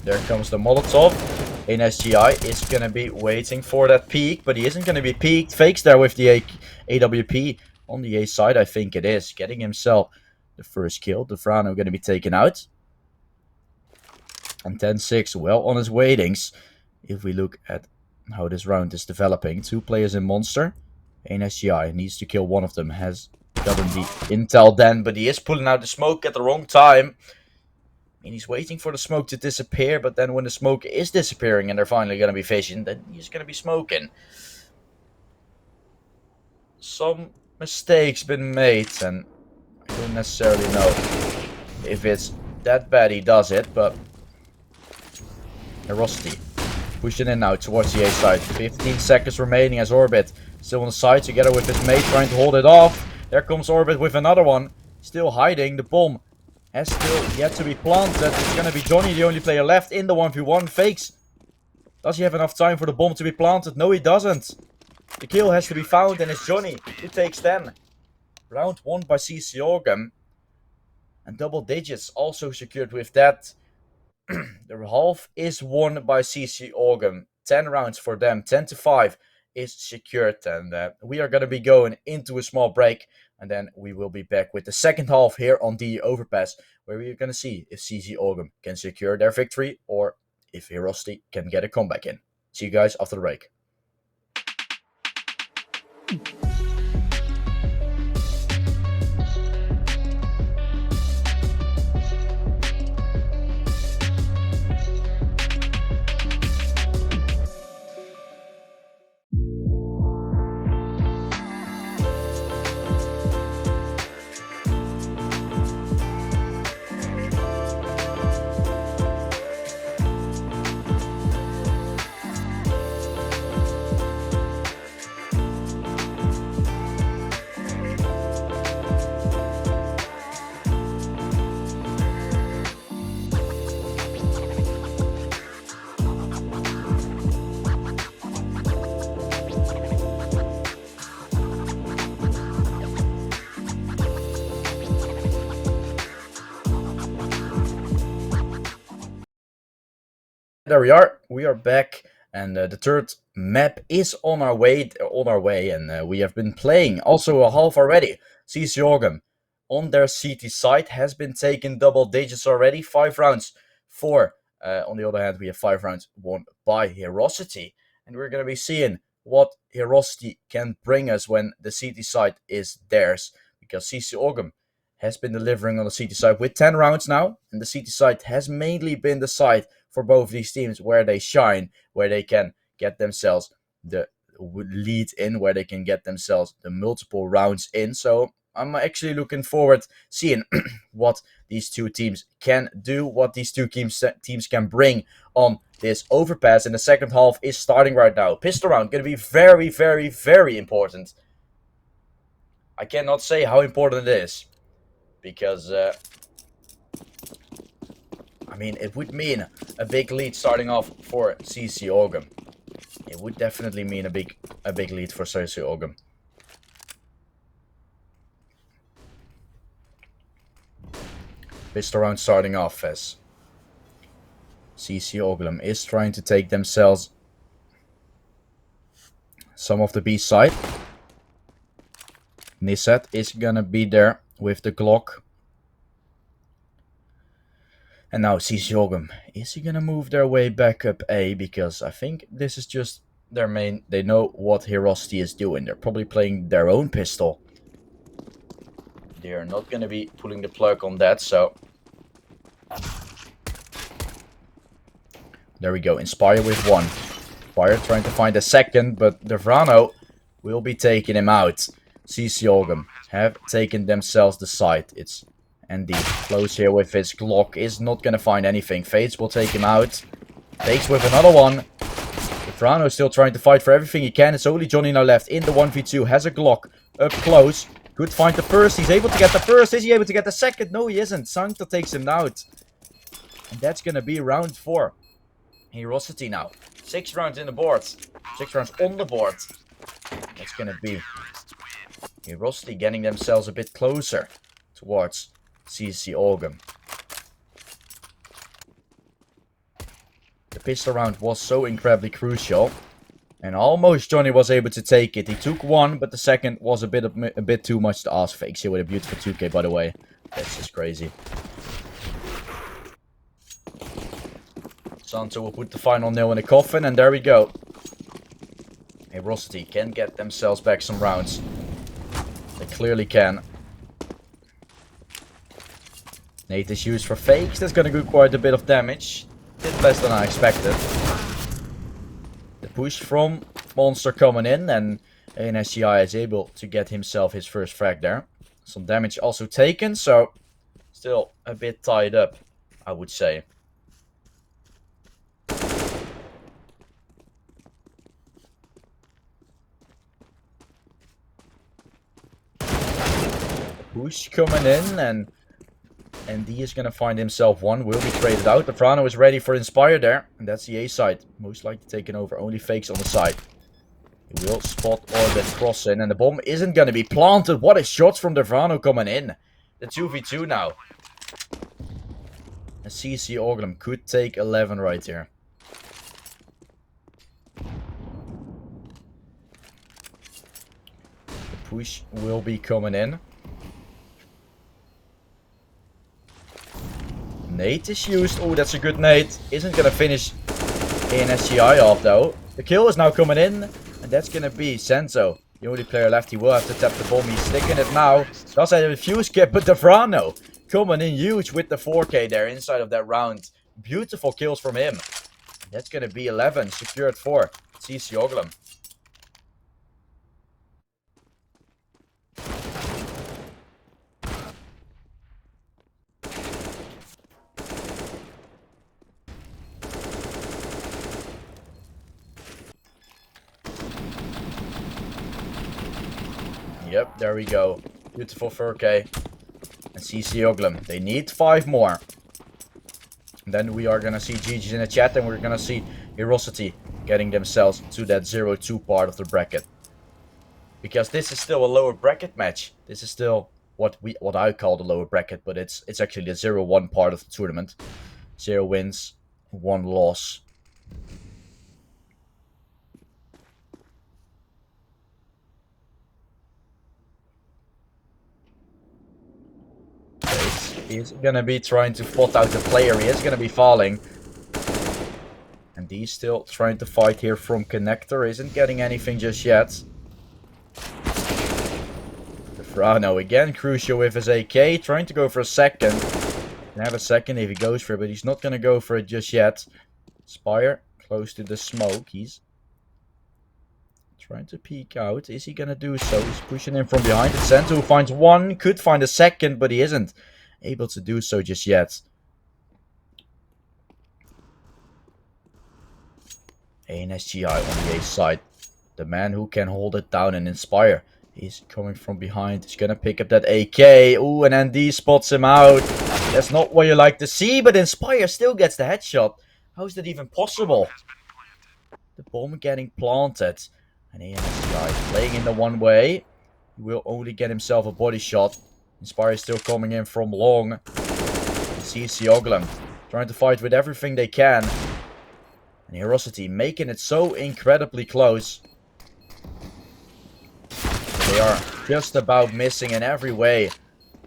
There comes the Molotov. HCG is going to be waiting for that peek, but he isn't going to be peeked. Fakes there with the AWP on the A side, I think it is. Getting himself the first kill. Defrano going to be taken out. And 10-6, well on his waitings. If we look at how this round is developing. 2 players in Monster. HCG needs to kill one of them. Has gotten the intel then, but he is pulling out the smoke at the wrong time. And he's waiting for the smoke to disappear, but then when the smoke is disappearing and they're finally going to be fishing, then he's going to be smoking. Some mistakes been made, and I don't necessarily know if it's that bad he does it, but HeroC1ty pushing in now towards the A side. 15 seconds remaining as Orbit still on the side together with his mate trying to hold it off. There comes Orbit with another one, still hiding. The bomb has still yet to be planted. It's going to be Johnny, the only player left in the 1v1. Fakes. Does he have enough time for the bomb to be planted? No, he doesn't. The kill has to be found, and it's Johnny who takes 10. Round 1 by HeroC1ty. And double digits also secured with that. The half is won by HeroC1ty. 10 rounds for them. 10-5 is secured. And we are going to be going into a small break. And then we will be back with the second half here on the overpass, where we are going to see if HeroC1ty can secure their victory or if HeroC1ty can get a comeback in. See you guys after the break. There we are. We are back, and the third map is on our way. And we have been playing also a half already. HeroC1ty on their CT side has been taking double digits already. 5 rounds for. On the other hand, we have 5 rounds won by HeroC1ty, and we're gonna be seeing what HeroC1ty can bring us when the CT side is theirs, because HeroC1ty has been delivering on the CT side with 10 rounds now, and the CT side has mainly been the side for both these teams where they shine, where they can get themselves the lead in, where they can get themselves the multiple rounds in. So I'm actually looking forward seeing what these two teams can do, what these two teams can bring on this overpass. And the second half is starting right now. Pistol round going to be very, very, very important. I cannot say how important it is, because I mean, it would mean a big lead starting off for HeroC1ty. It would definitely mean a big lead for HeroC1ty. Pistol round starting off as HeroC1ty is trying to take themselves some of the B side. Nisset is gonna be there with the Glock. And now HeroC1ty, is he gonna move their way back up A? Because I think this is just their main. They know what HeroC1ty is doing. They're probably playing their own pistol. They're not gonna be pulling the plug on that, so. There we go, Inspire with 1. Inspire trying to find a second, but Defrano will be taking him out. HeroC1ty have taken themselves the side. It's Andy close here with his Glock, is not going to find anything. Fates will take him out. Takes with another one. Defrano is still trying to fight for everything he can. It's only Johnny now left in the 1v2. Has a Glock up close. Could find the first. He's able to get the first. Is he able to get the second? No, he isn't. Sancta takes him out. And that's going to be round 4. HeroC1ty now. 6 rounds in the board. 6 rounds on the board. That's going to be HeroC1ty getting themselves a bit closer towards HeroC1ty. The pistol round was so incredibly crucial. And almost Johnny was able to take it. He took one, but the second was a bit too much to ask. Fakes here with a beautiful 2K, by the way. That's just crazy. Santo will put the final nail in the coffin, and there we go. HeroC1ty can get themselves back some rounds. They clearly can. Nate is used for fakes. That's gonna do quite a bit of damage. Did less than I expected. The push from Monster coming in, and HCG is able to get himself his first frag there. Some damage also taken, so still a bit tied up, I would say. Push coming in, and he is gonna find himself one. Will be traded out. The Frano is ready for Inspire there, and that's the A side. Most likely taken over. Only fakes on the side. He will spot Orbit crossing, and the bomb isn't gonna be planted. What a shot from the Frano coming in. The 2v2 now. And CC Oglum could take 11 right here. The push will be coming in. Nade is used. Oh, that's a good nade. Isn't gonna finish HCG off though. The kill is now coming in, and that's gonna be Senzo. The only player left. He will have to tap the bomb. He's sticking it now. Does have a fuse kit, but the Frano coming in huge with the 4K there inside of that round. Beautiful kills from him. That's gonna be 11. Secured for CC Oglum. Yep, there we go. Beautiful 4K. And CC Oglum. They need 5 more. And then we are gonna see GG's in the chat, and we're gonna see HeroC1ty getting themselves to that 0-2 part of the bracket. Because this is still a lower bracket match. This is still what I call the lower bracket, but it's actually the 0-1 part of the tournament. 0 wins, 1 loss. He's gonna be trying to spot out the player. He is gonna be falling. And he's still trying to fight here from Connector. Isn't getting anything just yet. The Frano again, crucial with his AK. Trying to go for a second. Can have a second if he goes for it, but he's not gonna go for it just yet. Spire, close to the smoke. He's trying to peek out. Is he gonna do so? He's pushing in from behind. It's Sento who finds one. Could find a second, but he isn't able to do so just yet. HCG on the A side. The man who can hold it down and inspire. He's coming from behind. He's gonna pick up that AK. Ooh, and ND spots him out. That's not what you like to see, but Inspire still gets the headshot. How is that even possible? The bomb getting planted. And HCG playing in the one way. He will only get himself a body shot. Inspire is still coming in from long. CC Oglum trying to fight with everything they can. And HeroC1ty making it so incredibly close. They are just about missing in every way.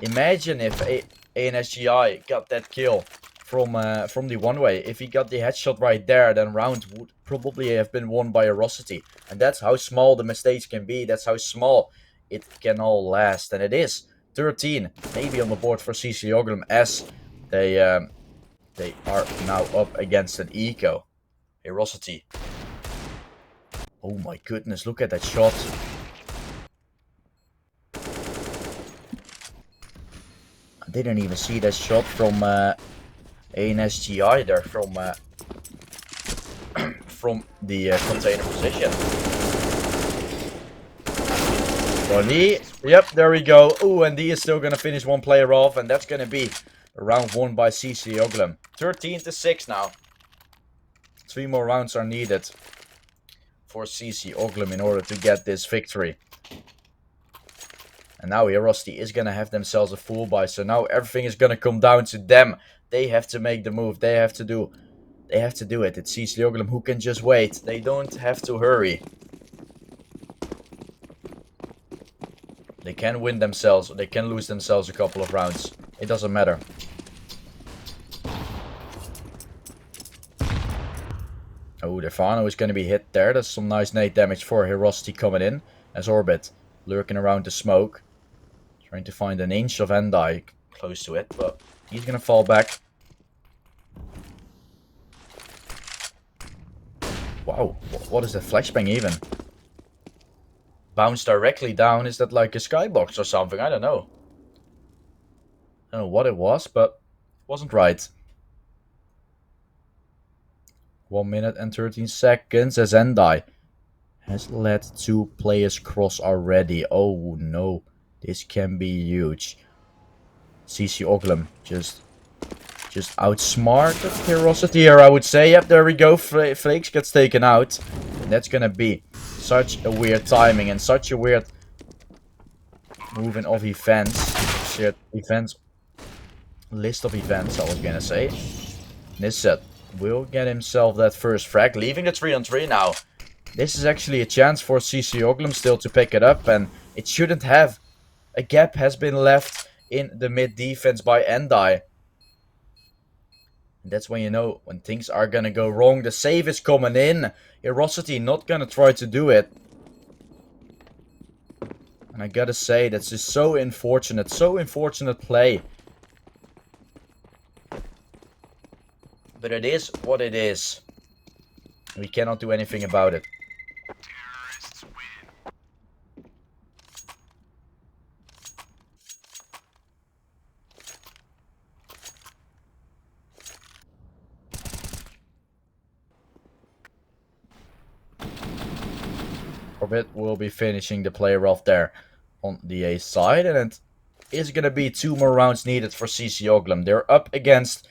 Imagine if HCG got that kill from the one way. If he got the headshot right there, then round would probably have been won by HeroC1ty. And that's how small the mistakes can be. That's how small it can all last. And it is. 13 maybe on the board for CC Oglum as they are now up against an eco. HeroC1ty. Oh my goodness, look at that shot. I didn't even see that shot from HCG there, from the container position. Johnny, yep, there we go. Oh, and he is still gonna finish one player off, and that's gonna be round 1 by CC Oglum. 13-6 now. 3 more rounds are needed for CC Oglum in order to get this victory. And now HeroC1ty is gonna have themselves a full buy, so now everything is gonna come down to them. They have to make the move. They have They have to do it. It's CC Oglum who can just wait. They don't have to hurry. They can win themselves, or they can lose themselves a couple of rounds. It doesn't matter. Oh, the Fano is going to be hit there. That's some nice nade damage for HeroC1ty coming in. As Orbit lurking around the smoke. Trying to find an inch of Andi close to it, but he's going to fall back. Wow, what is the flashbang even? Bounce directly down. Is that like a skybox or something? I don't know. I don't know what it was, but it wasn't right. 1 minute and 13 seconds as Andi has let 2 players cross already. Oh no, this can be huge. CC Oglum just outsmarted HeroC1ty here, I would say. Yep, there we go. Flakes gets taken out. And that's gonna be such a weird timing and such a weird moving of events. Shared events. List of events, I was gonna say. Nisset will get himself that first frag, leaving the 3-on-3 now. This is actually a chance for CC Oglum still to pick it up, and it shouldn't have. A gap has been left in the mid defense by Andi. That's when you know when things are gonna go wrong. The save is coming in. HeroC1ty not gonna try to do it. And I gotta say, that's just so unfortunate. So unfortunate play. But it is what it is. We cannot do anything about it. Orbit will be finishing the player off there on the A side. And it is going to be 2 more rounds needed for CC Oglum. They're up against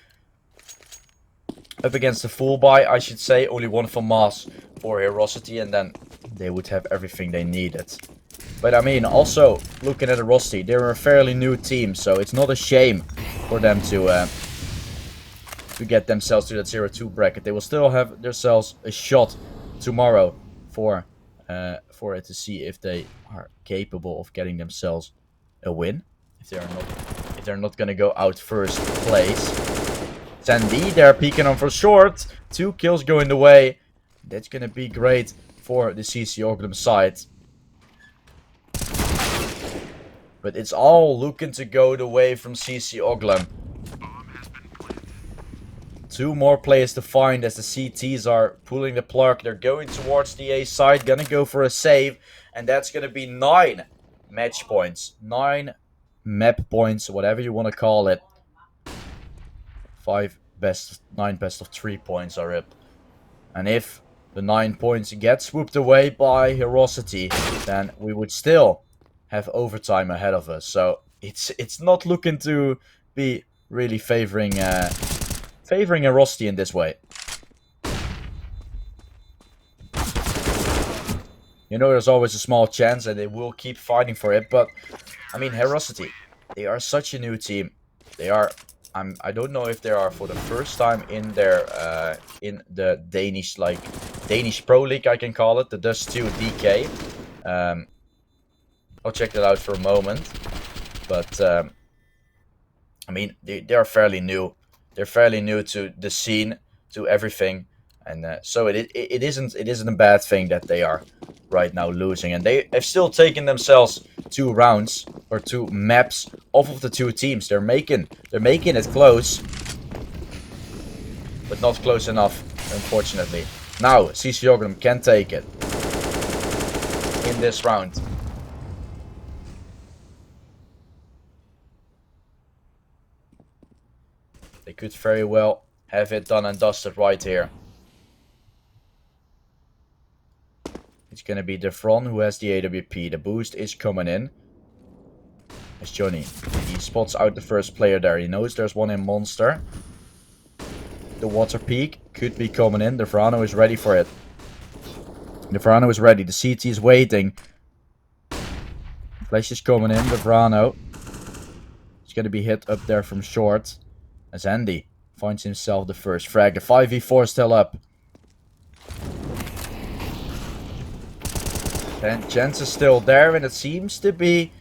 the full buy, I should say. Only 1 for Mass for HeroC1ty, and then they would have everything they needed. But I mean, also looking at HeroC1ty, they're a fairly new team, so it's not a shame for them to get themselves to that 0-2 bracket. They will still have themselves a shot tomorrow for it to see if they are capable of getting themselves a win. If they're not gonna go out first place. Sandy, they're peeking on for short. 2 kills going the way. That's gonna be great for the CC Oglum side. But it's all looking to go the way from CC Oglum. 2 more players to find as the CTs are pulling the plug. They're going towards the A side. Gonna go for a save. And that's gonna be 9 match points. 9 map points, whatever you want to call it. 9 best of 3 points are up. And if the 9 points get swooped away by HeroC1ty, then we would still have overtime ahead of us. So it's not looking to be really favoring HeroC1ty in this way. You know, there's always a small chance and they will keep fighting for it. But I mean, HeroC1ty, they are such a new team. They are. I don't know if they are for the first time in their in the Danish Pro League, I can call it, the Dust 2 DK. I'll check that out for a moment. But I mean, they are fairly new. They're fairly new to the scene, to everything, and so it isn't a bad thing that they are right now losing, and they have still taken themselves 2 rounds or 2 maps off of the 2 teams. They're making it close, but not close enough, unfortunately. Now CC Oglum can take it in this round. They could very well have it done and dusted right here. It's going to be Defron who has the AWP. The boost is coming in. It's Johnny. He spots out the first player there. He knows there's one in Monster. The water peak could be coming in. Defrano is ready for it. Defrano is ready. The CT is waiting. Flash is coming in. Defrano is going to be hit up there from short. As Andy finds himself the first frag. The 5v4 still up. And chance is still there, and it seems to be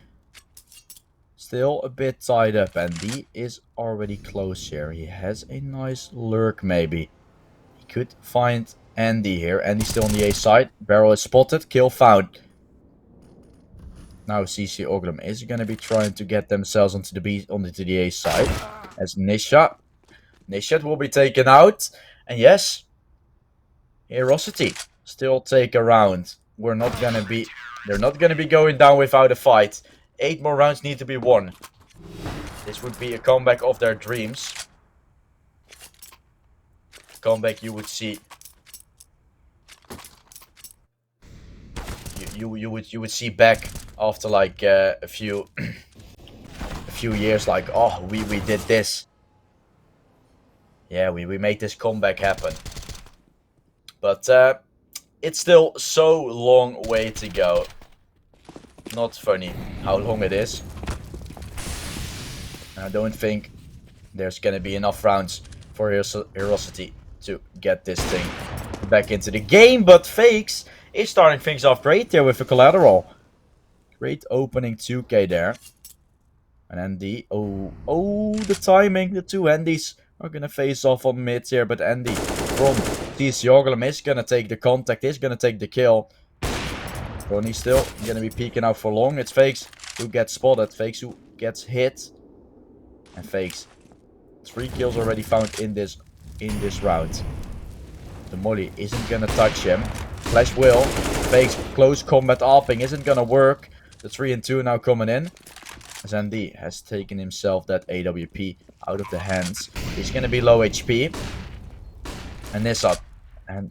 still a bit tied up. Andy is already close here. He has a nice lurk, maybe. He could find Andy here. Andy's still on the A side. Barrel is spotted. Kill found. Now CC Oglum is going to be trying to get themselves onto the A side. As Nisha will be taken out. And yes, HeroC1ty still take a round. They're not gonna be going down without a fight. 8 more rounds need to be won. This would be a comeback of their dreams. Comeback you would see. You would see back after like a few years, like, oh, we did this. Yeah, we made this comeback happen. But it's still so long way to go. Not funny how long it is. I don't think there's gonna be enough rounds for HeroC1ty to get this thing back into the game. But Fakes is starting things off great there with the collateral. Great opening 2k there. And Andy, oh, the timing. The two Andys are gonna face off on mid here, but Andy from TC Oglum is gonna take the contact, is gonna take the kill. Ronnie's still gonna be peeking out for long. It's Fakes who gets spotted, Fakes who gets hit, and Fakes. 3 kills already found in this round. The molly isn't gonna touch him. Flash will. Fakes close combat AWPing isn't gonna work. The 3 and 2 now coming in. As Andy has taken himself that AWP out of the hands. He's gonna be low HP. And this up. And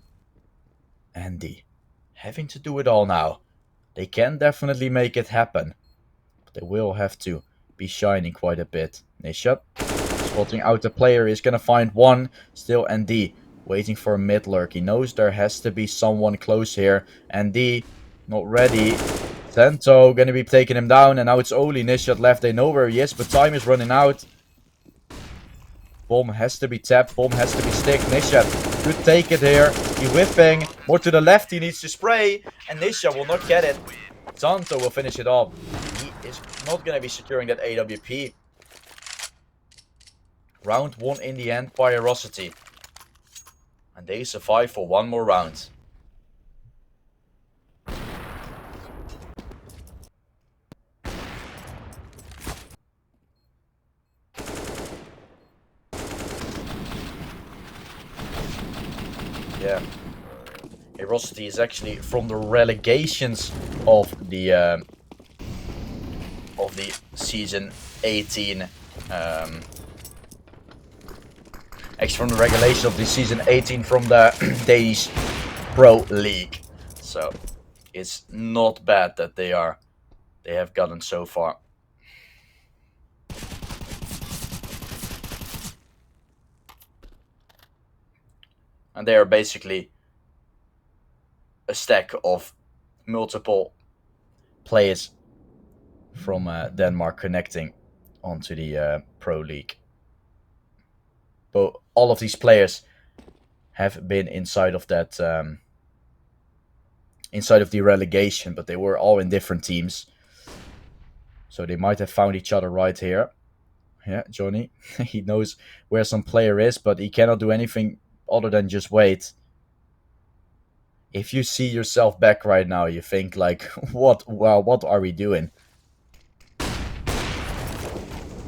Andy having to do it all now. They can definitely make it happen. But they will have to be shining quite a bit. Nisha spotting out the player. Is gonna find one. Still Andy waiting for a mid lurk. He knows there has to be someone close here. Andy not ready. Sento gonna be taking him down, and now it's only Nishat left. They know where he is, but time is running out. Bomb has to be tapped, bomb has to be stick. Nishat could take it here. He whipping. More to the left, he needs to spray, and Nisha will not get it. Sento will finish it off. He is not gonna be securing that AWP. Round 1 in the end by HeroC1ty. And they survive for one more round. Yeah, HeroC1ty is actually from the relegations of the season 18. Actually, from the regulation of the season 18 from the Danish Pro League. So it's not bad that they have gotten so far. And they are basically a stack of multiple players from Denmark connecting onto the Pro League. But all of these players have been inside of that, inside of the relegation, but they were all in different teams. So they might have found each other right here. Yeah, Johnny, he knows where some player is, but he cannot do anything other than just wait. If you see yourself back right now, you think like, what are we doing?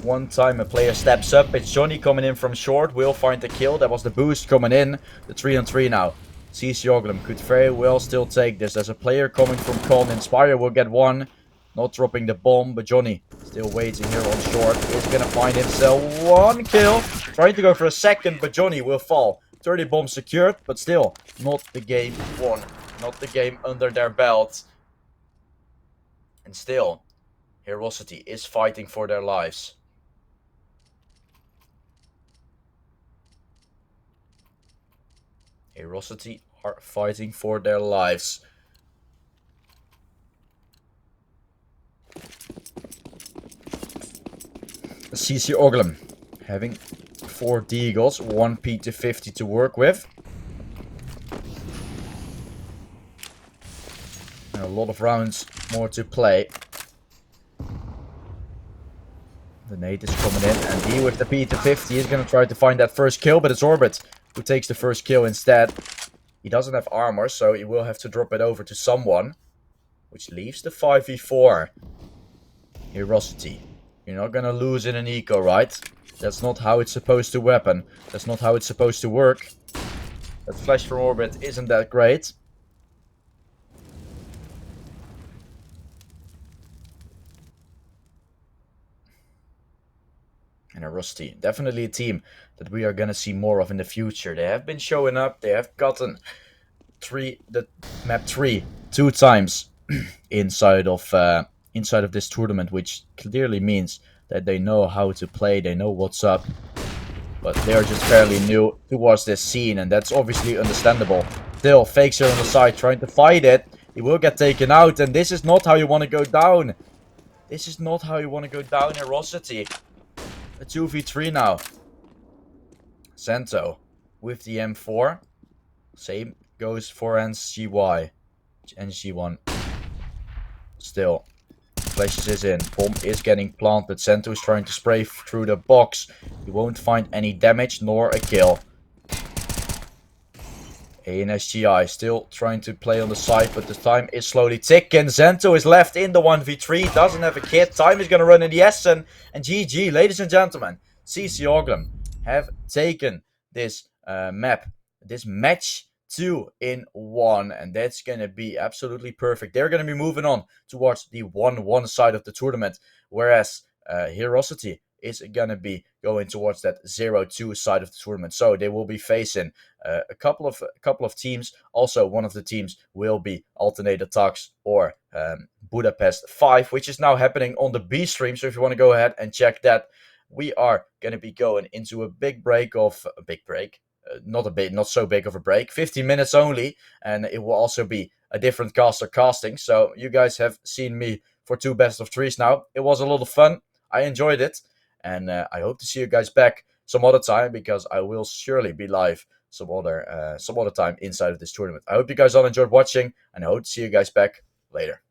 One time a player steps up, it's Johnny coming in from short, will find the kill. That was the boost coming in, the 3 on 3 now. CC Oglum could very well still take this. There's a player coming from Con. Inspire will get one, not dropping the bomb, but Johnny still waiting here on short. Is gonna find himself one kill, trying to go for a second, but Johnny will fall. 30 bombs secured, but still not the game won, not the game under their belt. And still, HeroC1ty is fighting for their lives. HeroC1ty are fighting for their lives. CC Oglum having 4 Deagles, 1 P250 to work with. And a lot of rounds more to play. The nade is coming in, and he with the P250 is going to try to find that first kill, but it's Orbit who takes the first kill instead. He doesn't have armor, so he will have to drop it over to someone, which leaves the 5v4. HeroC1ty. You're not going to lose in an eco, right? That's not how it's supposed to weapon. That's not how it's supposed to work. That flash from Orbit isn't that great. And HeroC1ty, definitely a team that we are going to see more of in the future. They have been showing up. They have gotten the map 3 2 times inside of this tournament, which clearly means that they know how to play. They know what's up. But they are just fairly new towards this scene, and that's obviously understandable. Still, Fakes here on the side trying to fight it. He will get taken out, and this is not how you want to go down. This is not how you want to go down, HeroC1ty. A 2v3 now. Zento with the M4. Same goes for NGY. NG1. Still. Flashes is in. Bomb is getting planted. Zento is trying to spray through the box. He won't find any damage nor a kill. HCG still trying to play on the side, but the time is slowly ticking. Zento is left in the 1v3, doesn't have a kit. Time is going to run in the Essen. And GG, ladies and gentlemen, CC Oglum have taken this map, this match 2 in 1. And that's going to be absolutely perfect. They're going to be moving on towards the 1-1 side of the tournament. Whereas HeroC1ty is going to be going towards that 0-2 side of the tournament. So they will be facing a couple of teams. Also, one of the teams will be Alternator Tux or Budapest 5, which is now happening on the B stream. So if you want to go ahead and check that, we are going to be going into a big break of a big break. Not so big of a break. 15 minutes only, and it will also be a different caster casting. So you guys have seen me for 2 best of 3s now. It was a lot of fun. I enjoyed it. And I hope to see you guys back some other time, because I will surely be live some other time inside of this tournament. I hope you guys all enjoyed watching, and I hope to see you guys back later.